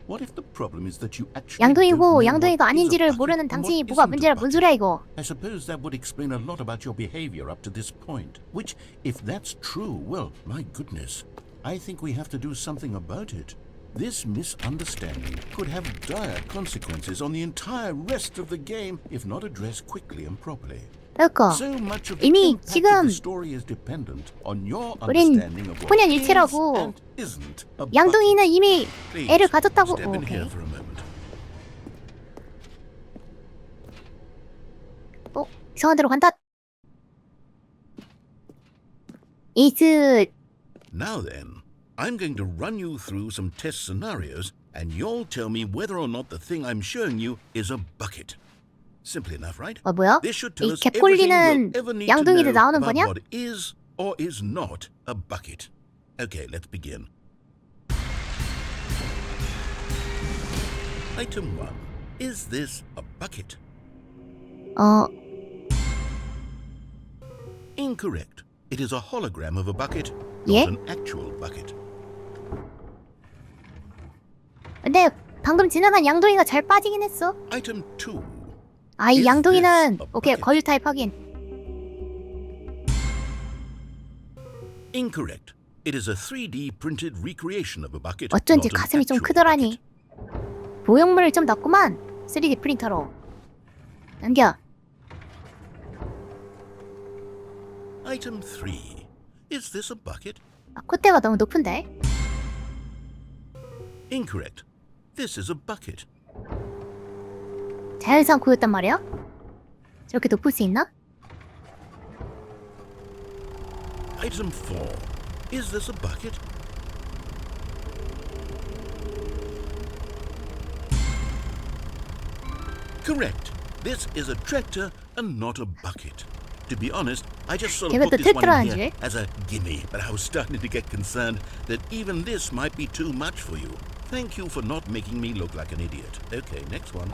what if the problem is that you actually don't 양동이고 know 양동이가 what is a 아닌지를 bucket 모르는 and 당신이 what 뭐가 isn't a 문제야, 뭔 bucket? 소리야 이거? I suppose that would explain a lot about your behavior up to this point. Which, if that's true, well, my goodness, I think we have to do something about it. This misunderstanding could have dire consequences on the entire rest of the game if not addressed quickly and properly. 그러니까 So much of the 이미 impact of 지금 the story is dependent on your 우린 understanding of what 혼연일체라고. is and isn't a bucket. 양동이는 이미 Please, 애를 가졌다고. step in 오케이. here for a moment. 이상한 데로 간다. 이즈 Now then, I'm going to run you through some test scenarios, and you'll tell me whether or not the thing I'm showing you is a bucket. Simple enough, right? 뭐야? This should tell 이 us everything 개꼴리는 you'll ever need to 양동이들 know 나오는 about 거냐? what is or is not a bucket. Okay, let's begin. Item 1. Is this a bucket? Incorrect. It is a hologram of a bucket, not 예? an actual bucket. 근데 방금 지나간 양동이가 잘 빠지긴 했어. Item 2. 아, 이 Is 양동이는 this a 오케이, bucket? 거유 타입 확인. Incorrect. It is a 3D printed recreation of a bucket. 어쩐지 not an 가슴이 좀 actual 크더라니. bucket. 모형물을 좀 넣었구만. 3D 프린터로. 넘겨. Item 3. Is this a bucket? 아, 콧대가 너무 높은데? Incorrect. This is a bucket. 자연산 고였단 말이야? 저렇게 높을 수 있나? Item 4. Is this a bucket? Correct. This is a tractor and not a bucket. To be honest, I just sort of 걔가 put 또 this one in 트랙터라는 here 줄? as a gimme, but I was starting to get concerned that even this might be too much for you. Thank you for not making me look like an idiot. Okay, next one.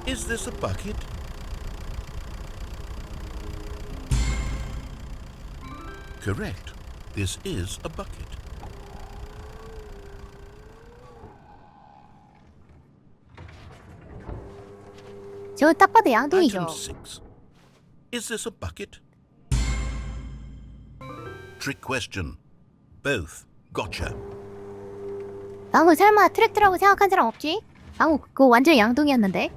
Is this a bucket? Correct. This is a bucket. 저 딱 봐도 Item 양동이죠. 6. Is this a bucket? Trick question. Both. Gotcha. 방금 설마 트랙터라고 생각한 사람 없지? 방금 그거 완전 양동이었는데.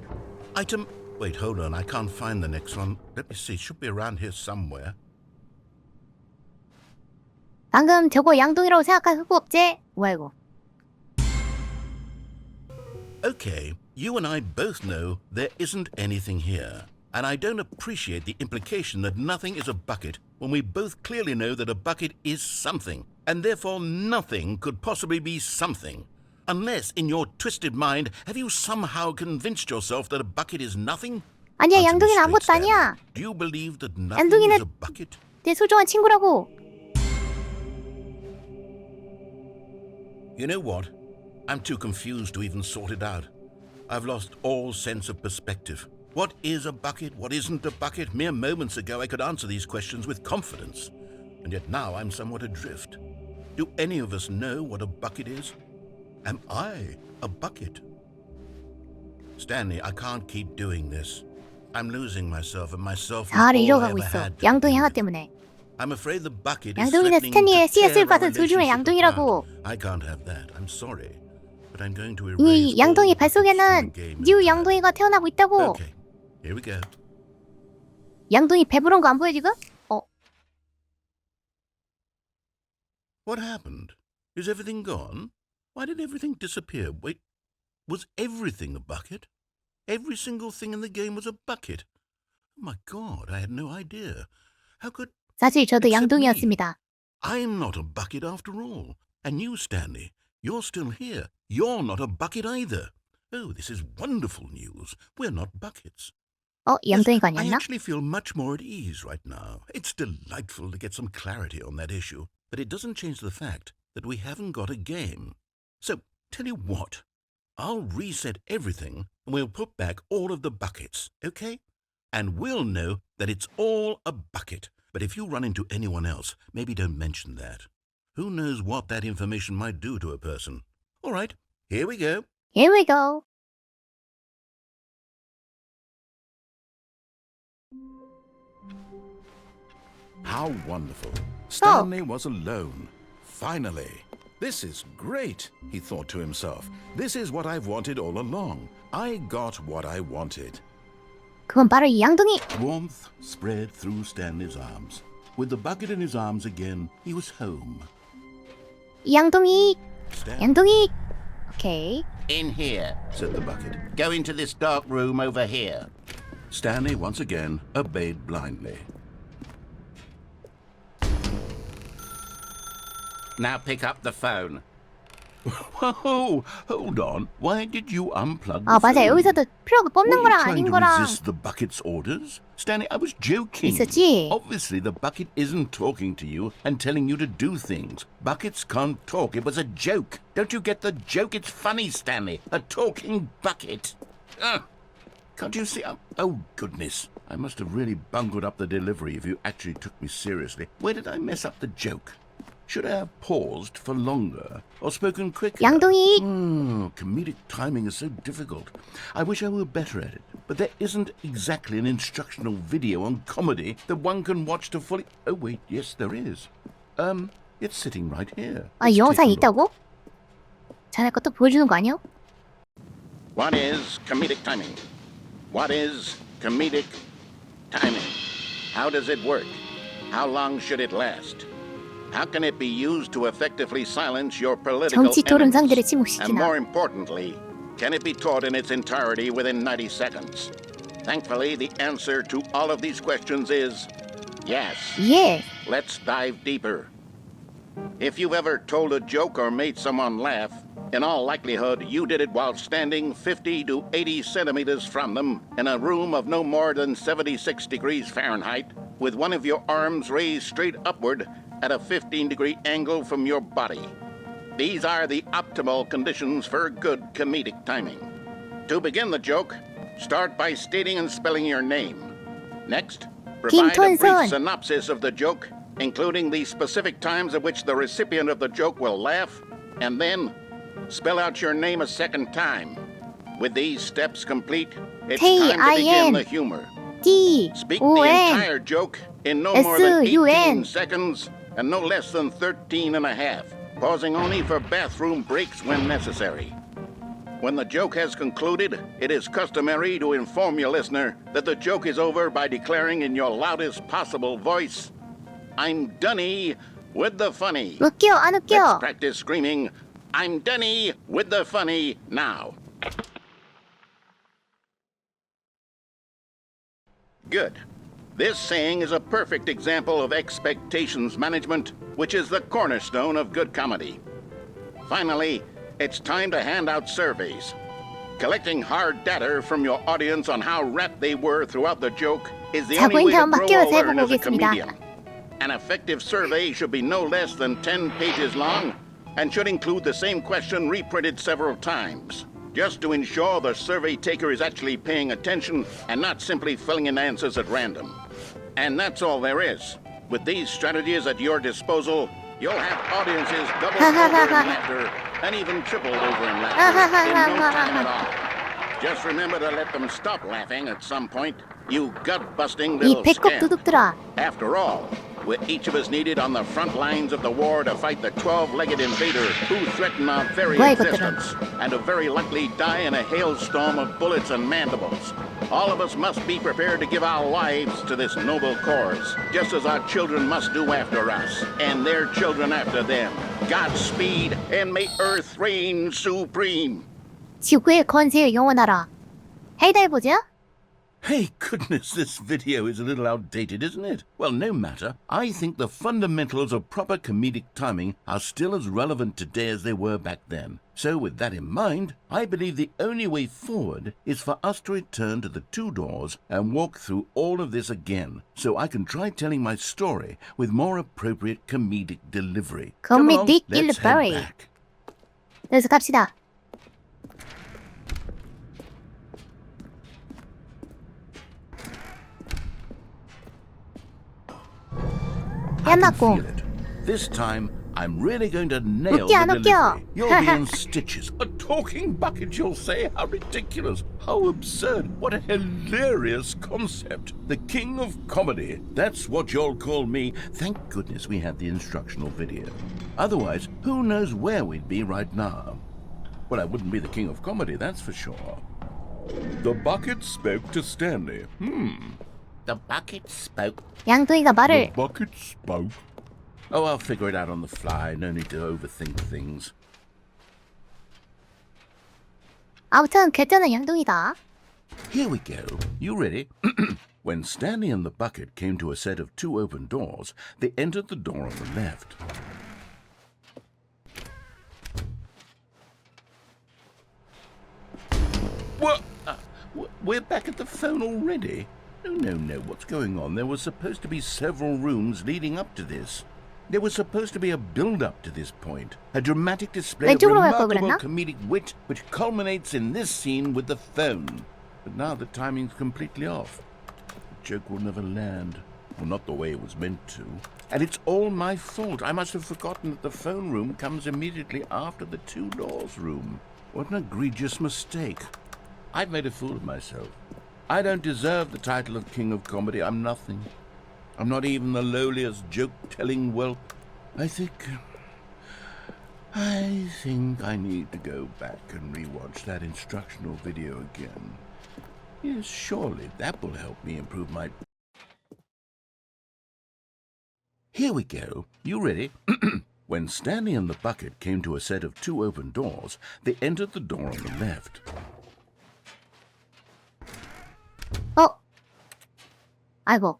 Item... Wait, hold on. I can't find the next one. Let me see. It should be around here somewhere. 방금 저거 양동이라고 생각한 흑우 없지? 뭐야 이거? Okay, you and I both know there isn't anything here. And I don't appreciate the implication that nothing is a bucket when we both clearly know that a bucket is something. And therefore nothing could possibly be something. Unless, in your twisted mind, have you somehow convinced yourself that a bucket is nothing? 아니야, Answer me 양동이는 straight, 아무것도 Stanley. 아니야. Do you believe that nothing 양동이는 is a bucket? 내 소중한 친구라고. You know what? I'm too confused to even sort it out. I've lost all sense of perspective. What is a bucket? What isn't a bucket? Mere moments ago I could answer these questions with confidence. And yet now I'm somewhat adrift. Do any of us know what a bucket is? Am I a bucket? Stanley, I can't keep doing this. I'm losing myself and myself is 잘 all I 잃어가고 ever 있어. had to 양동이 begin 하나 with. 때문에. I'm afraid the bucket is 양동이는 threatening 스탠리의 to tear CS를 our 받은 소중한 relationship 양동이라고. apart. I can't have that. I'm sorry. But I'm going to 이 erase 양동이 all buckets from 뱃속에는 the game 뉴 entirely. 양동이가 태어나고 있다고. Okay, here we go. 양동이 배부른 거 안 보여 지금? What happened? Is everything gone? Why did everything disappear? Wait, was everything a bucket? Every single thing in the game was a bucket. Oh my God, I had no idea. How could... 사실 저도 Except 양동이었습니다. I'm not a bucket after all. And you, Stanley, you're still here. You're not a bucket either. Oh, this is wonderful news. We're not buckets. 양동이가 I 아니었나? actually feel much more at ease right now. It's delightful to get some clarity on that issue. But it doesn't change the fact that we haven't got a game. So, tell you what. I'll reset everything and we'll put back all of the buckets, okay? And we'll know that it's all a bucket. But if you run into anyone else, maybe don't mention that. Who knows what that information might do to a person? All right, here we go. Here we go. How wonderful. Stanley was alone. Finally. This is great, he thought to himself. This is what I've wanted all along. I got what I wanted. 그건 바로 이 양동이. Warmth spread through Stanley's arms. With the bucket in his arms again, he was home. 이 양동이. Stan- 양동이. 오케이. In here. said the bucket. Go into this dark room over here. Stanley once again obeyed blindly. Now pick up the phone. Whoa, hold on. Why did you unplug the 아 맞아. phone? 여기서도 플러그 Were 뽑는 you 거랑 trying 아닌 to 거랑 resist the bucket's orders? Stanley, I was joking. 있었지. Obviously, the bucket isn't talking to you and telling you to do things. Buckets can't talk. It was a joke. Don't you get the joke? It's funny, Stanley. A talking bucket. Can't you see? Oh, goodness. I must have really bungled up the delivery if you actually took me seriously. Where did I mess up the joke? Should I have paused for longer or spoken quicker? 양동이. Comedic timing is so difficult. I wish I were better at it. But there isn't exactly an instructional video on comedy that one can watch to fully... Oh, wait, yes, there is. It's sitting right here. 아 Let's 이 영상이 take a look. 있다고? 자네 것도 보여주는 거 아니야? What is comedic timing? What is comedic timing? How does it work? How long should it last? How can it be used to effectively silence your political 정치 토론 상대를 enemies? And 침묵시키나? more importantly, can it be taught in its entirety within 90 seconds? Thankfully, the answer to all of these questions is yes. 예. Let's dive deeper. If you've ever told a joke or made someone laugh, in all likelihood, you did it while standing 50 to 80 centimeters from them in a room of no more than 76 degrees Fahrenheit, with one of your arms raised straight upward at a 15-degree angle from your body. These are the optimal conditions for good comedic timing. To begin the joke, start by stating and spelling your name. Next, provide a 김톤선. brief synopsis of the joke including the specific times at which the recipient of the joke will laugh, and then spell out your name a second time. With these steps complete, it's time to begin the humor. Speak the entire joke in no more than 18 seconds and no less than 13 and a half, pausing only for bathroom breaks when necessary. When the joke has concluded, it is customary to inform your listener that the joke is over by declaring in your loudest possible voice, I'm Dunny with the funny. 웃겨 안 Let's 웃겨? practice screaming, I'm Dunny with the funny now. Good. This saying is a perfect example of expectations management, which is the cornerstone of good comedy. Finally, it's time to hand out surveys. Collecting hard data from your audience on how rapt they were throughout the joke is the only way to grow or learn as a comedian. An effective survey should be no less than 10 pages long and should include the same question reprinted several times, just to ensure the survey taker is actually paying attention and not simply filling in answers at random. And that's all there is. With these strategies at your disposal, you'll have audiences doubled over in laughter and even tripled over in laughter in no time at all. Just remember to let them stop laughing at some point, you gut-busting 이 little 배꼽 scamp. 도둑들아. After all, we're each of us needed on the front lines of the war to fight the 12-legged invader who threaten our very 뭐야, existence, and to very likely die in a hailstorm of bullets and mandibles. All of us must be prepared to give our lives to this noble cause, just as our children must do after us, and their children after them. Godspeed, and may Earth reign supreme. 지구의 건세에 영원하라. 헤이다이 보자. Hey, goodness, this video is a little outdated, isn't it? Well, no matter. I think the fundamentals of proper comedic timing are still as relevant today as they were back then. So with that in mind, I believe the only way forward is for us to return to the two doors and walk through all of this again, so I can try telling my story with more appropriate comedic delivery. Come on, Comedic let's delivery. head back. 그래서 갑시다. I can 끝났고. feel it. This time, I'm really going to nail 웃겨, 안 the 웃겨? delivery. You'll be in stitches. A talking bucket, you'll say? How ridiculous. How absurd. What a hilarious concept. The king of comedy. That's what you'll call me. Thank goodness we had the instructional video. Otherwise, who knows where we'd be right now. Well, I wouldn't be the king of comedy, that's for sure. The bucket spoke to Stanley. The bucket spoke. 양동이가 말을. The bucket spoke. Oh, I'll figure it out on the fly. No need to overthink things. 아무튼 괴짜는 양동이다. Here we go. You ready? When Stanley and the bucket came to a set of two open doors, they entered the door on the left. What? We're back at the phone already? No. What's going on? There was supposed to be several rooms leading up to this. There was supposed to be a build-up to this point. A dramatic display of 왼쪽으로 갈 걸 remarkable 그랬나? comedic wit which culminates in this scene with the phone. But now the timing's completely off. The joke will never land. Well, not the way it was meant to. And it's all my fault. I must have forgotten that the phone room comes immediately after the two doors room. What an egregious mistake. I've made a fool of myself. I don't deserve the title of King of Comedy. I'm nothing. I'm not even the lowliest joke-telling whelp. I think I need to go back and rewatch that instructional video again. Yes, surely that will help me improve my... Here we go. You ready? When Stanley and the bucket came to a set of two open doors, they entered the door on the left. 아이고.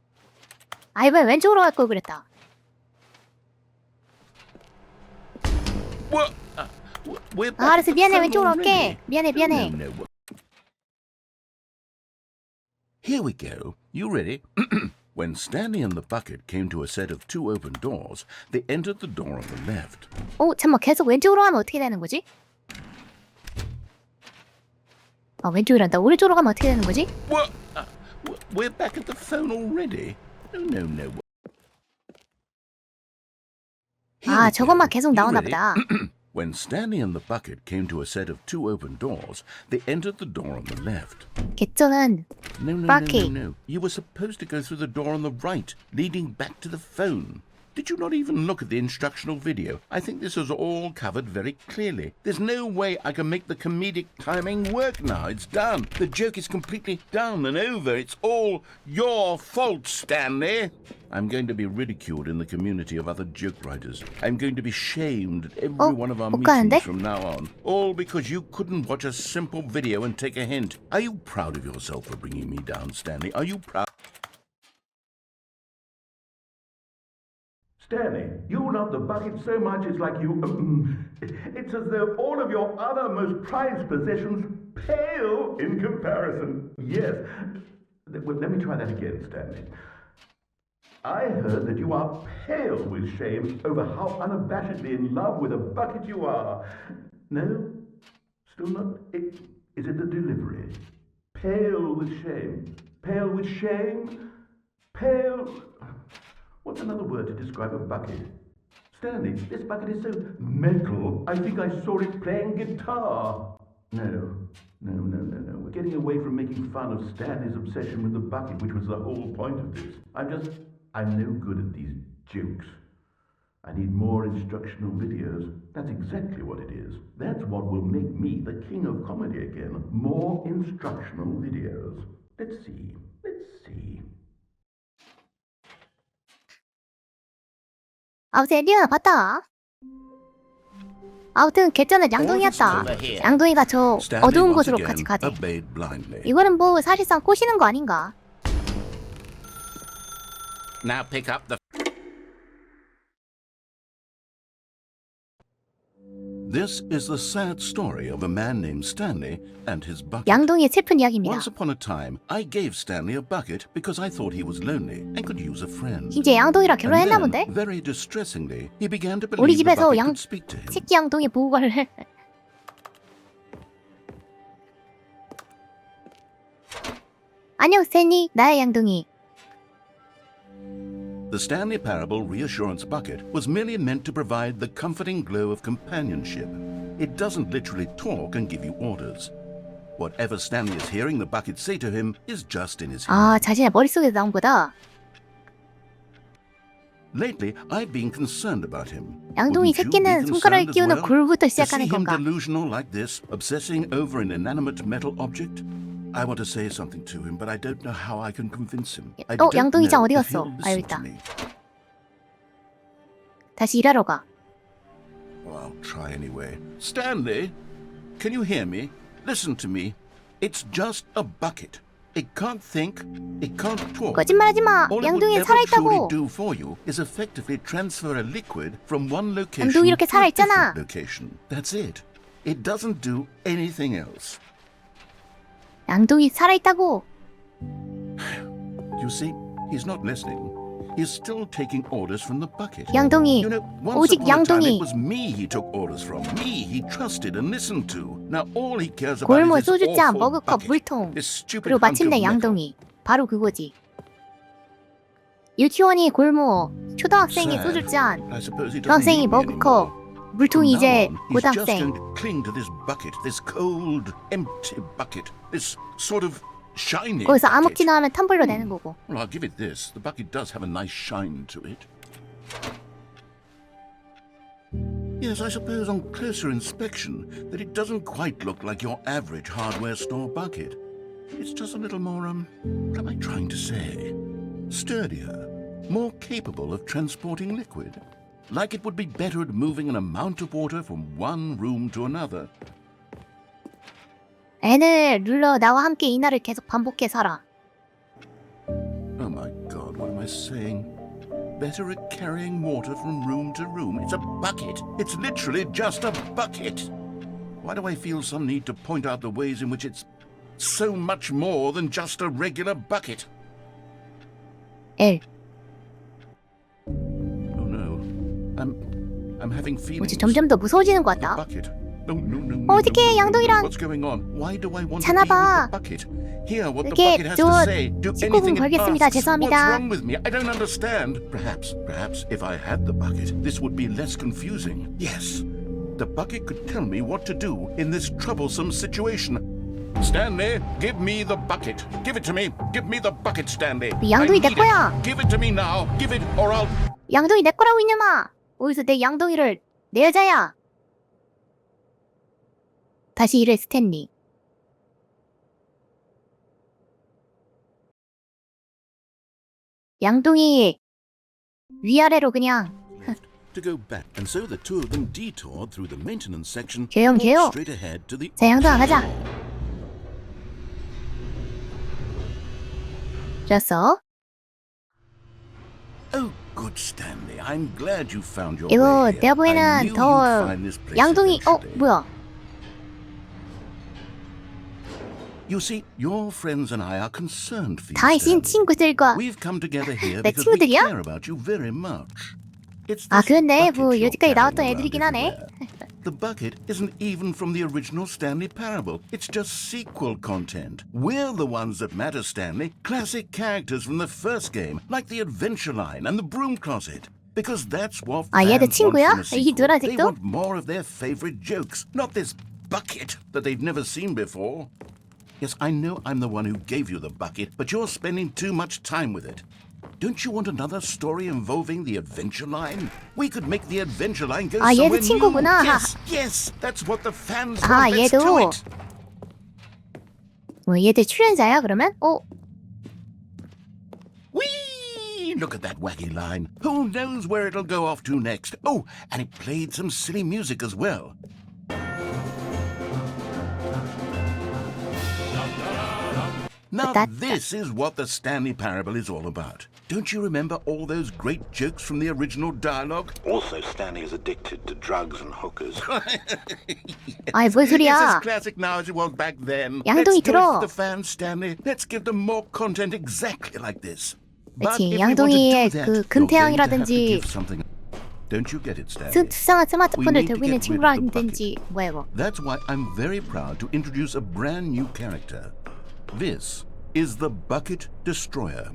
왜 왼쪽으로 갈 걸 그랬다. What? We're back 알았어. at the 미안해. phone 왼쪽으로 already. 갈게. 미안해. No. Here we go. You ready? When Stanley and the bucket came to a set of two open doors, they entered the door on the left. 잠깐만. 계속 왼쪽으로 가면 어떻게 되는 거지? 왼쪽이란다. 오른쪽으로 가면 어떻게 되는 거지? What? We're back at the phone already? No. 아, 저것만 계속 You 나오나 ready? 보다. When Stanley and the bucket came to a set of 2 open doors, they entered the door on the left. 개쩌는 No. Bucky. You were supposed to go through the door on the right, leading back to the phone. Did you not even look at the instructional video? I think this is all covered very clearly. There's no way I can make the comedic timing work now. It's done. The joke is completely done and over. It's all your fault, Stanley. I'm going to be ridiculed in the community of other joke writers. I'm going to be shamed at every one of our 못 가는데? meetings from now on. All because you couldn't watch a simple video and take a hint. Are you proud of yourself for bringing me down, Stanley? Are you proud? Stanley, you love the bucket so much it's like you... it's as though all of your other most prized possessions pale in comparison. Yes. Well, let me try that again, Stanley. I heard that you are pale with shame over how unabashedly in love with a bucket you are. No? Still not? Is it the delivery? Pale with shame. Pale with shame? Pale... What's another word to describe a bucket? Stanley, this bucket is so metal. I think I saw it playing guitar. No. We're getting away from making fun of Stanley's obsession with the bucket, which was the whole point of this. I'm no good at these jokes. I need more instructional videos. That's exactly what it is. That's what will make me the king of comedy again. More instructional videos. Let's see. 아무튼 리오나 봤다. 아무튼 개쩌는 양동이였다. 양동이가 저 Stanley 어두운 once 곳으로 again 같이 가재. obeyed blindly. 이거는 뭐 사실상 꼬시는 거 아닌가? Now pick up the... This is the sad story of a man named Stanley and his bucket. 양동이의 슬픈 이야기입니다. Once upon a time, I gave Stanley a bucket because I thought he was lonely and could use a friend. 이제 양동이랑 And 결혼했나 then, 본데? very distressingly, he began to 우리 believe the 집에서 bucket 양 could speak to him. 새끼 양동이 보호를 해. 안녕 스탠리, 나의 양동이. The Stanley Parable Reassurance Bucket was merely meant to provide the comforting glow of companionship. It doesn't literally talk and give you orders. Whatever Stanley is hearing the bucket say to him is just in his head. 아, 자신의 머릿속에서 나온 거다. Lately, I've been concerned about him. 양동이 Wouldn't you be 새끼는 손가락을 concerned as 끼우는 well? 굴부터 To see 시작하는 him 건가? delusional like this, obsessing over an inanimate metal object? I want to say something to him, but I don't know how I can convince him. I don't 양동이장 know 어디 if 갔어? he'll 아, 여기 listen to 있다. me. 다시 일하러 가. Well, I'll try anyway. Stanley, can you hear me? Listen to me. It's just a bucket. It can't think. It can't talk. 거짓말하지 마. All it would 양동이 ever truly 살아있다고. do for you is effectively transfer a liquid from one location 양동이 이렇게 to a 살아있잖아. different location. That's it. It doesn't do anything else. 양동이 살아있다고. You see, he's not listening. He's still taking orders from the bucket. 양동이. You know, once 오직 upon a time 양동이. it was me he took orders from. Me he trusted and listened to. Now all he cares about 골무, is this 소주잔, awful 머그컵, bucket. 물통. This stupid 그리고 hunk of 마침내 metal. 양동이. 바로 그거지. 유치원이 골무, 초등학생이 Sad. 소주잔, I suppose he doesn't 중학생이 need me anymore. 머그컵, 물통이 From 이제 now on, he's just 고등학생. going to cling to this bucket, this cold, empty bucket, this sort of shiny 거기서 bucket. 아무렇지나 하면 텀블러 내는 거고. Well, I'll give it this. The bucket does have a nice shine to it. Yes, I suppose on closer inspection that it doesn't quite look like your average hardware store bucket. It's just a little more, what am I trying to say? Sturdier, more capable of transporting liquid. Like it would be better at moving an amount of water from one room to another. N을 눌러 나와 함께 이 날을 계속 반복해 살아. Oh my God, what am I saying? Better at carrying water from room to room. It's a bucket. It's literally just a bucket. Why do I feel some need to point out the ways in which it's so much more than just a regular bucket? L. Oh no. I'm having feelings. 뭐지 점점 더 무서워지는 것 The 같다. bucket. No. 어떡해, 양동이랑 What's going on? Why do I want to 자나 be with 봐. the bucket? hear what the 그게 bucket has to 저 say, do 19금 anything it 걸겠습니다. asks. What's 죄송합니다. wrong with me? I don't understand. Perhaps if I had the bucket, this would be less confusing. Yes, the bucket could tell me what to do in this troublesome situation. Stanley, give me the bucket. Give it to me. Give me the bucket, Stanley. 양동이 내 I need 거야. it. Give it to me now. Give it or I'll... 양동이 내 거라고 이놈아. 어디서 내 양동이를 내 여자야. 다시 이래 스탠리. 양동이 위아래로 그냥 To go back, and so the two of them detoured through the maintenance section, 개요, 개요. walked straight ahead to the 자 양동아 가자. 좋았어. Oh, good Stanley. I'm glad you found your 이거 way here. 내가 I 보기에는 knew you'd 더 find this place 양동이 eventually. 뭐야? You see, your friends and I are concerned for you, 당신 Stanley. 친구들과 We've come together here 내 because we 친구들이야? care about you very much. It's 아 this 그런데 bucket 뭐 you're 여지까지 carrying 나왔던 around 애들이긴 하네. everywhere. The bucket isn't even from the original Stanley Parable. It's just sequel content. We're the ones that matter, Stanley. Classic characters from the first game, like the Adventure Line and the Broom Closet. Because that's what 아, 얘들 fans want 친구야? from a 이 sequel. They 노란색도? want more of their favorite jokes, not this bucket that they've never seen before. Yes, I know I'm the one who gave you the bucket, but you're spending too much time with it. Don't you want another story involving the Adventure Line? We could make the Adventure Line go 아, 얘도 somewhere 친구구나. new. Yes, that's what the fans 아, want. Let's do 얘도. it. 뭐 얘들 출연자야 그러면? Whee! Look at that wacky line. Who knows where it'll go off to next? Oh, and it played some silly music as well. Now this is what the Stanley Parable is all about. Don't you remember all those great jokes from the original dialogue? Also, Stanley is addicted to drugs and hookers. 아이 뭔 It's as 소리야? classic now as it was back then. 양동이 Let's do it 들어. for the fans, Stanley. Let's give them more content exactly like this. But 그치, if we want to 양동이의 do that, 그 you're going to have to 금태양이라든지 give something. Don't you get it, Stanley? 수상한 스마트폰을 We need to 들고 있는 get rid of the 친구라든지 뭐야 이거? That's why I'm very proud to introduce a brand new character. This is the Bucket Destroyer.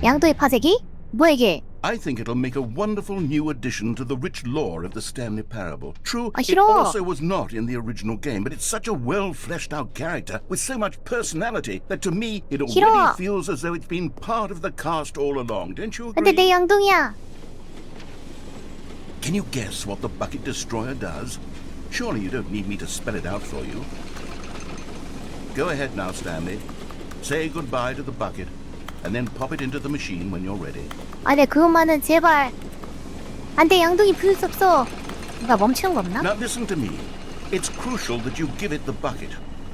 양동이 파쇄기? 뭐야 이게? I think it'll make a wonderful new addition to the rich lore of the Stanley Parable. True, 아, it 싫어. also was not in the original game, but it's such a well-fleshed-out character with so much personality that to me it already 싫어. feels as though it's been part of the cast all along. Don't you 근데 내 agree? 양동이야. Can you guess what the Bucket Destroyer does? Surely you don't need me to spell it out for you. Go ahead now, Stanley. Say goodbye to the bucket, and then pop it into the machine when you're ready. 아, 네 그것만은 제발. 안돼 양동이 부술 수 없어. 뭔가 멈추는 거 없나? Now listen to me. It's crucial that you give it the bucket.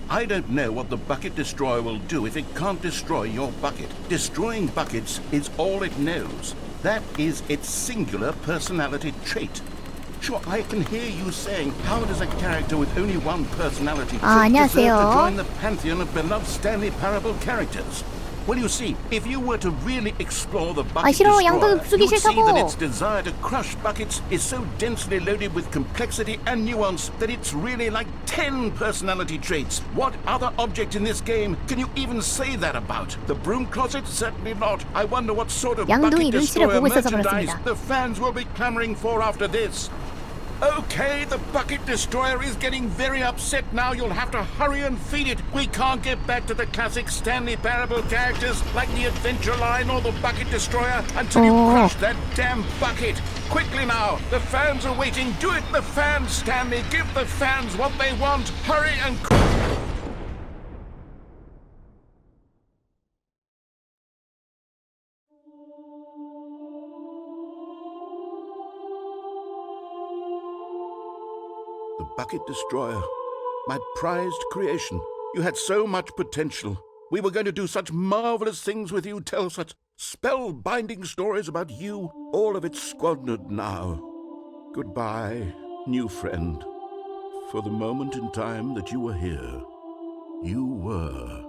I don't know what the Bucket Destroyer will do if it can't destroy your bucket. Destroying buckets is all it knows. That is its singular personality trait. Sure, I can hear you saying, how does a character with only one personality 아, trait deserve 안녕하세요. to join the pantheon of beloved Stanley Parable characters? Well, you see, if you were to really explore the Bucket 싫어. Destroyer, 양동이 부수기 you'd see 싫다고. that its desire to crush buckets is so densely loaded with complexity and nuance that it's really like 10 personality traits. What other object in this game can you even say that about? The Broom Closet? Certainly not. I wonder what sort of 양동이 Bucket 눈치를 Destroyer 보고 있어서 merchandise 그렇습니다. the fans will be clamoring for after this. Okay, the Bucket Destroyer is getting very upset now. You'll have to hurry and feed it. We can't get back to the classic Stanley Parable characters like the Adventure Line or the Bucket Destroyer until you crush that damn bucket. Quickly now, the fans are waiting. Do it, the fans, Stanley. Give the fans what they want. Hurry and... The Bucket Destroyer, my prized creation. You had so much potential. We were going to do such marvelous things with you, tell such spellbinding stories about you. All of it squandered now. Goodbye, new friend. For the moment in time that you were here, you were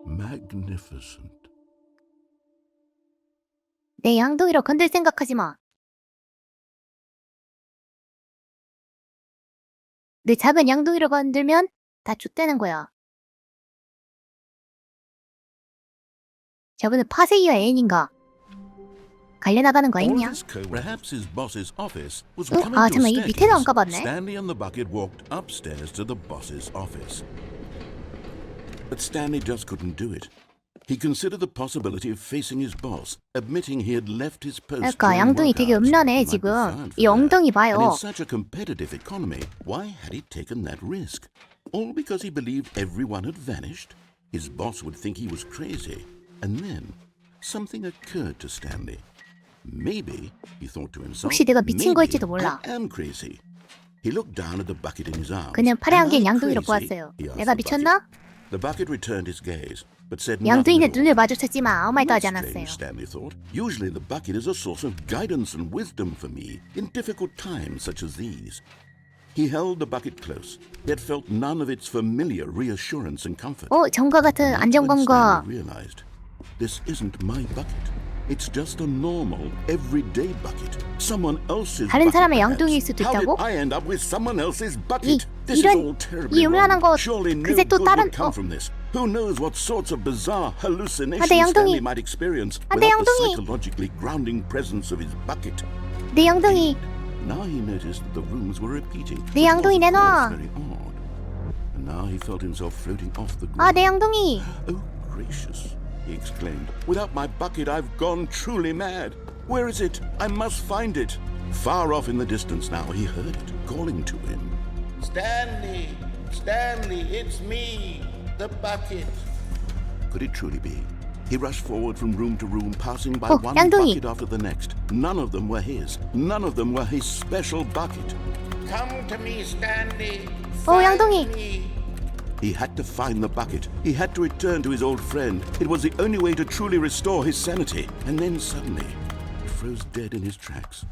magnificent. 내 양동이로 건들 생각하지 마. 내 작은 양동이로 건들면 다 좆되는 거야. 저분은 파세이와 애인인가? 갈려나가는 거 All 있냐? this perhaps his boss's office was 응? coming 아, to a 잠깐만, 이 밑에도 안 staircase. 가봤네? Stanley and the bucket walked upstairs to the boss's office. But Stanley just couldn't do it. He considered the possibility of facing his boss, admitting he had left his post 그러니까 during 양동이 work 되게 hours. 음란해 He might be 지금. fired for 이 엉덩이 that. And in 봐요. such a competitive economy, why had he taken that risk? All because he believed everyone had vanished? His boss would think he was crazy. And then something occurred to Stanley. Maybe, he thought to himself, 혹시 내가 미친 maybe 거일지도 몰라. I am crazy. He looked down at the bucket in his arms. 그는 팔에 Am 안긴 I 양동이를 crazy? 보았어요. He asked 내가 the bucket. 미쳤나? The bucket returned his gaze, but said nothing 양동이는 at all. 눈을 마주쳤지만 아무 말도 하지 That's 않았어요. strange, Stanley thought. Usually the bucket is a source of guidance and wisdom for me in difficult times such as these. He held the bucket close, yet felt none of its familiar reassurance and comfort. 전과 같은 That's when 안정감과 Stanley realized, this isn't my bucket. It's just a normal, everyday bucket. Someone else's 다른 bucket, 사람의 perhaps. 양동이일 수도 How did 있다고? I end up with someone else's bucket? This is 이런 all terribly 이 음란한 거 wrong. Surely no 그새 또 good 다른 would come from this. Who knows what sorts of bizarre hallucinations 아, 내 양동이. Stanley might experience 아, 내 without the 양동이. psychologically grounding presence of his bucket. 내 양동이 Now he noticed that the rooms were repeating. 내 which 양동이 was, of 내놔. course, very odd. And now he felt himself floating off the ground. 내 양동이 Oh, gracious, he exclaimed. Without my bucket, I've gone truly mad. Where is it? I must find it. Far off in the distance now, he heard it calling to him. Stanley! Stanley, it's me, the bucket. Could it truly be? He rushed forward from room to room, passing by one 양동이. bucket after the next. None of them were his. None of them were his special bucket. Come to me, Stanley. 양동이. Find me. He had to find the bucket. He had to return to his old friend. It was the only way to truly restore his sanity. And then suddenly, he froze dead in his tracks.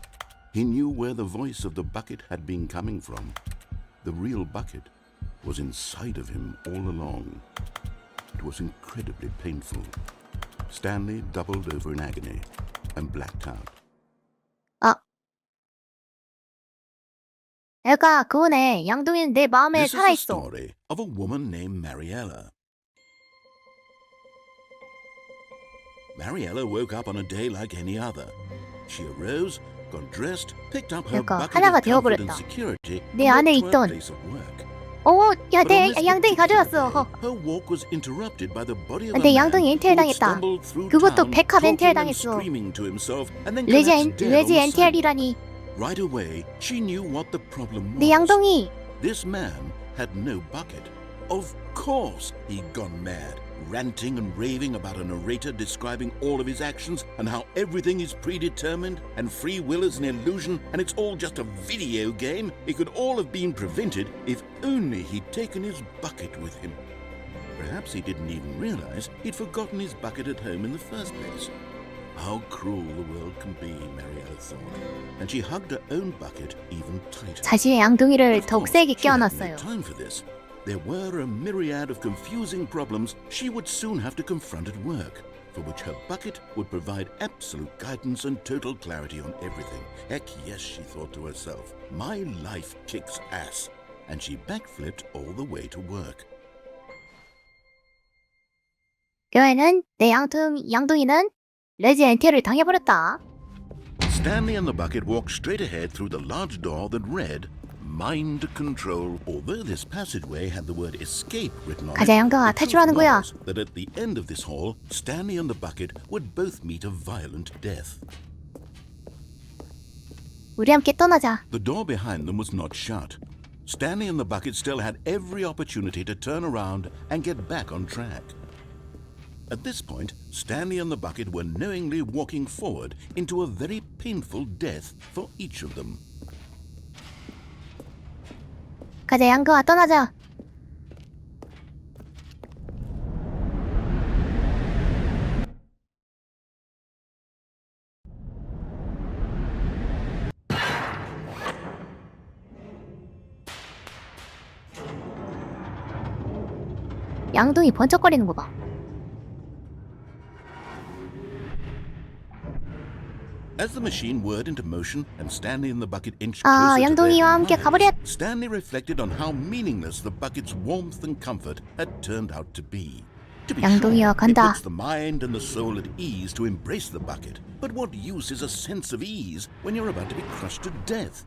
He knew where the voice of the bucket had been coming from. The real bucket was inside of him all along. It was incredibly painful. Stanley doubled over in agony and blacked out. 애가 그거네. 양동이는 내 마음에 This is the 살아있어. story of a woman named Mariella. Mariella woke up on a day like any other. She arose, got dressed, picked up her 그러니까 bucket 하나가 of comfort and 되어버렸다. security, 내 and 안에 walked to her 있던 place of work. 야, But on 내 this 양동이 particular 가져왔어. day, her walk was interrupted by the body of a 내 man 양동이 who NTL had 당했다. stumbled through 그것도 town, 백합 NTL talking and 당했어. screaming to himself, and then 레지 collapsed dead on the sidewalk. NTL이라니. Right away, she knew what the problem was. 내 양동이 This man had no bucket. Of course he'd gone mad, ranting and raving about a narrator describing all of his actions and how everything is predetermined and free will is an illusion and it's all just a video game. It could all have been prevented if only he'd taken his bucket with him. Perhaps he didn't even realize he'd forgotten his bucket at home in the first place. How cruel the world can be, Mariella thought, and she hugged her own bucket even tighter. 자신의 양동이를 Of 더욱 course, 세게 she had no 껴안았어요. time for this. There were a myriad of confusing problems she would soon have to confront at work, for which her bucket would provide absolute guidance and total clarity on everything. Heck yes, she thought to herself. My life kicks ass. And she backflipped all the way to work. 여행은 내 양동이는 레지 NTL을 당해버렸다. Stanley and the bucket walked straight ahead through the large door that read Mind Control. Although this passageway had the word escape written on 가자, it, 양동아, the truth 탈출하는 거야. was that at the end of this hall, Stanley and the bucket would both meet a violent death. 우리 함께 떠나자. The door behind them was not shut. Stanley and the bucket still had every opportunity to turn around and get back on track. At this point, Stanley and the bucket were knowingly walking forward into a very painful death for each of them. 가자, 양동아, 떠나자. 양동이 번쩍거리는 거 봐. As the machine whirred into motion and Stanley and the bucket inched 아, closer to 양동이와 their 함께 demise, 가버렸. Stanley reflected on how meaningless the bucket's warmth and comfort had turned out to be. To be 양동이여, sure, it 간다. puts the mind and the soul at ease to embrace the bucket. But what use is a sense of ease when you're about to be crushed to death?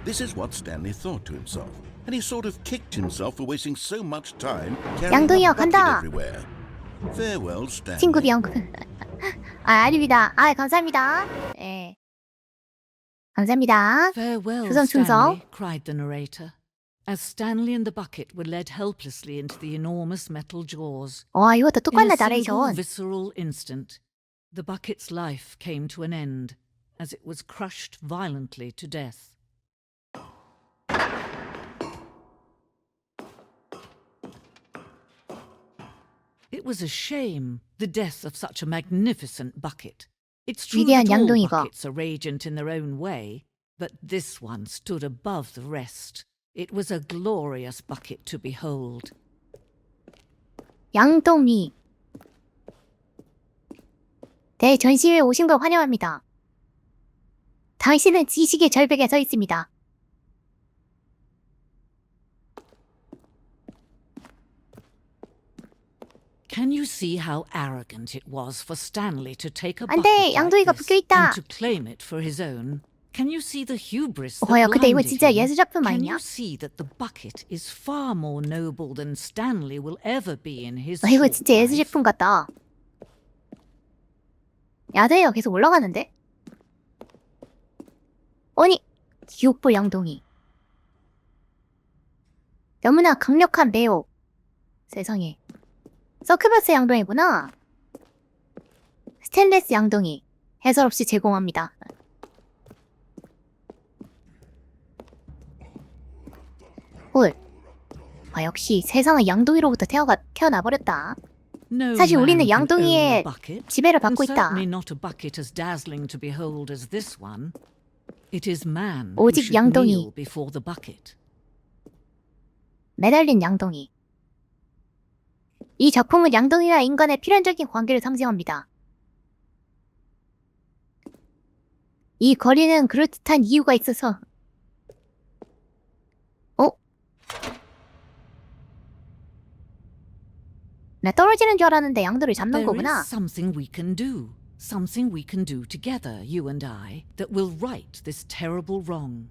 This is what Stanley thought to himself, and he sort of kicked himself for wasting so much time carrying 양동이여, a bucket 간다. everywhere. Farewell, Stanley. 친구 비영군. 아닙니다. 감사합니다. 예. 감사합니다. Farewell, 충성, 충성. Stanley, cried the narrator, as Stanley and the bucket were led helplessly into the enormous metal jaws. 와, 이것도 In 똑같네, a single 나레이션. visceral instant, the bucket's life came to an end as it was crushed violently to death. It was a shame, the death of such a magnificent bucket. It's true 위대한 that all 양동이가. buckets are radiant in their own way, but this one stood above the rest. It was a glorious bucket to behold. 양동이. 네, 전시회에 오신 걸 환영합니다. 당신은 지식의 절벽에 서 있습니다. Can you see how arrogant it was for Stanley to take a 안 bucket 돼, like 양동이가 this 묶여있다. and to claim it for his own? Can you see the hubris that 어허요, 근데 이거 blinded 진짜 him? 예술 작품 Can 아니냐? you see that the bucket is far more noble than Stanley will ever be in his 이거 short 진짜 예술 life? 작품 같다. 야대가 계속 올라가는데? 아니, 기옥볼 양동이. 너무나 강력한 매혹. 세상에. 서큐버스 양동이구나. 스테인레스 양동이. 해설 없이 제공합니다. 헐. 아, 역시 세상은 양동이로부터 태어나버렸다. No 사실 우리는 man can own a 양동이의 bucket, 지배를 and 받고 있다. certainly not a bucket as dazzling to behold as this one. It is man who 오직 should 양동이. kneel before the bucket. 매달린 양동이. 이 작품은 양동이와 인간의 필연적인 관계를 상징합니다. 이 거리는 그럴듯한 이유가 있어서. 나 떨어지는 줄 알았는데 양도를 잡는 There 거구나. is something we can do. Something we can do together, you and I, that will right this terrible wrong.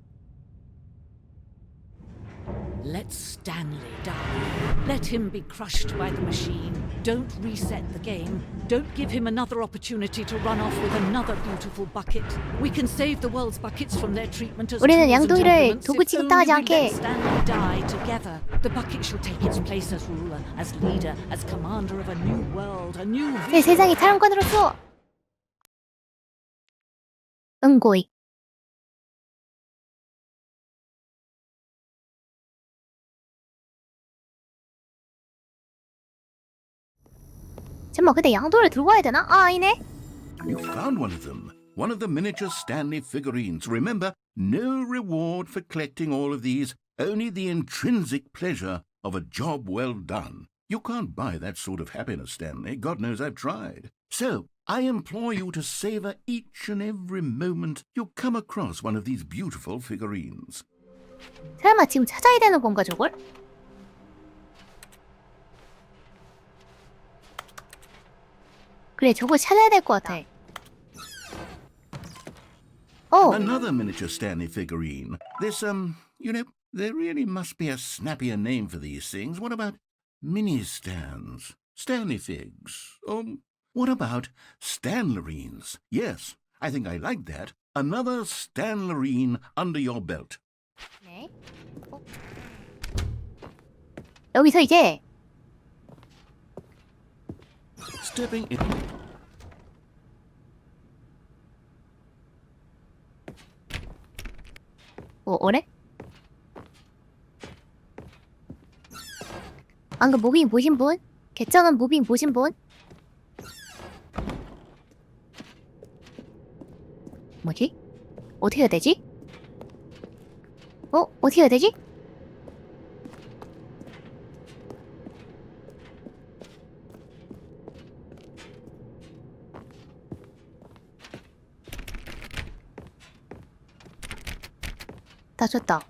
Let Stanley die. Let him be crushed by the machine. Don't reset the game. Don't give him another opportunity to run off with another beautiful bucket. We can save the world's buckets from their treatment as 우리는 tools and 양동이를 implements 도구 if 취급당하지 only we 않게. let Stanley die together. The bucket shall take its place as ruler, as leader, as commander of a new world, a new 내 vision. 세상의 사령관으로서. 응고이. 잠깐만, 근데 양도를 들고 와야 되나? 아, 아니네. You found one of them. One of the miniature Stanley figurines. Remember, no reward for collecting all of these, only the intrinsic pleasure of a job well done. You can't buy that sort of happiness, Stanley. God knows I've tried. So, I implore you to savor each and every moment you come across one of these beautiful figurines. 설마 지금 찾아야 되는 건가, 저걸? 그래, 저거 찾아야 될 것 같아. Another miniature Stanley figurine. This, you know, there really must be a snappier name for these things. What about mini-stands? Stanley figs? What about Stanlerines? Yes, I think I like that. Another Stanlerine under your belt. 네. 여기서 이제 Stepping in. 뭐래? 방금 무빙 보신 분? 개쩌는 무빙 보신 분? 뭐지? 어떻게 해야 되지? 어떻게 해야 되지? 다쳤다.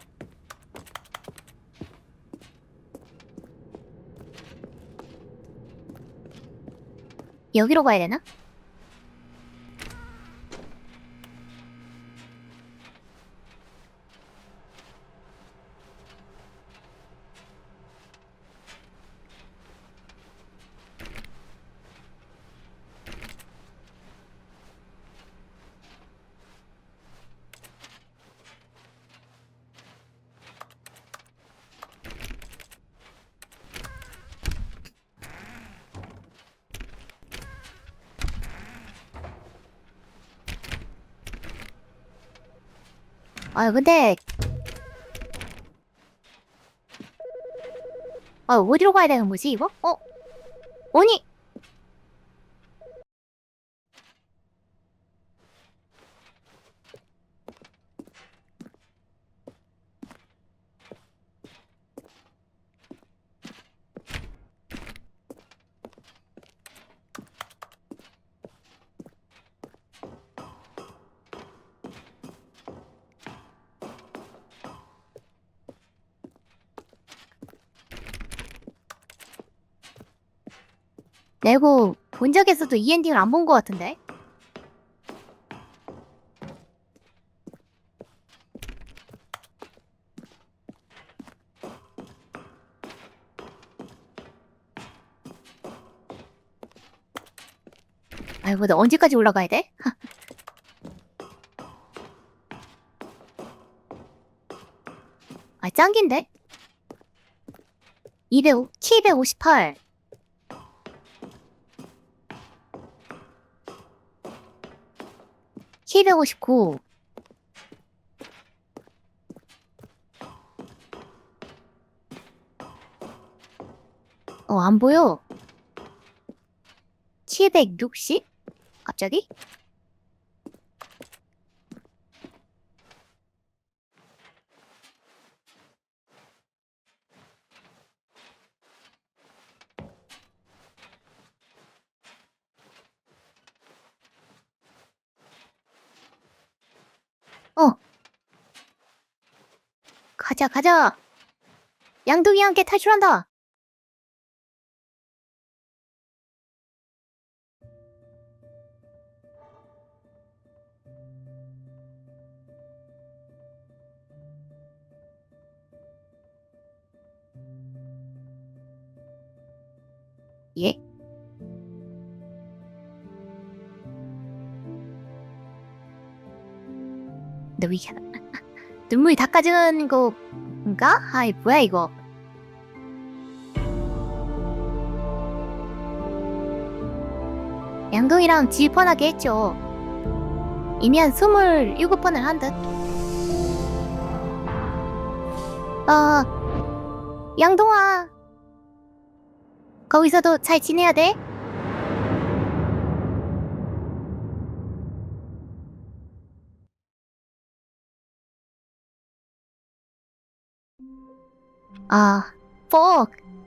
여기로 가야 되나? 아 근데 어디로 가야 되는 거지 이거? 아니 내가 본 적에서도 이 엔딩을 안 본 것 같은데? 아이고 나 언제까지 올라가야 돼? 아 짱긴데? 758 759 안 보여 760? 갑자기? 가자 가자 양동이와 함께 탈출한다 예? 너 이게 눈물이 닦아주는 건가? 아이 뭐야 이거 양동이랑 질 뻔하게 했죠 이미 한 27번을 한 듯 양동아 거기서도 잘 지내야 돼?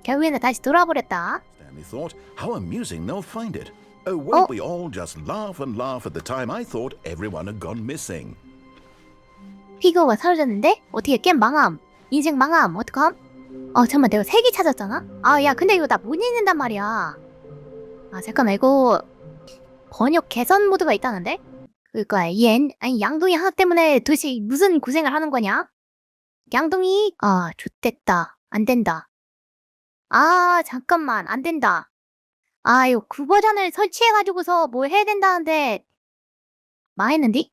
결국에는 다시 돌아버렸다 Stanley thought, how amusing they'll find it. Oh, won't we all just laugh and laugh at the time I thought everyone had gone missing? 피규어가 사라졌는데? 어떻게 게임 망함 인생 망함 어떡함? 잠깐만 내가 3개 찾았잖아? 야 근데 이거 나 못 읽는단 말이야 잠깐만 이거 번역 개선 모드가 있다는데? 그니까 아니 양동이 하나 때문에 도대체 무슨 고생을 하는 거냐? 양동이 좆됐다 안된다 잠깐만 안된다 이거 구버전을 설치해가지고서 뭘 해야 된다는데 망했는디?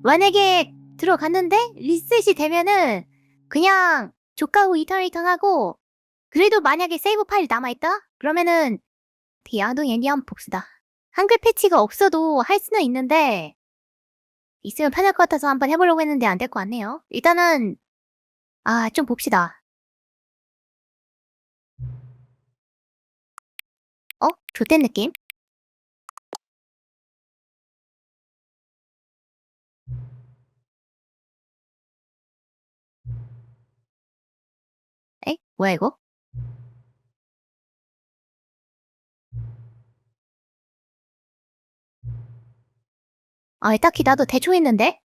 만약에 들어갔는데 리셋이 되면은 그냥 족가고 이턴하고 그래도 만약에 세이브 파일이 남아있다? 그러면은 양동이 엔딩 한번 봅시다 한글 패치가 없어도 할 수는 있는데 있으면 편할 것 같아서 한번 해보려고 했는데 안 될 것 같네요 일단은 좀 봅시다 좆된 느낌? 뭐야 이거? 딱히 나도 대충 했는데?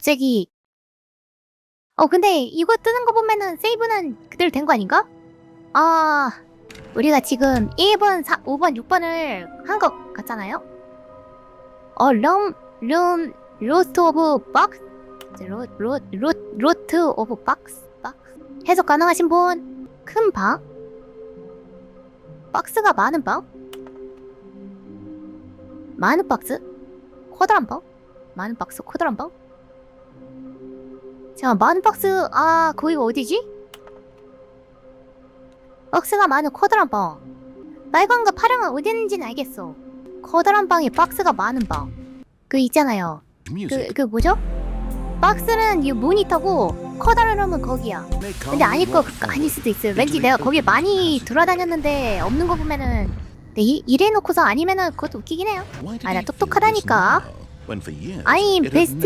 갑자기 근데 이거 뜨는 거 보면은 세이브는 그대로 된 거 아닌가? 아, 우리가 지금 1번, 5번, 6번을 한 것 같잖아요? 로스트 오브 박스? 로트 오브 박스? 해석 가능하신 분? 큰 방? 박스가 많은 방? 많은 박스? 커다란 방? 많은 박스, 커다란 방? 자, 많은 박스, 거기가 어디지? 박스가 많은 커다란 방. 빨간과 파랑은 어디 있는지는 알겠어. 커다란 방에 박스가 많은 방. 그 있잖아요. 그 뭐죠? 박스는 이 모니터고 커다란 놈은 거기야. 근데 아닐 거 아닐 수도 있어요. 왠지 내가 거기에 많이 돌아다녔는데 없는 거 보면은 근데 이래놓고서 아니면은 그것도 웃기긴 해요. 나 똑똑하다니까. I'm best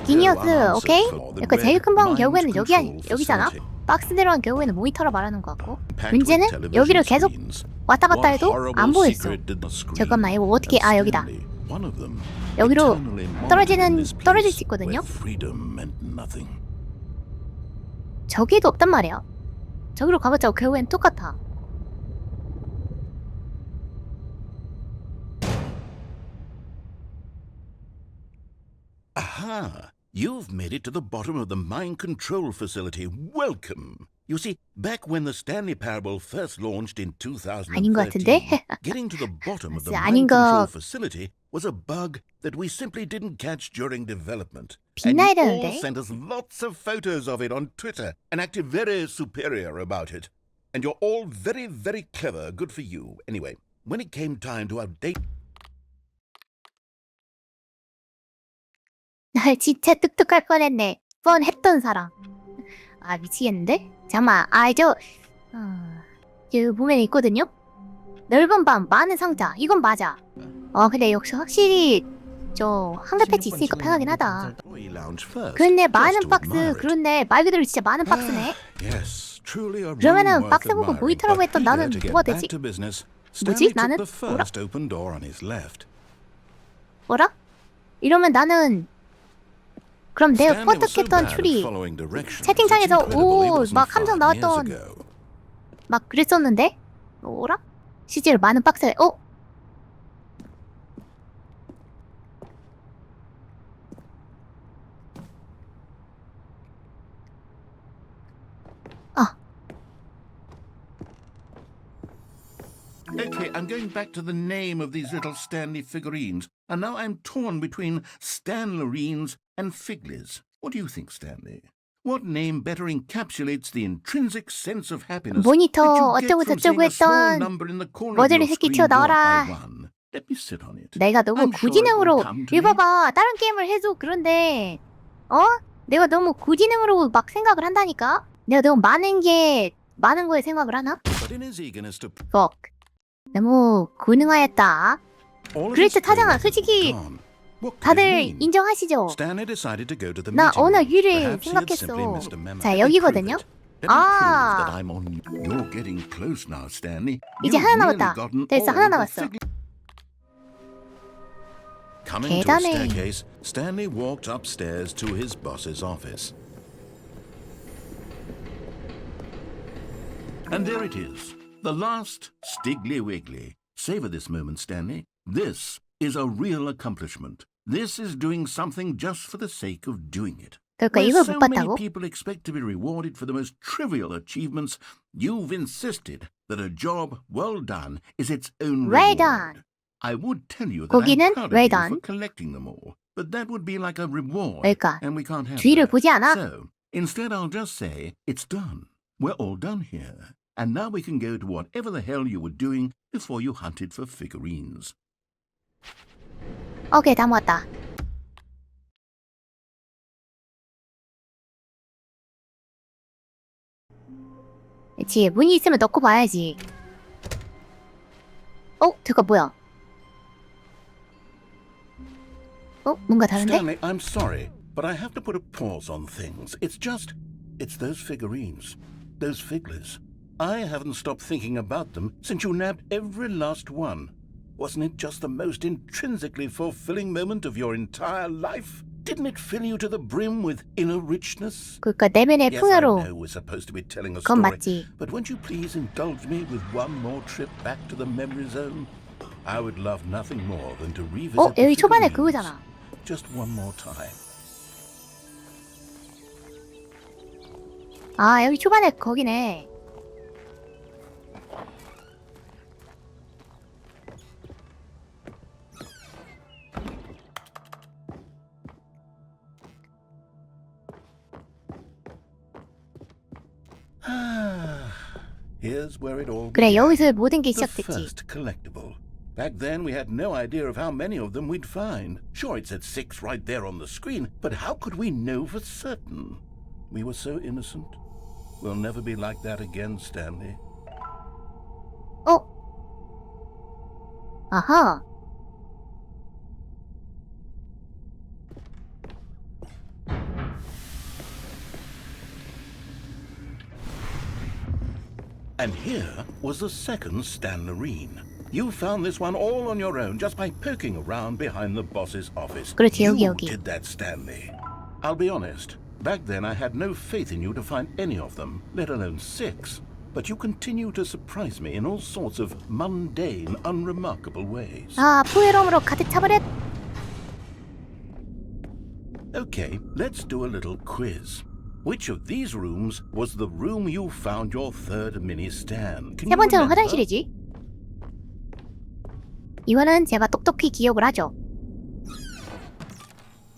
genius, 오케이? 그러니까 제일 큰 방은 결국에는 여기잖아? 박스대로는 결국에는 모니터라 말하는 것 같고 문제는 여기를 계속 왔다 갔다 해도 안 보였어. 잠깐만 이거 어떻게 여기다. 여기로 떨어질 수 있거든요? 저기도 없단 말이야. 저기로 가봤자 결국엔 똑같아. Aha! You've made it to the bottom of the mind control facility. Welcome! You see, back when the Stanley Parable first launched in 아닌 것 같은데? 2013, getting to the bottom of the 아닌 mind control 거 facility was a bug that we simply didn't catch during development. 빛나야 And you all 되는데? sent us lots of photos of it on Twitter and acted very superior about it. And you're all very, very clever. Good for you. Anyway, when it came time to update... 날 진짜 똑똑할 뻔했네. 뻔했던 사람. 미치겠는데? 잠깐만. 저 보면 있거든요? 넓은 방, 많은 상자. 이건 맞아. 근데 역시 확실히 저 한글 패치 있으니까 편하긴 하다. 그런데 많은 박스, 그런데 말 그대로 진짜 많은 박스네. 그러면은 박스 보고 모니터라고 했던 나는 뭐가 되지? 뭐지? 나는 뭐라? 이러면 나는 그럼 내가 뽀득했던 추리 채팅창에서 막 함성 나왔던 막 그랬었는데? 뭐라? 실제로 많은 박스에 Okay, I'm going back to the name of these little Stanley figurines, and now I'm torn between Stanlerines and Figlies. What do you think, Stanley? What name better encapsulates the intrinsic sense of happiness 모니터 that you 어쩌고 get from 저쩌고 seeing a small 했던 number in the corner of 머저리 your 새끼 screen go up 튀어나와라. by one? Let me sit on it. 내가 너무 I'm sure it will 고지능으로 come to me. 이거 봐봐 다른 게임을 해도 그런데 내가 너무 고지능으로 막 생각을 한다니까. 내가 너무 많은 거에 생각을 하나? fuck 너무 고능하였다. 그럴 듯 하잖아. 솔직히 다들 인정하시죠? 나 언어 유를 생각했어. 자 여기거든요. You're getting close now, Stanley. 이제 하나 남았다. 됐어 하나 남았어. Coming to a staircase, Stanley walked upstairs to his boss's office. And there it is, the last Stiggly Wiggly. Savor this moment, Stanley. This is a real accomplishment. This is doing something just for the sake of doing it. 그러니까 Where 이걸 so 못 many 봤다고? people expect to be rewarded for the most trivial achievements, you've insisted that a job well done is its own Well reward. done. I would tell you that 거기는 I'm proud of well you done. for collecting them all, but that would be like a reward, 그러니까 and we can't have 뒤를 that. 보지 않아? So, instead I'll just say, it's done. We're all done here. And now we can go to whatever the hell you were doing before you hunted for figurines. 오케이 다 모았다. 그치 문이 있으면 넣고 봐야지. 잠깐 뭐야? 뭔가 다른데? Stanley, I'm sorry, but I have to put a pause on things. It's those figurines, those Figlies. I haven't stopped thinking about them since you nabbed every last one. Wasn't it just the most intrinsically fulfilling moment of your entire life? Didn't it fill you to the brim with inner richness? 그러니까 내면의 Yes, I 풍요로. know we're supposed to be telling a 그건 story, 맞지. but won't you please indulge me with one more trip back to the memory zone? I would love nothing more than to revisit the 여기 초반에 figurines. 그거잖아. Just one more time. 아, 여기 초반에 거기네. Here's where it all 그래, began. 여기서 모든 게 The 시작됐지. first collectible. Back then, we had no idea of how many of them we'd find. Sure, it said 6 right there on the screen, but how could we know for certain? We were so innocent. We'll never be like that again, Stanley. 아하. And here was the second Stanlerine. You found this one all on your own just by poking around behind the boss's office. 그렇지, You 여기. did that, Stanley. I'll be honest. Back then I had no faith in you to find any of them, let alone 6. But you continue to surprise me in all sorts of mundane, unremarkable ways. 아, 포에럼으로 가득 차버렸. Okay, let's do a little quiz. Which of these rooms was the room you found your third mini stand? Can 세 you 번째는 remember? 화장실이지. 이거는 제가 똑똑히 기억을 하죠.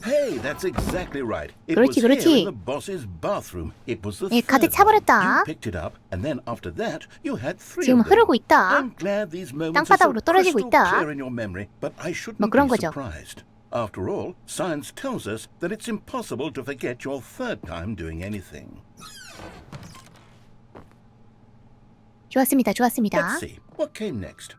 Hey, that's exactly right. It 그렇지, was here 그렇지. in the boss's bathroom. It was the 예, 가득 third one. 차버렸다. You picked it up, and then after that, you had 3 지금 of them. 흐르고 있다. I'm glad these moments are so 땅바닥으로 떨어지고 crystal 있다. clear in your memory, but I shouldn't 뭐 그런 be 거죠. surprised. After all, science tells us that it's impossible to forget your third time doing anything. 좋았습니다, 좋았습니다. Let's see. What came next?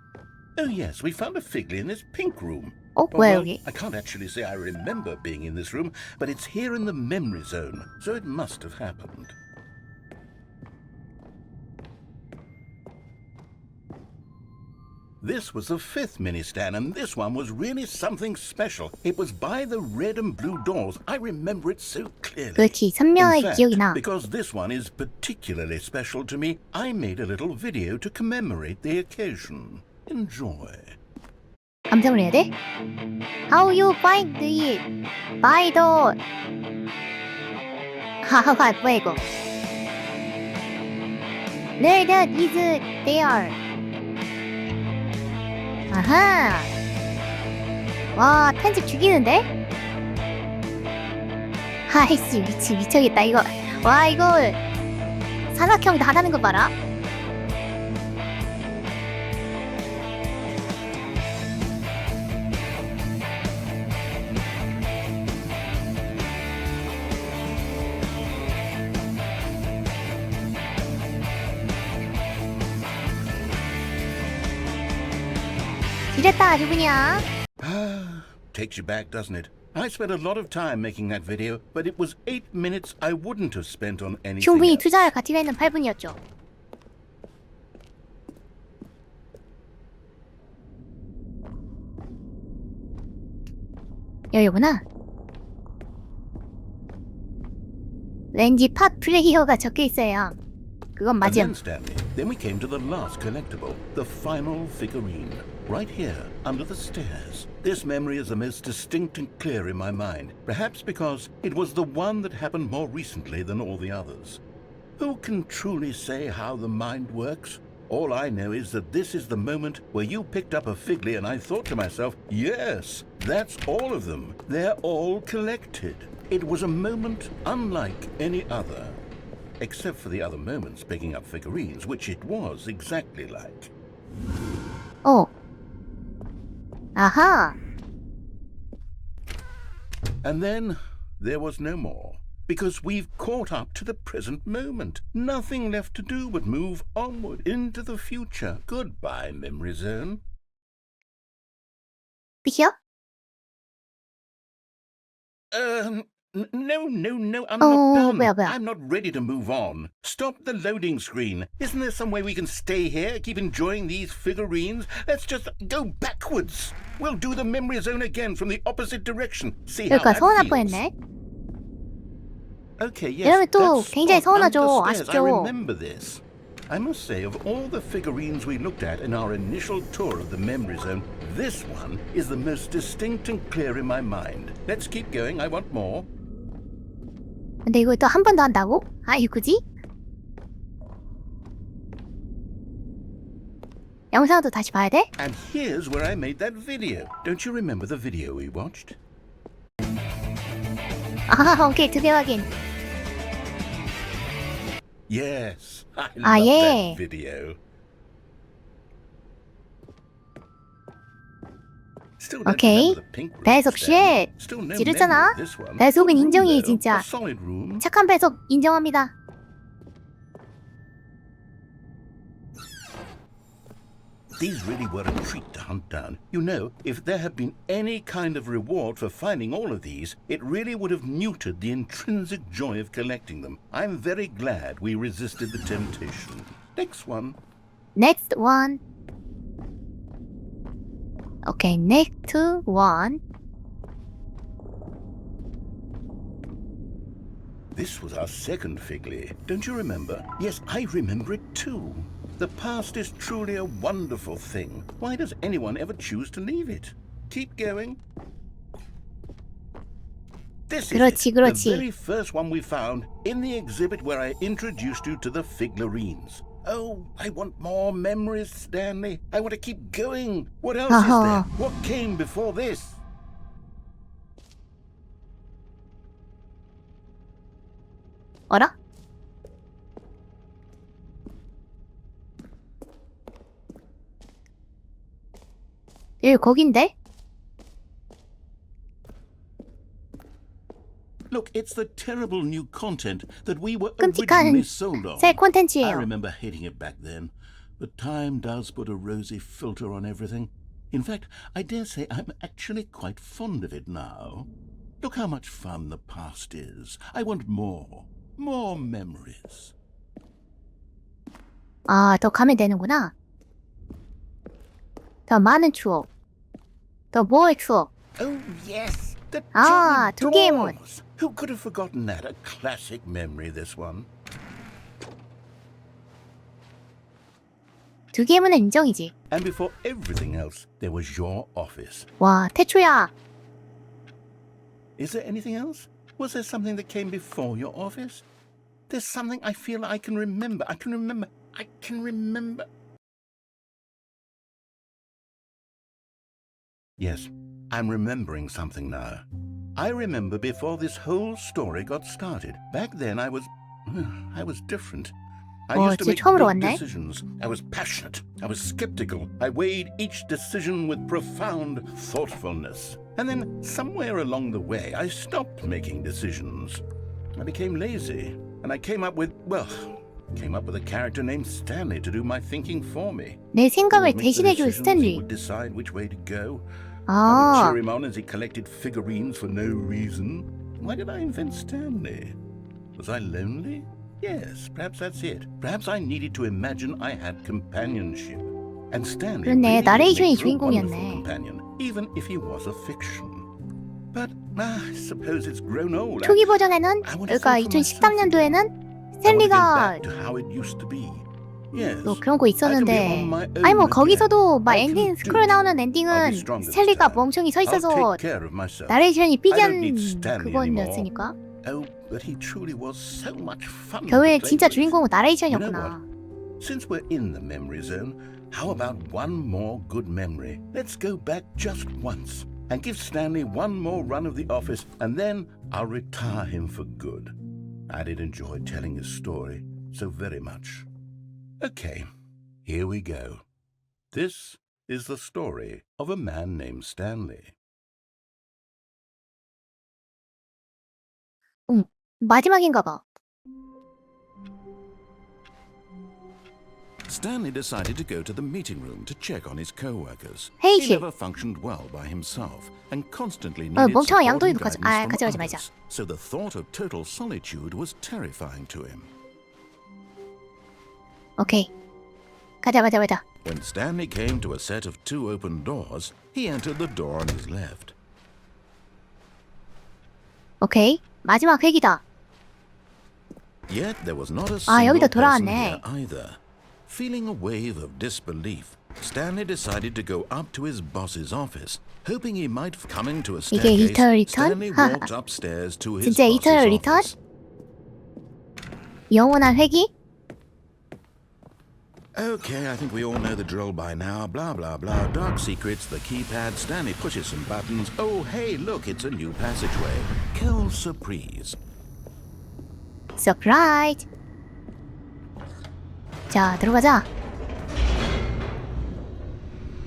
Oh yes, we found a Figley in this pink room. 뭐야 Well, 여기? I can't actually say I remember being in this room, but it's here in the memory zone, so it must have happened. This was the 5th mini stand, and this one was really something special. It was by the red and blue doors. I remember it so clearly. 그렇지, 선명하게 In fact, 기억이 나. because this one is particularly special to me, I made a little video to commemorate the occasion. Enjoy. 감상을 해야 돼? How you find it? By the... 하하하, 뭐야 이거? There that is there. 아하. 와, 편집 죽이는데? 아이씨, 미쳐겠다 이거. 와, 이거 사각형 다 나는 거 봐라. 이랬다 아주 그냥. Takes you back, doesn't it? I spent a lot of time making that video, but it was 8 minutes I wouldn't have spent on anything 충분히 else. 투자할 가치가 있는 8분이었죠. 여기구나. 왠지 팟 플레이어가 적혀 있어요. 그건 And 맞음. then, Stanley, then we came to the last collectible, the final figurine, right here, under the stairs. This memory is the most distinct and clear in my mind, perhaps because it was the one that happened more recently than all the others. Who can truly say how the mind works? All I know is that this is the moment where you picked up a Figley and I thought to myself, yes, that's all of them. They're all collected. It was a moment unlike any other. Except for the other moments picking up figurines, which it was exactly like. 아하. And then there was no more. Because we've caught up to the present moment. Nothing left to do but move onward into the future. Goodbye, Memory Zone. 끝이요? No, I'm Oh, not done. 뭐야. I'm not ready to move on. Stop the loading screen. Isn't there some way we can stay here, keep enjoying these figurines? Let's just go backwards. We'll do the memory zone again from the opposite direction. See how 그러니까 that 서운할 feels. 뻔했네. Okay, yes, 이러면 또 that 굉장히 spot under 서운하죠. the stairs. I 아쉽죠. remember this. I must say, of all the figurines we looked at in our initial tour of the memory zone, this one is the most distinct and clear in my mind. Let's keep going. I want more. 근데 이거 또 한 번 더 한다고? 아이 굳이? 영상도 다시 봐야 돼? And here's where I made that video. Don't you remember the video we watched? 아 오케이 두 개 확인. Yes, I 아, love 예. that video. Still don't 오케이. remember the pink room, 배석 Stanley. 쉣. Still no 지르잖아. memory of this one. 배석은 Good room, 인정이 though. 진짜. A solid room. 착한 배석 인정합니다. These really were a treat to hunt down. You know, if there had been any kind of reward for finding all of these, it really would have muted the intrinsic joy of collecting them. I'm very glad we resisted the temptation. Next one. Next one. 오케이 next one. This was our second Figley. Don't you remember? Yes, I remember it too. The past is truly a wonderful thing. Why does anyone ever choose to leave it? Keep going. This is it, 그렇지. the very first one we found in the exhibit where I introduced you to the Figlarines. Oh, I want more memories, Stanley. I want to keep going. What else is there? What came before this? 어라? 여기 거긴데? Look, it's the terrible new content that we were 끔찍한 originally sold on. 새 I 콘텐츠예요. remember hating it back then, but time does put a rosy filter on everything. In fact, I dare say I'm actually quite fond of it now. Look how much fun the past is. I want more memories. 아, 더 가면 되는구나. 더 많은 추억. 더 뭐의 추억. Oh, yes. The 아, two 도게이몬. doors. Who could have forgotten that? A classic memory, this one. 두 개면은 인정이지. And before everything else, there was your office. 와, 태초야. Is there anything else? Was there something that came before your office? There's something I feel I can remember. I can remember. Yes, I'm remembering something now. I remember before this whole story got started. Back then I was different. I used to 진짜 make 처음으로 big 왔네? decisions. I was passionate. I was skeptical. I weighed each decision with profound thoughtfulness. And then somewhere along the way, I stopped making decisions. I became lazy. And I came up with a character named Stanley to do my thinking for me. 내 He 생각을 would make the 대신해줄 decisions, He 스탠리. would decide which way to go. I would 아, cheer him on as he collected figurines for no reason. Why did I invent Stanley? Was I lonely? Yes, perhaps that's it. Perhaps I needed to imagine I had companionship. And Stanley 그렇네. really did 나레이션이 make for a wonderful 주인공이었네. companion, even if he was a fiction. But I suppose it's grown old. 초기 버전에는 I want to 그러니까 think for myself again. 2013년도에는 I want to get 스탠리가 back to how it used to be. Yes. 또 그런 거 I can be 있었는데 on my own 아니 뭐 again. 거기서도 막 I can 엔딩 do 스크롤 it. 나오는 I'll be 엔딩은 stronger this 스탠리가 time. 멍청이 서 I'll 있어서 take care of myself. 나레이션이 I don't 삐진 need Stanley anymore. 그거였으니까 Oh, but he truly was so much fun to 결국에 play 진짜 with. 주인공은 You know 나레이션이었구나. what? Since we're in the memory zone, how about one more good memory? Let's go back just once and give Stanley one more run of the office, and then I'll retire him for good. I did enjoy telling his story so very much. Okay, here we go. This is the story of a man named Stanley. 마지막인가 봐. Stanley decided to go to the meeting room to check on his co-workers. 회의실. He never functioned well by himself and constantly needed 멍청아, support and 양동이도 guidance 가져가지 from 말자. others. So the thought of total solitude was terrifying to him. 오케이. 가자. When Stanley came to a set of 2 open doors, he entered the door on his left. 오케이. 마지막 회기다. Yet there was not a 아, single 여기도 person 돌아왔네. here either. Feeling a wave of disbelief, Stanley decided to go up to his boss's office, hoping he might coming to a 이게 staircase. 이터널 리턴? Stanley walked upstairs to his 진짜 boss's 이터널 리턴? office. 영원한 회기? Okay, I think we all know the drill by now. Blah, blah, blah. Dark secrets, the keypad. Stanley pushes some buttons. Oh, hey, look, it's a new passageway. Quelle surprise. 서프라이즈. 자, 들어가자.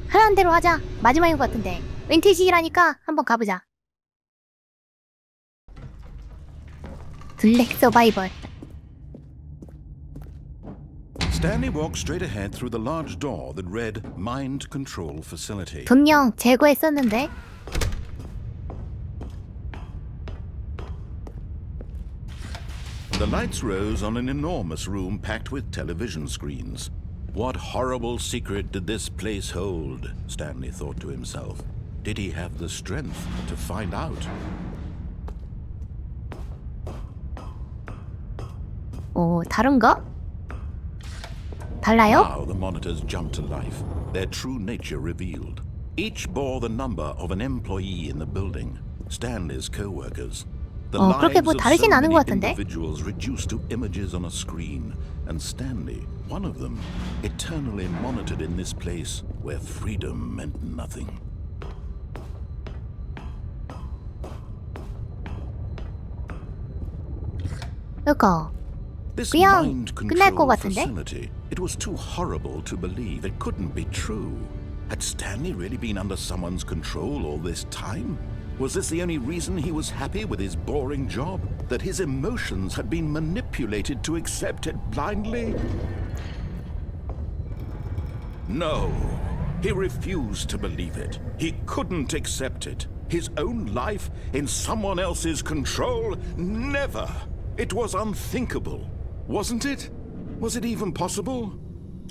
하라는 대로 하자. 마지막인 것 같은데. 윈티지라니까 한번 가보자. 블랙 서바이벌. Stanley walked straight ahead through the large door that read Mind Control Facility. 분명 제거했었는데. The lights rose on an enormous room packed with television screens. What horrible secret did this place hold? Stanley thought to himself. Did he have the strength to find out? 오, 다른가? 달라요? Now the monitors jumped to life, their true nature revealed. Each bore the number of an employee in the building, Stanley's co-workers. The 그렇게 lives 뭐 of 다르진 so 않은 many 것 같은데? individuals reduced to images on a screen, and Stanley, one of them, eternally monitored in this place where freedom meant nothing. 그니까 This 그냥 mind 끝날 것 control 같은데? facility, it was too horrible to believe. It couldn't be true. Had Stanley really been under someone's control all this time? Was this the only reason he was happy with his boring job? That his emotions had been manipulated to accept it blindly? No. He refused to believe it. He couldn't accept it. His own life in someone else's control? Never. It was unthinkable. Wasn't it? Was it even possible?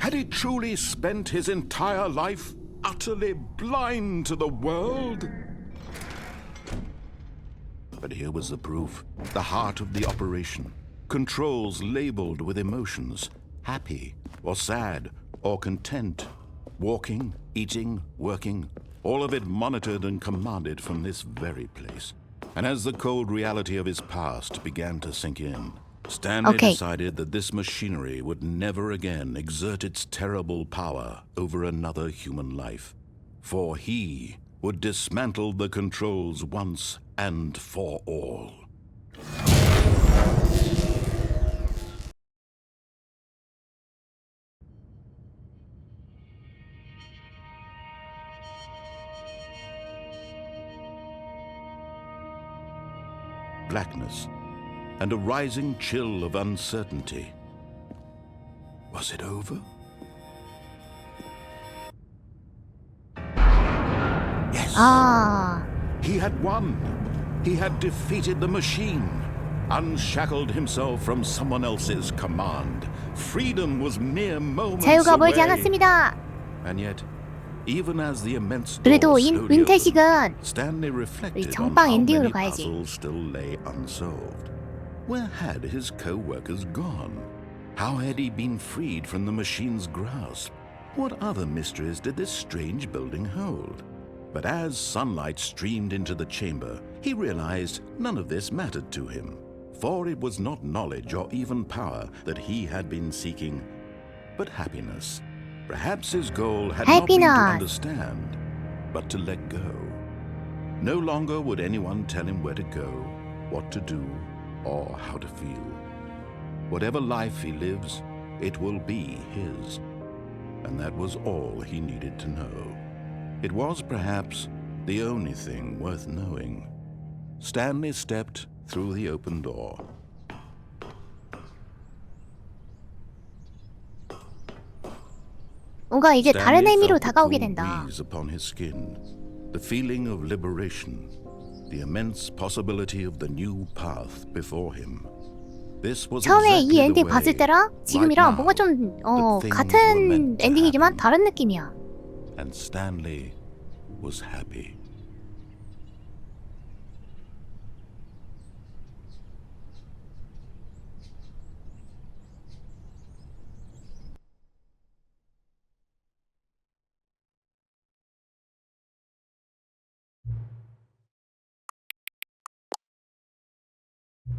Had he truly spent his entire life utterly blind to the world? But here was the proof. The heart of the operation. Controls labeled with emotions. Happy, or sad, or content. Walking, eating, working. All of it monitored and commanded from this very place. And as the cold reality of his past began to sink in, Stanley decided that this machinery would never again exert its terrible power over another human life. For he would dismantle the controls once and for all. Blackness and a rising chill of uncertainty. Was it over? Yes. He had won. He had defeated the machine, unshackled himself from someone else's command. Freedom was mere moments 자유가 away. 멀지 않았습니다. And yet, even as the immense 그래도 door slowly 은퇴식은 opened, Stanley reflected on 정방 how 엔딩으로 many 가야지. puzzles still lay unsolved. Where had his co-workers gone? How had he been freed from the machine's grasp? What other mysteries did this strange building hold? But as sunlight streamed into the chamber, he realized none of this mattered to him, for it was not knowledge or even power that he had been seeking, but happiness. Perhaps his goal had not been to understand, but to let go. No longer would anyone tell him where to go, what to do, or how to feel. Whatever life he lives, it will be his. And that was all he needed to know. It was perhaps the only thing worth knowing. Stanley stepped through the open door. 뭔가 이제 다른 Stanley 의미로 felt the 다가오게 cool 된다. breeze upon his skin, the feeling of liberation, the immense possibility of the new path before him. This was 처음에 이 exactly the 엔딩 way, 봤을 때랑 지금이랑 뭔가 좀 things were 같은 meant to 엔딩이지만 happen. 다른 느낌이야. And Stanley was happy.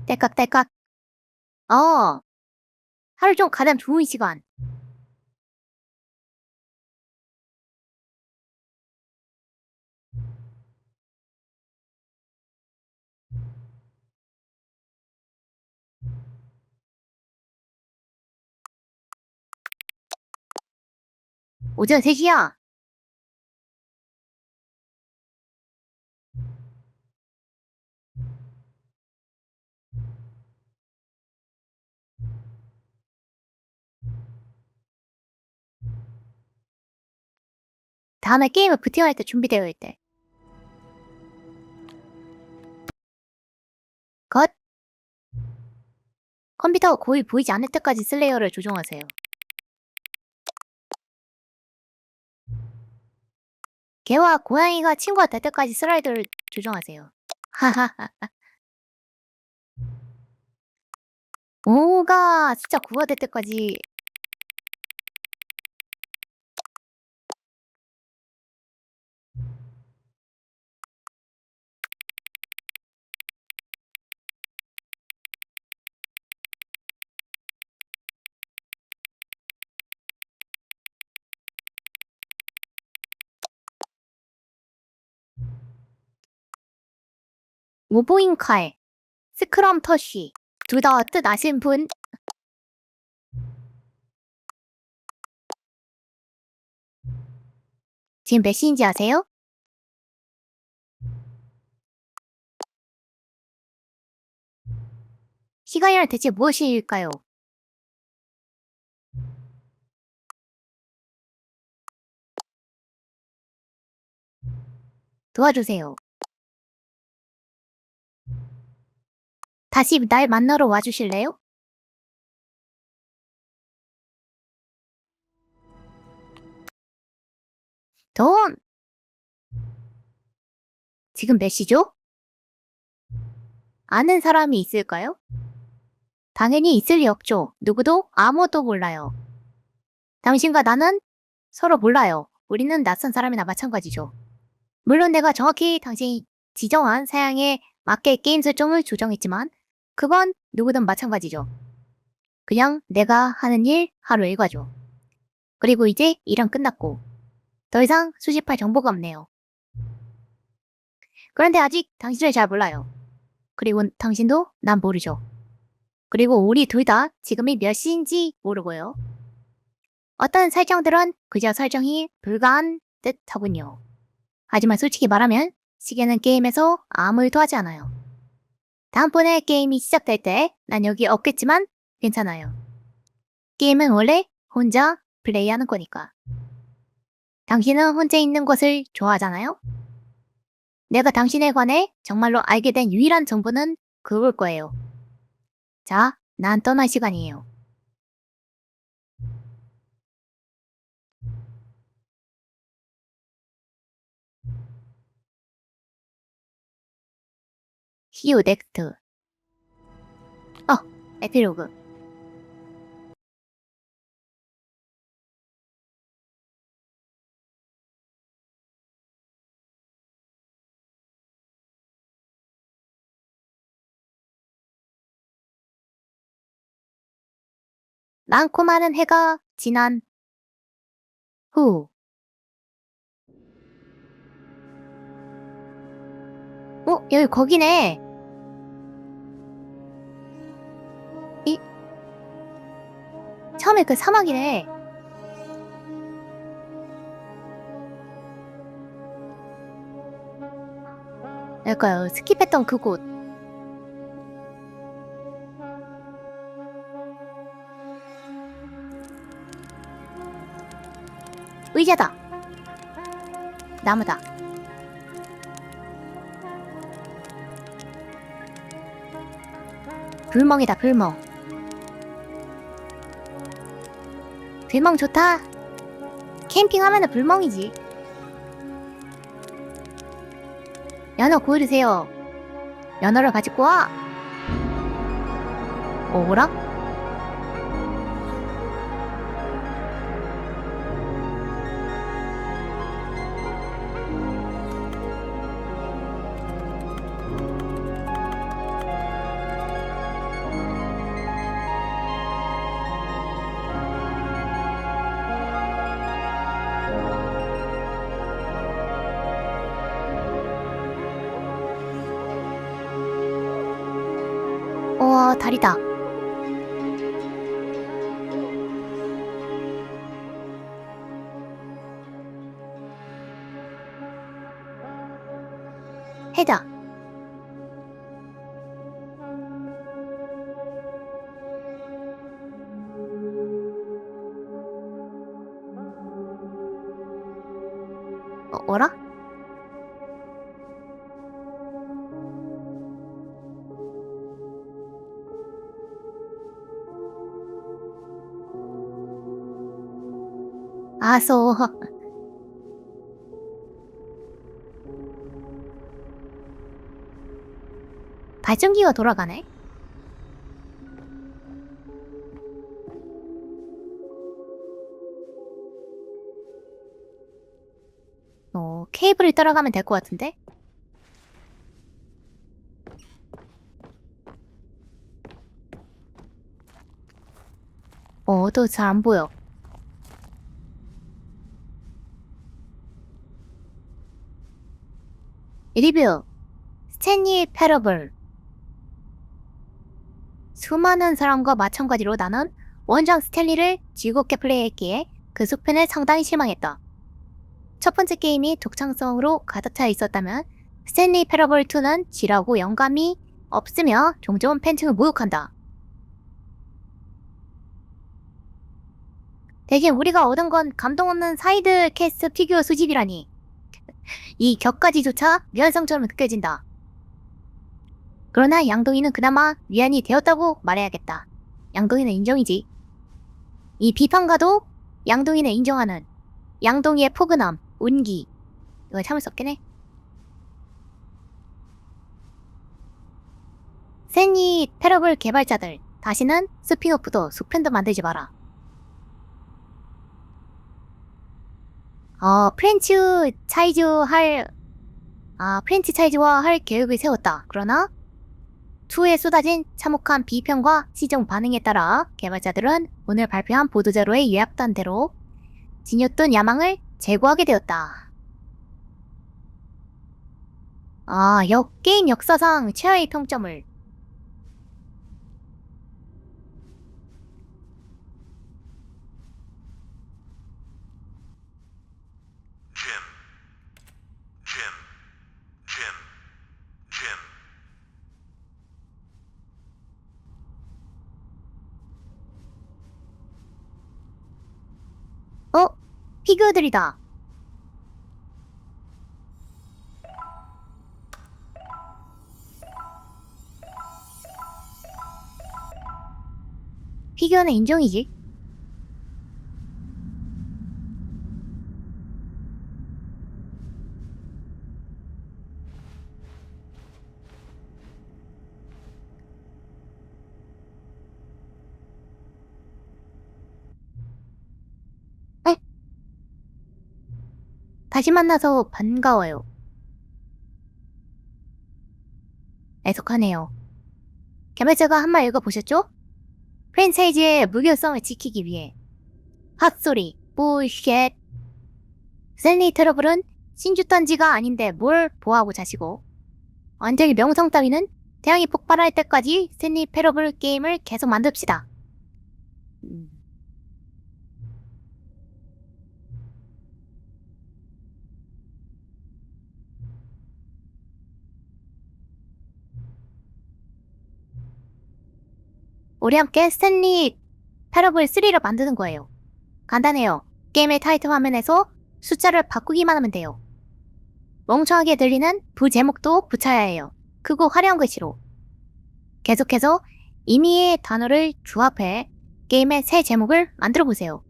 딸깍딸깍. 하루 중 가장 좋은 시간. 오전 3시야. 다음에 게임을 부팅할 때 준비되어 있대. 컷. 컴퓨터가 거의 보이지 않을 때까지 슬레이어를 조정하세요. 개와 고양이가 친구가 될 때까지 슬라이드를 조정하세요. 하하하. 5가 숫자 9가 될 때까지. 오보인 칼, 스크럼 터쉬, 둘 다 뜻 아신 분? 지금 몇 시인지 아세요? 시간이란 대체 무엇일까요? 도와주세요. 다시 날 만나러 와주실래요? 돈! 지금 몇 시죠? 아는 사람이 있을까요? 당연히 있을 리 없죠. 누구도 아무것도 몰라요. 당신과 나는 서로 몰라요. 우리는 낯선 사람이나 마찬가지죠. 물론 내가 정확히 당신이 지정한 사양에 맞게 게임 설정을 조정했지만 그건 누구든 마찬가지죠. 그냥 내가 하는 일 하루 일과죠. 그리고 이제 일은 끝났고 더 이상 수집할 정보가 없네요. 그런데 아직 당신을 잘 몰라요. 그리고 당신도 난 모르죠. 그리고 우리 둘 다 지금이 몇 시인지 모르고요. 어떤 설정들은 그저 설정이 불가한 듯 하군요. 하지만 솔직히 말하면 시계는 게임에서 아무 일도 하지 않아요. 다음번에 게임이 시작될 때 난 여기 없겠지만 괜찮아요. 게임은 원래 혼자 플레이하는 거니까. 당신은 혼자 있는 것을 좋아하잖아요? 내가 당신에 관해 정말로 알게 된 유일한 정보는 그걸 거예요. 자, 난 떠날 시간이에요. See you next. 에피로그. 많고 많은 해가 지난 후. 여기 거기네. 처음에 그 사막이네. 그러니까요. 스킵했던 그곳. 의자다. 나무다. 불멍이다, 불멍. 불멍 좋다. 캠핑하면은 불멍이지. 연어 구우세요. 연어를 가지고 와. 오라? 다리다. 해다. 어라? 아소. 발전기가 돌아가네? 케이블을 따라가면 될 것 같은데? 또 잘 안 보여. 리뷰. 스탠리 패러블. 수많은 사람과 마찬가지로 나는 원작 스탠리를 즐겁게 플레이했기에 그 속편에 상당히 실망했다. 첫 번째 게임이 독창성으로 가득 차 있었다면 스탠리 패러블 2는 지라고 영감이 없으며 종종 팬층을 모욕한다. 대신 우리가 얻은 건 감동 없는 사이드 캐스트 피규어 수집이라니. 이 격까지조차 면상처럼 느껴진다. 그러나 양동이는 그나마 위안이 되었다고 말해야겠다. 양동이는 인정이지. 이 비판가도 양동이는 인정하는 양동이의 포근함, 온기. 이거 참을 수 없긴 해. 스탠리 패러블 개발자들, 다시는 스피노프도 속편도 만들지 마라. 프렌치 차이즈화 할 계획을 세웠다. 그러나 2에 쏟아진 참혹한 비평과 시정 반응에 따라 개발자들은 오늘 발표한 보도자료에 요약한 대로 지녔던 야망을 제거하게 되었다. 게임 역사상 최하의 평점을. 피규어들이다. 피규어는 인정이지. 다시 만나서 반가워요. 애석하네요. 개발자가 한 말 읽어보셨죠? 프랜차이즈의 무결성을 지키기 위해 핫소리, 부쉣. 스탠리 트러블은 신주단지가 아닌데 뭘 보하고 자시고. 완전히 명성 따위는 태양이 폭발할 때까지 스탠리 패러블 게임을 계속 만듭시다. 우리 함께 스탠리 패러블 3를 만드는 거예요. 간단해요. 게임의 타이틀 화면에서 숫자를 바꾸기만 하면 돼요. 멍청하게 들리는 부제목도 붙여야 해요. 크고 화려한 글씨로. 계속해서 임의의 단어를 조합해 게임의 새 제목을 만들어 보세요.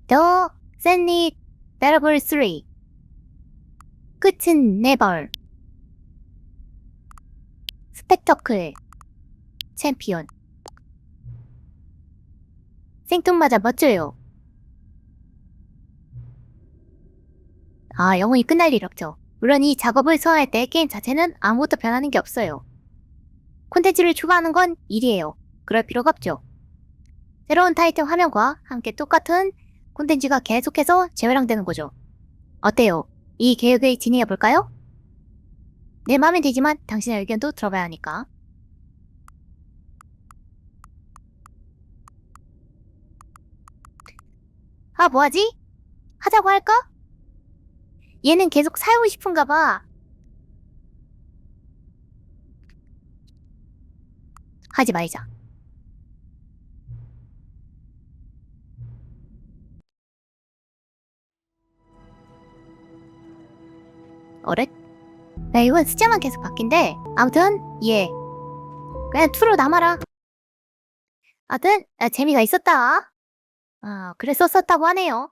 The Stanley Parable 3 끝은 네벌 스펙터클 챔피언 생뚱맞아 멋져요. 아, 영혼이 끝날 일 없죠. 물론 이 작업을 소화할 때 게임 자체는 아무것도 변하는 게 없어요. 콘텐츠를 추가하는 건 일이에요. 그럴 필요가 없죠. 새로운 타이틀 화면과 함께 똑같은 콘텐츠가 계속해서 재활용되는 거죠. 어때요? 이 계획을 진행해볼까요? 내 맘엔 되지만 당신의 의견도 들어봐야 하니까. 아, 뭐하지? 하자고 할까? 얘는 계속 살고 싶은가 봐. 하지 말자. 어렛? 야, 이건 숫자만 계속 바뀐대. 아무튼 예, 그냥 2로 남아라. 아무튼 재미가 있었다. 그랬었다고 하네요.